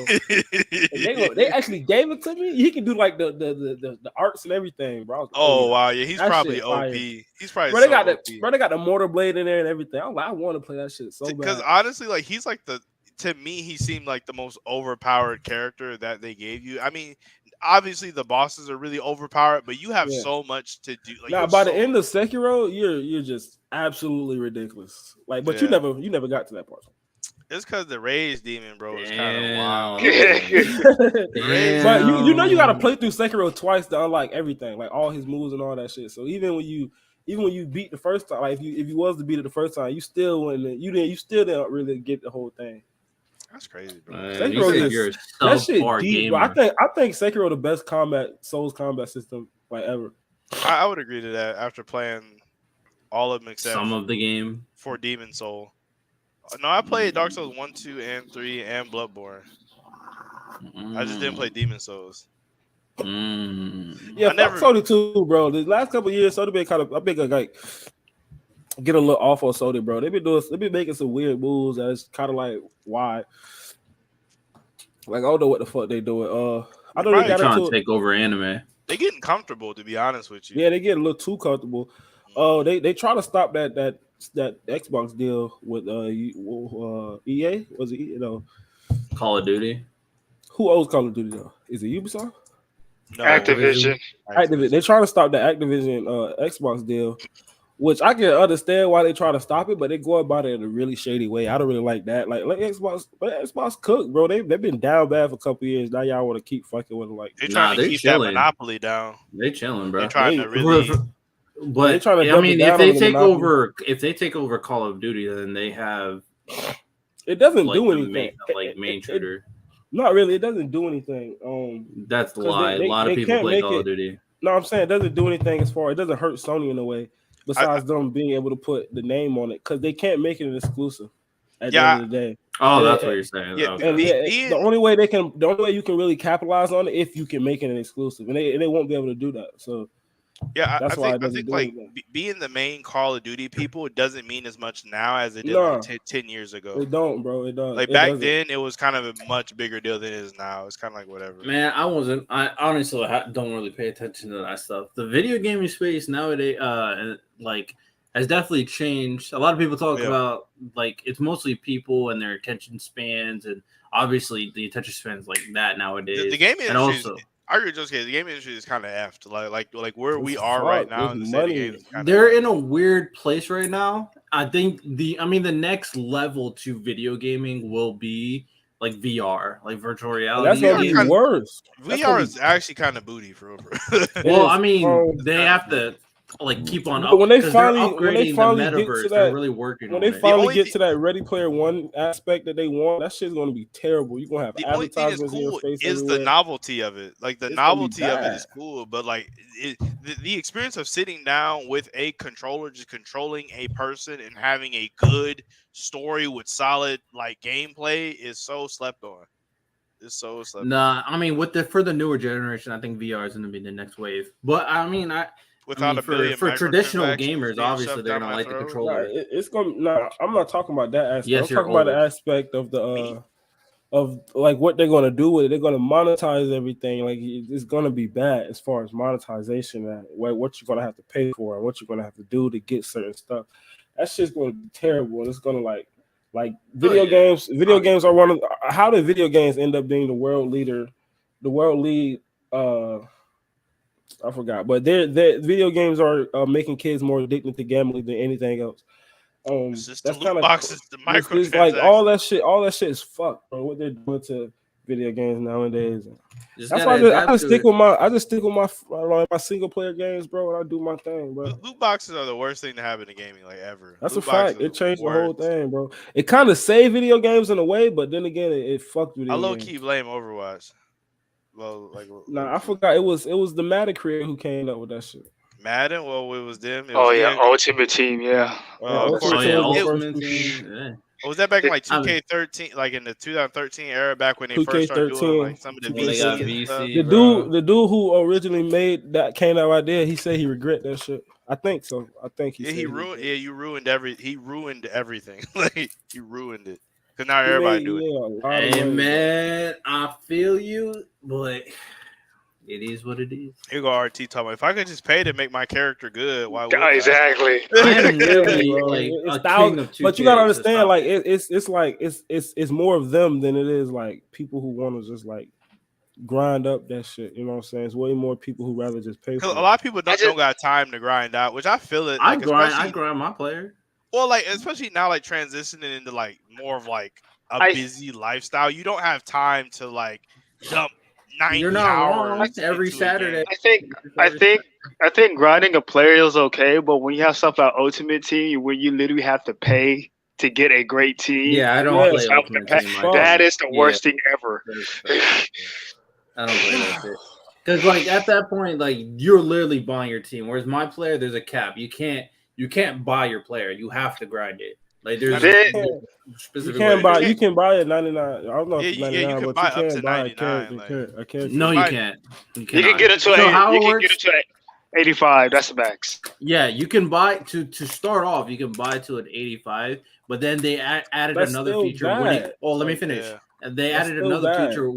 And they actually gave it to me. He can do like the arts and everything, bro. Oh wow, yeah, he's probably OP. fire. He's probably Bro, they got OP. they got the mortar blade in there and everything. I'm like, I want to play that shit so bad. Because honestly, like he's like to me, he seemed like the most overpowered character that they gave you. I mean, obviously the bosses are really overpowered, but you have so much to do. Like, now, by the end of Sekiro, you're just absolutely ridiculous. Like, but you never got to that part. It's because the rage demon, bro, is kind of wild. But you know you got to play through Sekiro twice to unlock everything, like all his moves and all that shit. So even when you beat the first time, like if you was to beat it the first time, you still didn't really get the whole thing. That's crazy, bro. Sekiro that shit deep, bro. I think Sekiro the best Souls combat system like ever. I would agree to that after playing all of them except some of the game for Demon Soul. No, I played Dark Souls 1, 2, and 3, and Bloodborne. I just didn't play Demon Souls. Yeah, fuck Soda too, bro. The last couple of years, Soda been kind of, I think like get a little off on Soda, bro. They've been making some weird moves that's kind of like why. Like I don't know what the fuck they doing. I know they got trying to take over anime. They getting comfortable, to be honest with you. Yeah, they get a little too comfortable. They try to stop that Xbox deal with EA. Was it Call of Duty? Who owns Call of Duty though? Is it Ubisoft? No, Activision. They're trying to stop the Activision Xbox deal, which I can understand why they try to stop it, but they go about it in a really shady way. I don't really like that. Like Xbox cook, bro. They've been down bad for a couple years. Now y'all want to keep fucking with like they're trying to keep that monopoly down. They chilling, bro. They're trying to really. But I mean, if they take over Call of Duty, then they have. It doesn't do anything. Main shooter. Not really. It doesn't do anything. That's the lie. A lot of people play Call of Duty. No, I'm saying it doesn't do anything as far. It doesn't hurt Sony in a way. Besides them being able to put the name on it, because they can't make it an exclusive. At the end of the day. Oh, that's what you're saying. Yeah, okay. The only way you can really capitalize on it if you can make it an exclusive, and they won't be able to do that. So. Yeah, I think like being the main Call of Duty people, it doesn't mean as much now as it did like 10 years ago. It don't, bro. It does. Like back then, it was kind of a much bigger deal than it is now. It's kind of like whatever. Man, I honestly don't really pay attention to that stuff. The video gaming space nowadays, has definitely changed. A lot of people talk about like it's mostly people and their attention spans, and obviously the attention spans like that nowadays. The gaming industry also. I agree, just the gaming industry is kind of effed. Like where we are right now in the state of games. They're in a weird place right now. I think the next level to video gaming will be like VR, like virtual reality. That's gonna be worse. VR is actually kind of booty for real. Well, I mean, they have to like keep on. When they finally the metaverse, they're really working. When they finally get to that Ready Player One aspect that they want, that shit's gonna be terrible. You're gonna have the only thing that's cool is the novelty of it. Like the novelty of it is cool, but like the experience of sitting down with a controller, just controlling a person and having a good story with solid like gameplay is so slept on. It's so slept. Nah, I mean, for the newer generation, I think VR is gonna be the next wave. But I mean, for traditional gamers, obviously they're gonna like the controller. It's gonna. No, I'm not talking about that aspect. I'm talking about the aspect of the of like what they're gonna do with it. They're gonna monetize everything. Like it's gonna be bad as far as monetization and what you're gonna have to pay for and what you're gonna have to do to get certain stuff. That shit's gonna be terrible. And it's gonna like Like video games are one of how did video games end up being the world leader, the world lead? I forgot, but they're video games are making kids more addicted to gambling than anything else. It's just the That's loot kind of boxes, the it's like all microtransactions. that shit is fucked, bro. What they're doing to video games nowadays. Just That's gotta why I adapt just to stick it. with my single player games, bro, and I do my thing, bro. Loot boxes are the worst thing to happen in gaming, like ever. That's Loot a boxes fact. are It changed the worst. whole thing, bro. It kind of saved video games in a way, but then again, it fucked I video low games. key blame Overwatch. Well, like Nah, I forgot. It was the Madden creator who came up with that shit. Madden. Well, it was them. It Oh was yeah, EA. Ultimate Team. Yeah. Of course, Ultimate Oh yeah, Team was the it, first Ultimate two. Team. Yeah. was that back in like I mean, 2K13, like in the 2013 era, back when they first started doing 2K13. like some of the when they got VC and stuff. VC, The bro. dude who originally made that came out idea, he said he regret that shit. I think so. I think he Yeah, said he ruined. Yeah, you ruined he ruined everything. Like he ruined it. Cause now He everybody made, do it. yeah, a lot of Hey money, man, I feel you, but it is what it is. Here go RT talking about, if I could just pay to make my character good, why would Yeah, I? exactly. I am Yeah, literally bro. like It's a thousands, king of 2K. but you gotta so understand, stop like it. it's like it's more of them than it is like people who want to just like grind up that shit. You know what I'm saying? It's way more people who rather just pay for Cause it. a lot of people don't, just- don't got time to grind out, which I feel it. I Like grind my player. well, like especially now, like transitioning into like more of like a I- busy lifestyle. You don't have time to like dump 90 You're not wrong. hours Every into a Saturday. game. I think grinding a player is okay, but when you have stuff like Ultimate Team where you literally have to pay to get a great team, Yeah, I don't Yeah. play That- Ultimate Team. that is the Yeah. worst thing ever. I don't play that shit. Because like at that point, like you're literally buying your team. Whereas my player, there's a cap. You can't buy your player. You have to grind it. Like there's Then- a You specific can way buy. to do You it. can buy it 99. I don't know if Yeah, it's you 99, can but buy you up can to buy 99, a character. No, you buy- can't. You can get into So how it you can works? get into 85. That's the max. Yeah, you can buy to start off. You can buy to an 85, but then they added That's another still feature. When bad. oh, let me Like, finish. yeah. And they That's added still another bad. feature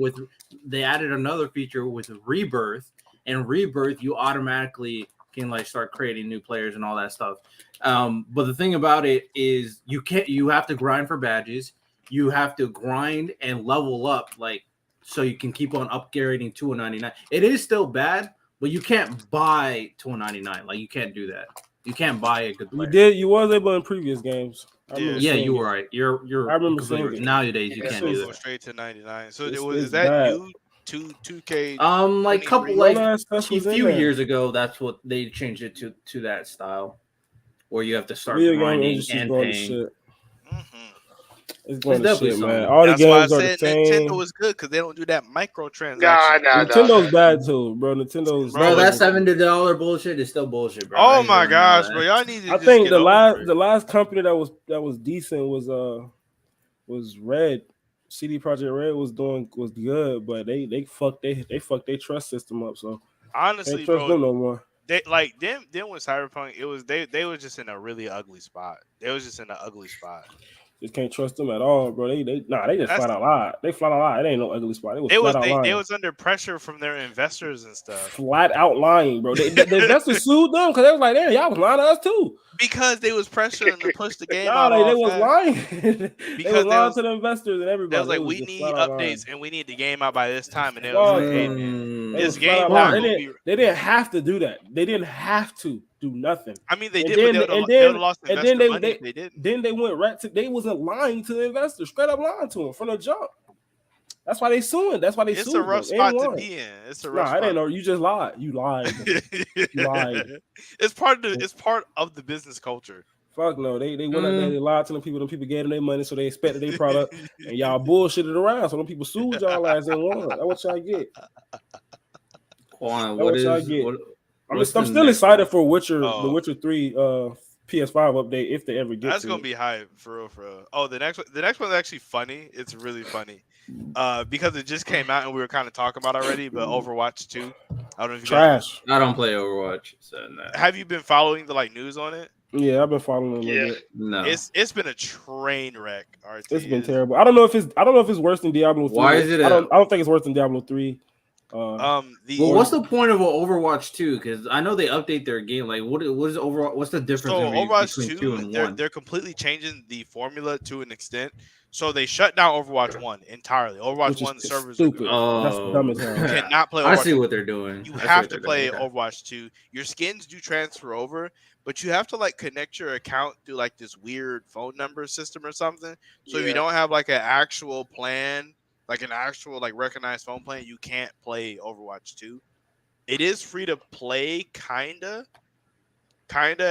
with rebirth, and rebirth you automatically can like start creating new players and all that stuff. But the thing about it is you have to grind for badges. You have to grind and level up like so you can keep on upgrading to a 99. It is still bad, but you can't buy to a 99. Like you can't do that. You can't buy a good player. You was able in previous games. I remember Yeah, seeing you it. were right. You're I remember completely seeing right. it. Nowadays you Yeah, can't this do Go that. straight to 99. So It's is that bad. you? 2K. Like 23. couple None like of that a stuff was in few there. years ago, that's what they changed it to that style, where you have to start Video game grinding industry's and going to paying. shit. Mhm. It's going to definitely shit, man. something. All the That's why I games are the said same. Nintendo is good because they don't do that microtransaction. Nah. Nintendo bad too, bro. Nintendo's Bro, that Bro, $70 bullshit is still bullshit, bro. Oh I my ain't doing gosh, none bro! of Y'all need to. I just think get the over it. last company that was decent was Red. CD Projekt Red was good, but they fucked their trust system up. So Honestly, can't trust bro, them no more. they like them with Cyberpunk. It was they were just in a really ugly spot. They was just in an ugly spot. Just can't trust them at all, bro. They just That's- flat out lied. They flat out lied. It ain't no ugly spot. It was They was flat out lying. they was under pressure from their investors and stuff Flat out lying, bro. The investors sued them because they was like, "Damn, y'all was lying to us too." because they was pressuring to push the game No, out. they all was fast. lying. They Because was they lying was- to the investors and everybody. They was like, They we just need flat out lying. updates and we need the game out by this time. And they Fuck was like, hey no. man, They this was flat game out not lying. gonna be. They didn't have to do that. They didn't have to do nothing. I mean, they And did, then- but they and would have then- lost and investor then money if they didn't. Then they went right to. They wasn't lying to the investors. Straight up lying to them from the jump. That's why they suing. That's why they It's sued. a rough them. spot And to won. be in. It's a rough Nah, it ain't spot. no. You just lied. You lied. lied. It's part of the business culture. Fuck no. They went out there. They lied to them people. Them people gave them their money, so they expected their product, and y'all bullshitted around. So them people sued y'all ass and won. That's what y'all get. Quan, That what what y'all is get. what, I'm what's the still next excited one? for Witcher, Oh. the Witcher 3 PS5 update if they ever get That's to gonna it. be hype for real, for real. Oh, the next one's actually funny. It's really funny, because it just came out and we were kind of talking about it already. But Overwatch 2, I don't know if you guys Trash. I don't play Overwatch, so no. have you been following the news on it. Yeah, I've been following them a little Yeah. bit. No. It's been a train wreck. RT. It's been terrible. I don't know if it's worse than Diablo 3. Why is it I don't think it's worse than Diablo 3. What's the point of Overwatch 2? Because I know they update their game. Like, what is Overwatch? What's the difference Overwatch between 2, 2 and 1? they're completely changing the formula to an extent. So they shut down Overwatch 1 entirely. Overwatch 1 servers stupid. That's dumb as hell. You cannot play Overwatch. I see what they're doing. You have to play Overwatch 2. Your skins do transfer over, but you have to like connect your account through like this weird phone number system or something. So if you don't have like an actual plan, like an actual like recognized phone plan, you can't play Overwatch 2. It is free to play, kinda.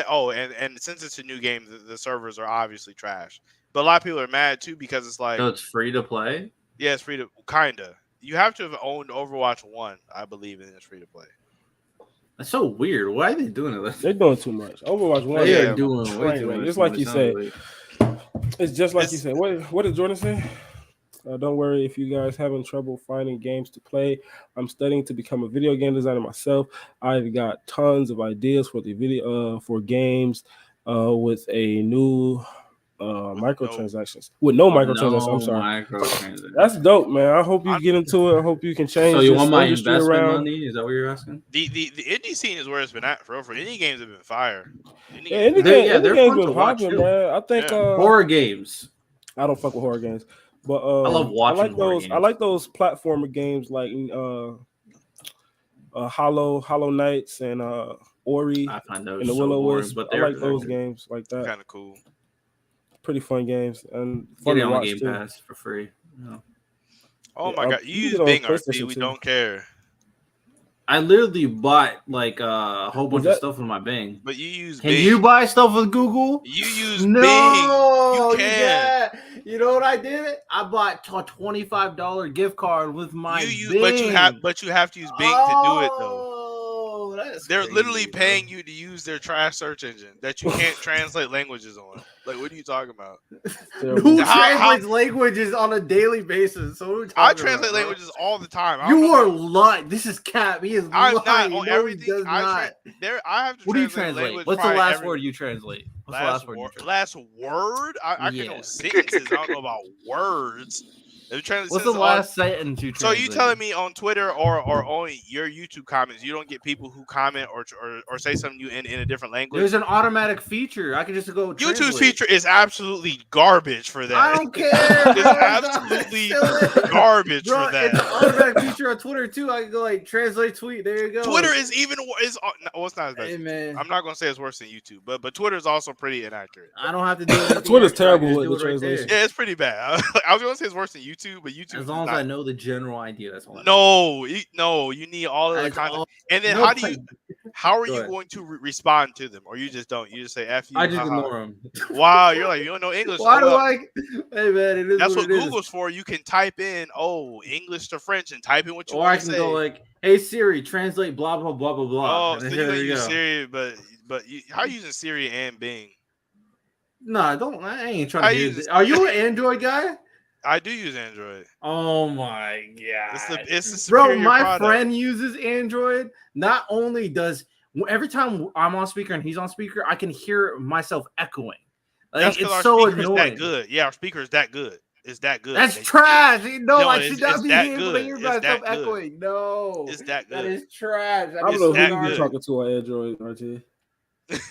Oh, and since it's a new game, the servers are obviously trash. But a lot of people are mad too because it's like, so it's free to play. Yeah, it's free to kinda. You have to have owned Overwatch 1, I believe, and it's free to play. That's so weird. Why are they doing it? They're doing too much. Overwatch 1. They're doing way too much. Just like you said. It's just like you said. What did Jordan say? Don't worry if you guys having trouble finding games to play. I'm studying to become a video game designer myself. I've got tons of ideas for the video for games with a new microtransactions. With no microtransactions. I'm sorry. That's dope, man. I hope you get into it. I hope you can change. So you want my industry investment around. money? Is that what you're asking? The indie scene is where it's been at for real. Indie games have been fire. Indie games been popping, man. I think horror games. I don't fuck with horror games. But I love watching those. I like those platformer games like Hollow Knights and Ori and the Willow Wisp. But I like those games like that. Kind of cool. Pretty fun games and fun to watch Game too. Pass for free. Yeah. Oh my god, you use Bing RP. We don't care. I literally bought like a whole bunch of stuff with my Bing. But you use Bing. Can you buy stuff with Google? You use Bing. You can. Yeah. You know what I did? I bought a $25 gift card with my Bing. But you have to use Bing to do it though. They're crazy, literally paying you to use their trash search engine that you can't translate languages on. Like, what are you talking about? Who translates languages on a daily basis? So I translate languages all the time. You are lying. This is cap. He is lying. I'm not on everything. I have to. What do you translate? What's the last word you translate? What's the last word? Last word? I can know sentences. I don't know about words. What's the last sentence you translate? So you telling me on Twitter or on your YouTube comments, you don't get people who comment or say something in a different language? There's an automatic feature. I can just go. YouTube's feature is absolutely garbage for that. I don't care. It's absolutely garbage for that. It's an automatic feature on Twitter too. I can go like translate tweet. There you go. Twitter is even worse. It's not as bad. Hey, man. I'm not gonna say it's worse than YouTube, but Twitter is also pretty inaccurate. I don't have to do it. Twitter's terrible with the translation. Yeah, it's pretty bad. I was gonna say it's worse than YouTube, but YouTube. As long as I know the general idea, that's all. No, you need all of the content. And then how are you going to respond to them? Or you just don't? You just say F you. I just ignore them. Wow, you're like, you don't know English. Why do I? Hey man, it is. That's what Google's for. You can type in English to French and type in what you want to say. Or I can go like, hey Siri, translate blah blah blah blah blah. Oh, so you use Siri, but how are you using Siri and Bing? No, I ain't trying to use it. Are you an Android guy? I do use Android. Oh my god! It's bro. My product. friend uses Android. Not only does every time I'm on speaker and he's on speaker, I can hear myself echoing. Like, it's so annoying. That good. Yeah, our speaker is that good. It's that good. That's trash. No, I should not be able to hear myself echoing. No, it's that good. That is trash. I don't know who you're talking to on Android, RT.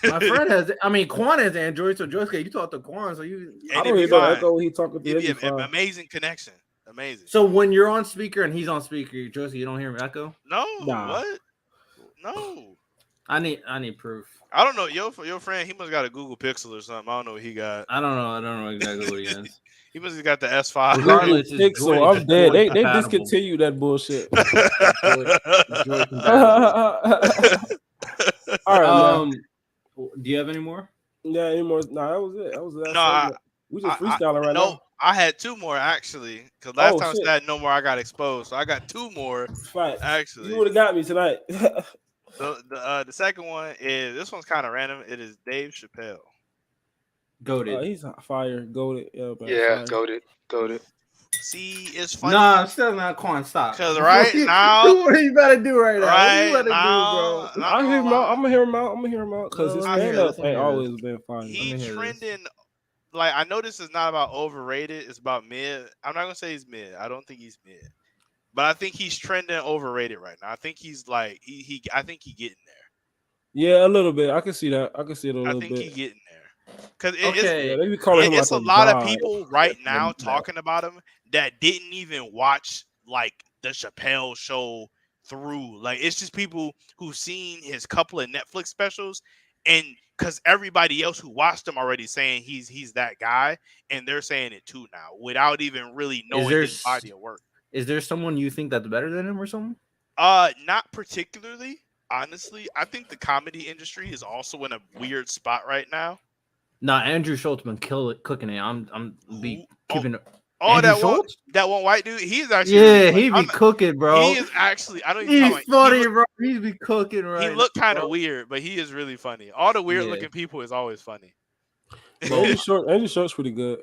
My friend has. I mean, Quan has Android, so Josuke, you talk to Quan, so you. I don't even know echo. He talking to. It'd be an amazing connection. Amazing. So when you're on speaker and he's on speaker, Josuke, you don't hear him echo? No. Nah. What? No. I need proof. I don't know. Your friend, he must got a Google Pixel or something. I don't know what he got. I don't know exactly what he has. He must have got the S5. Regardless, Pixel, I'm dead. They discontinued that bullshit. All right. Do you have any more? Yeah, any more? No, that was it. That was that. We just freestyling right now. I had two more actually, because last time I said no more, I got exposed. So I got two more. Right. Actually, you would have got me tonight. The second one is this one's kind of random. It is Dave Chappelle. Goated. He's fire. Goated. Yeah, goated. See, it's funny. Nah, still not Quan. Stop. Because right now, what are you about to do right now? Right what you now, do, bro? I'm gonna hear him out. Because his stand-up ain't always been fine. He's trending. Like, I know this is not about overrated. It's about mid. I'm not gonna say he's mid. I don't think he's mid. but I think he's trending overrated right now. I think he's like I think he getting there. Yeah, a little bit. I can see that. I can see it a I little think he bit. getting there because Okay. Yeah, they be calling him it's like a lot of god. people right now Yeah. talking about him that didn't even watch like the Chappelle show through. Like it's just people who've seen his couple of Netflix specials, and because everybody else who watched him already saying he's that guy, and they're saying it too now without even really knowing his body of work. Is there someone you think that's better than him or something? Not particularly. Honestly, I think the comedy industry is also in a weird spot right now. Nah, Andrew Schultz been cooking it. I'm keeping it. Oh, Andrew that Schultz? one white dude. He's actually he be cooking, bro. He is actually. I don't even. He's funny, bro. He be cooking, right? He looked kind of weird, but he is really funny. All the weird looking people is always funny. Andrew Schultz pretty good.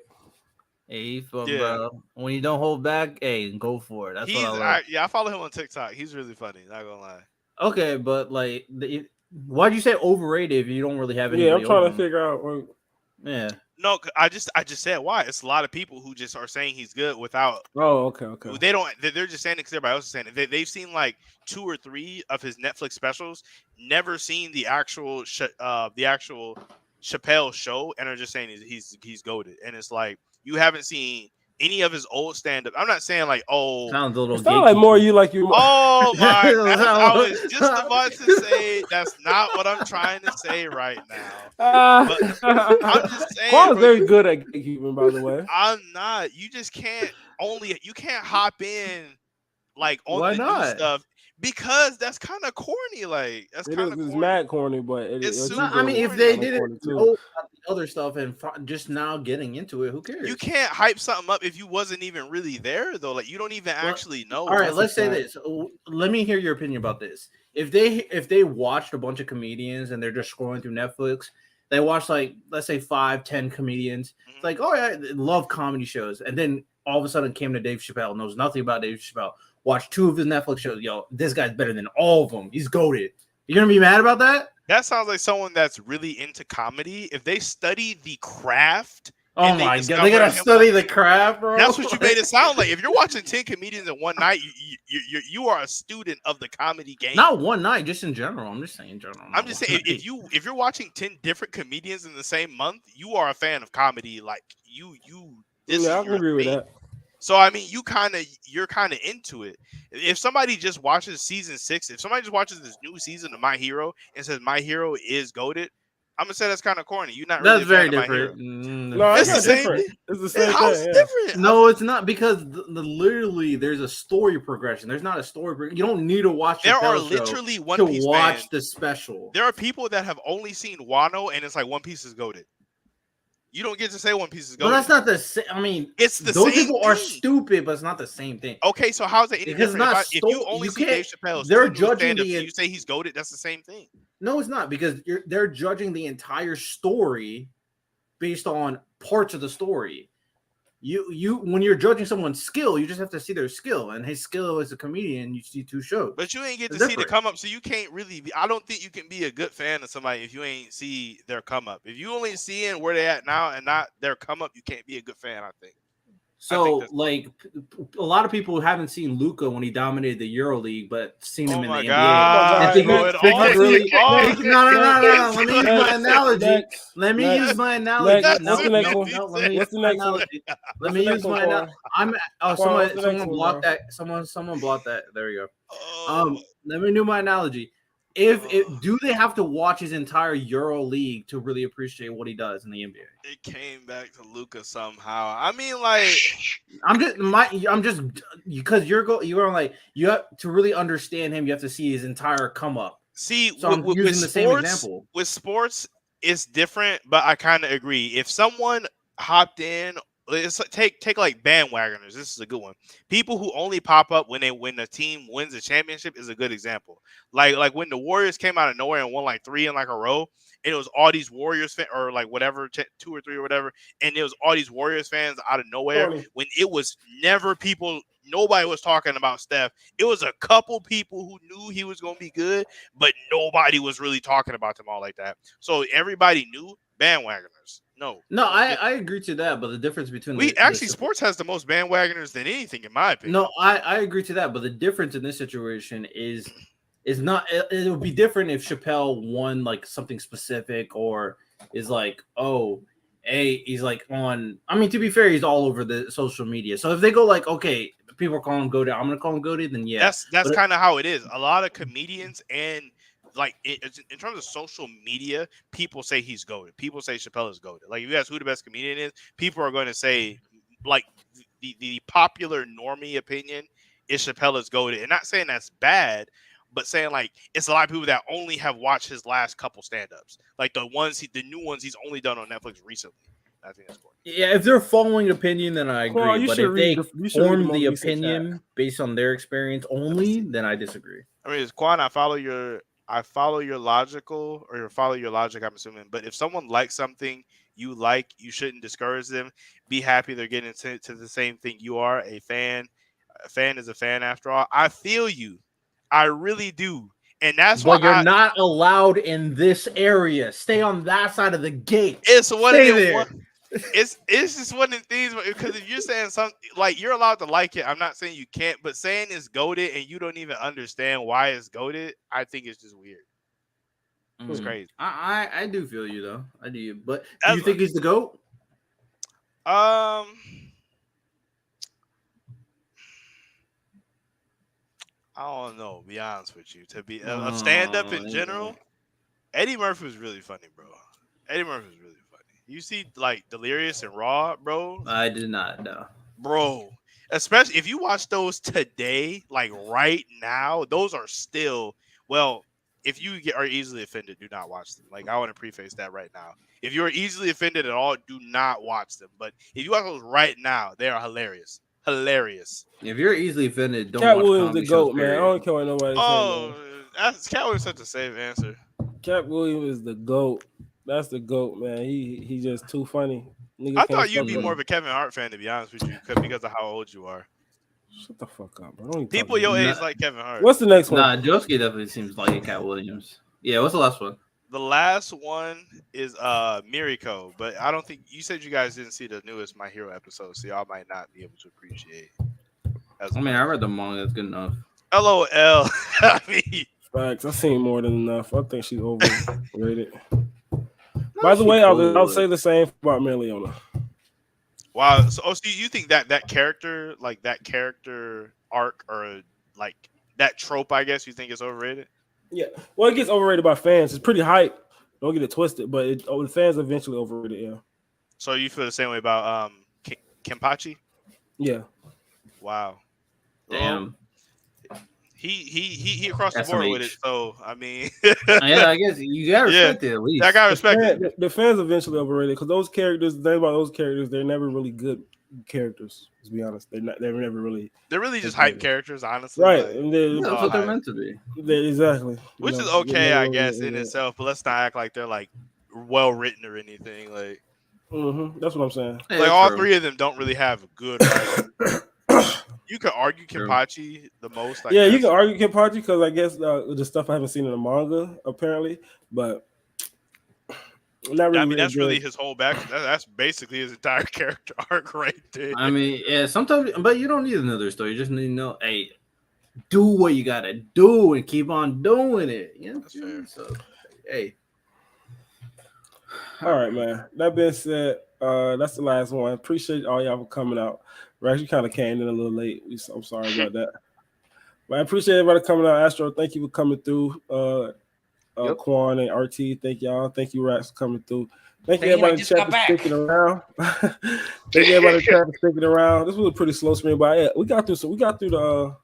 Hey, he's fun, bro. When you don't hold back, hey, go for it. That's what I like. I follow him on TikTok. He's really funny. Not gonna lie. Okay, but like, why'd you say overrated if you don't really have any? Yeah, I'm trying to figure out. Yeah. No, I just said why. It's a lot of people who just are saying he's good without. Oh, okay. They don't. They're just saying it because everybody else is saying it. They've seen like 2 or 3 of his Netflix specials, never seen the actual Chappelle show, and are just saying he's goated. And it's like you haven't seen any of his old stand-up. I'm not saying like sounds a little. It's not like more you like you. Oh my! I was just about to say that's not what I'm trying to say right now. But I'm just saying. Quan's very good at gatekeeping, by the way. I'm not. You just can't. You can't hop in like on the new stuff. Because that's kind of corny. Like that's kind of it's mad corny, but it's not, I mean, if they didn't know about the other stuff and just now getting into it, who cares? You can't hype something up if you wasn't even really there, though. Like you don't even actually know. All right, let's say this. Let me hear your opinion about this. If they watched a bunch of comedians and they're just scrolling through Netflix, they watch like let's say 5-10 comedians. Mm-hmm. It's like, oh yeah, I love comedy shows, and then all of a sudden came to Dave Chappelle, knows nothing about Dave Chappelle. Watch 2 of his Netflix shows. Yo, this guy's better than all of them. He's goated. You gonna be mad about that? That sounds like someone that's really into comedy. If they study the craft, oh my god, they gotta study the craft, bro. That's what you made it sound like. If you're watching 10 comedians in one night, you are a student of the comedy game. Not one night, just in general. I'm just saying in general. I'm just saying if you're watching 10 different comedians in the same month, you are a fan of comedy. Like you. Yeah, I can agree with that. So I mean, you're kind of into it. If somebody just watches season 6, if somebody just watches this new season of My Hero and says My Hero is goated, I'm gonna say that's kind of corny. You're not. That's really very different. No, it's the same. It's the same. How's it different? No, it's not because literally there's a story progression. There's not a story. You don't need to watch. There are literally One to Piece watch fans. the special. There are people that have only seen Wano, and it's like One Piece is goated. You don't get to say One Piece is goated. But that's not the same. I mean, it's the those same people thing. Are stupid, but it's not the same thing. Okay, so how's it any because different? If you only see Dave Chappelle's, they're judging you say he's goated. That's the same thing. No, it's not because they're judging the entire story based on parts of the story. You when you're judging someone's skill, you just have to see their skill, and his skill as a comedian, you see 2 shows. But you ain't get to see the come up, so you can't really be. I don't think you can be a good fan of somebody if you ain't see their come up. If you only seeing where they at now and not their come up, you can't be a good fan. I think. So, like, a lot of people haven't seen Luka when he dominated the EuroLeague, but seen him in the NBA. I think no. Let me use my analogy. Let me use my analogy. Let me use my analogy. Someone blocked that. Someone blocked that. There you go. Let me do my analogy. Do they have to watch his entire Euro League to really appreciate what he does in the NBA? It came back to Luka somehow. I mean, like, I'm just because you're going like you have to really understand him. You have to see his entire come up. See, so I'm using the same example. With sports, it's different, but I kind of agree. If someone hopped in. It's like, take like bandwagoners. This is a good one. People who only pop up when the team wins a championship is a good example. Like when the Warriors came out of nowhere and won like 3 in like a row, and it was all these Warriors fans or like whatever 2 or 3 or whatever, and it was all these Warriors fans out of nowhere when it was never people. Nobody was talking about Steph. It was a couple people who knew he was going to be good, but nobody was really talking about them all like that. So everybody knew bandwagoners. No, I agree to that, but the difference between sports has the most bandwagoners than anything, in my opinion. No, I agree to that, but the difference in this situation is not. It would be different if Chappelle won like something specific, or is like, oh, he's like on. I mean, to be fair, he's all over the social media. So if they go like, okay, people are calling him Goated, I'm gonna call him Goated, then yeah, that's kind of how it is. A lot of comedians and like in terms of social media, people say he's goated. People say Chappelle is goated. Like if you ask who the best comedian is, people are going to say like the popular normie opinion is Chappelle is goated. And not saying that's bad, but saying like it's a lot of people that only have watched his last couple stand-ups, like the new ones he's only done on Netflix recently. I think that's cool. Yeah, if they're following opinion, then I agree. Well, but if they form the opinion based on their experience only, then I disagree. I mean, Quan, I follow your logic. I'm assuming, but if someone likes something you like, you shouldn't discourage them. Be happy they're getting to the same thing you are. A fan is a fan after all. I feel you, I really do, and that's why you're not allowed in this area. Stay on that side of the gate. It's one of them. It's just one of the things, because if you're saying something like you're allowed to like it, I'm not saying you can't, but saying it's goated and you don't even understand why it's goated, I think it's just weird. It's crazy. I do feel you though. I do, but do you think he's the GOAT? I don't know. Be honest with you, to be a stand-up in general, Eddie Murphy was really funny, bro. Eddie Murphy was really funny. You see, like Delirious and Raw, bro. I did not know, bro. Especially if you watch those today, like right now, those are still well. If you are easily offended, do not watch them. Like I want to preface that right now. If you are easily offended at all, do not watch them. But if you watch those right now, they are hilarious. Hilarious. If you're easily offended, don't Cat watch Williams comedy the GOAT, shows, man. I don't care what nobody says. Cat Williams such a safe answer. Cat Williams is the GOAT. That's the GOAT, man. He just too funny. Niggas I thought you'd be more of a Kevin Hart fan, to be honest with you, because of how old you are. Shut the fuck up, bro. People your age like Kevin Hart. What's the next one? Nah, Joski definitely seems like a Cat Williams. Yeah, what's the last one? The last one is Miriko, but I don't think you said you guys didn't see the newest My Hero episode, so y'all might not be able to appreciate. I read the manga. That's good enough. LOL. I mean, facts. I've seen more than enough. I think she's overrated. By the way, I'll say the same about Meliona. Wow. So you think that character, like that character arc, or like that trope, I guess, you think is overrated? Yeah. Well, it gets overrated by fans. It's pretty hype. Don't get it twisted, but the fans eventually overrated. Yeah. So you feel the same way about Kenpachi? Yeah. Wow. Damn. He across the board with it. So I mean, yeah, I guess you gotta respect it at least. I gotta respect it. The fans eventually overrated because those characters. The thing about those characters, they're never really good characters. To be honest, they're never really. They're really just hype characters, honestly. Right, like, and that's what they're meant to be. Exactly. Which is okay, I guess, in itself. But let's not act like they're like well written or anything. Like, that's what I'm saying. Like all three of them don't really have good writing. You could argue Kenpachi the most. Yeah, you can argue Kenpachi because I guess the stuff I haven't seen in the manga apparently, but not really. I mean, that's really his whole back. That's basically his entire character arc right there. I mean, yeah, sometimes, but you don't need another story. You just need to know, hey, do what you gotta do and keep on doing it. You know, that's fair. So, hey. All right, man. That being said, that's the last one. Appreciate all y'all for coming out. We actually kind of came in a little late. I'm sorry about that. But I appreciate everybody coming out. Astro, thank you for coming through. Quan and RT, thank y'all. Thank you, Rax, for coming through. Thank you, everybody in the chat for sticking around. Thank you, everybody in the chat for sticking around. This was a pretty slow stream, but yeah, we got through the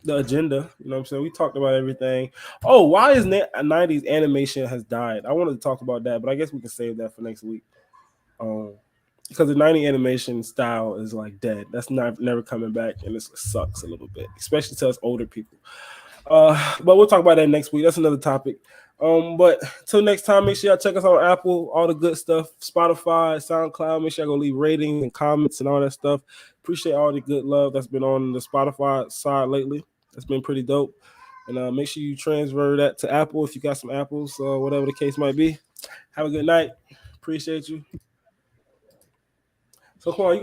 agenda. You know what I'm saying? We talked about everything. Oh, why is 90s animation has died? I wanted to talk about that, but I guess we can save that for next week. Because the 90s animation style is like dead. That's never coming back, and it sucks a little bit, especially to us older people. But we'll talk about that next week. That's another topic. But till next time, make sure y'all check us on Apple, all the good stuff, Spotify, SoundCloud. Make sure y'all go leave ratings and comments and all that stuff. Appreciate all the good love that's been on the Spotify side lately. That's been pretty dope. And make sure you transfer that to Apple if you got some apples, whatever the case might be. Have a good night. Appreciate you. So, Quan, you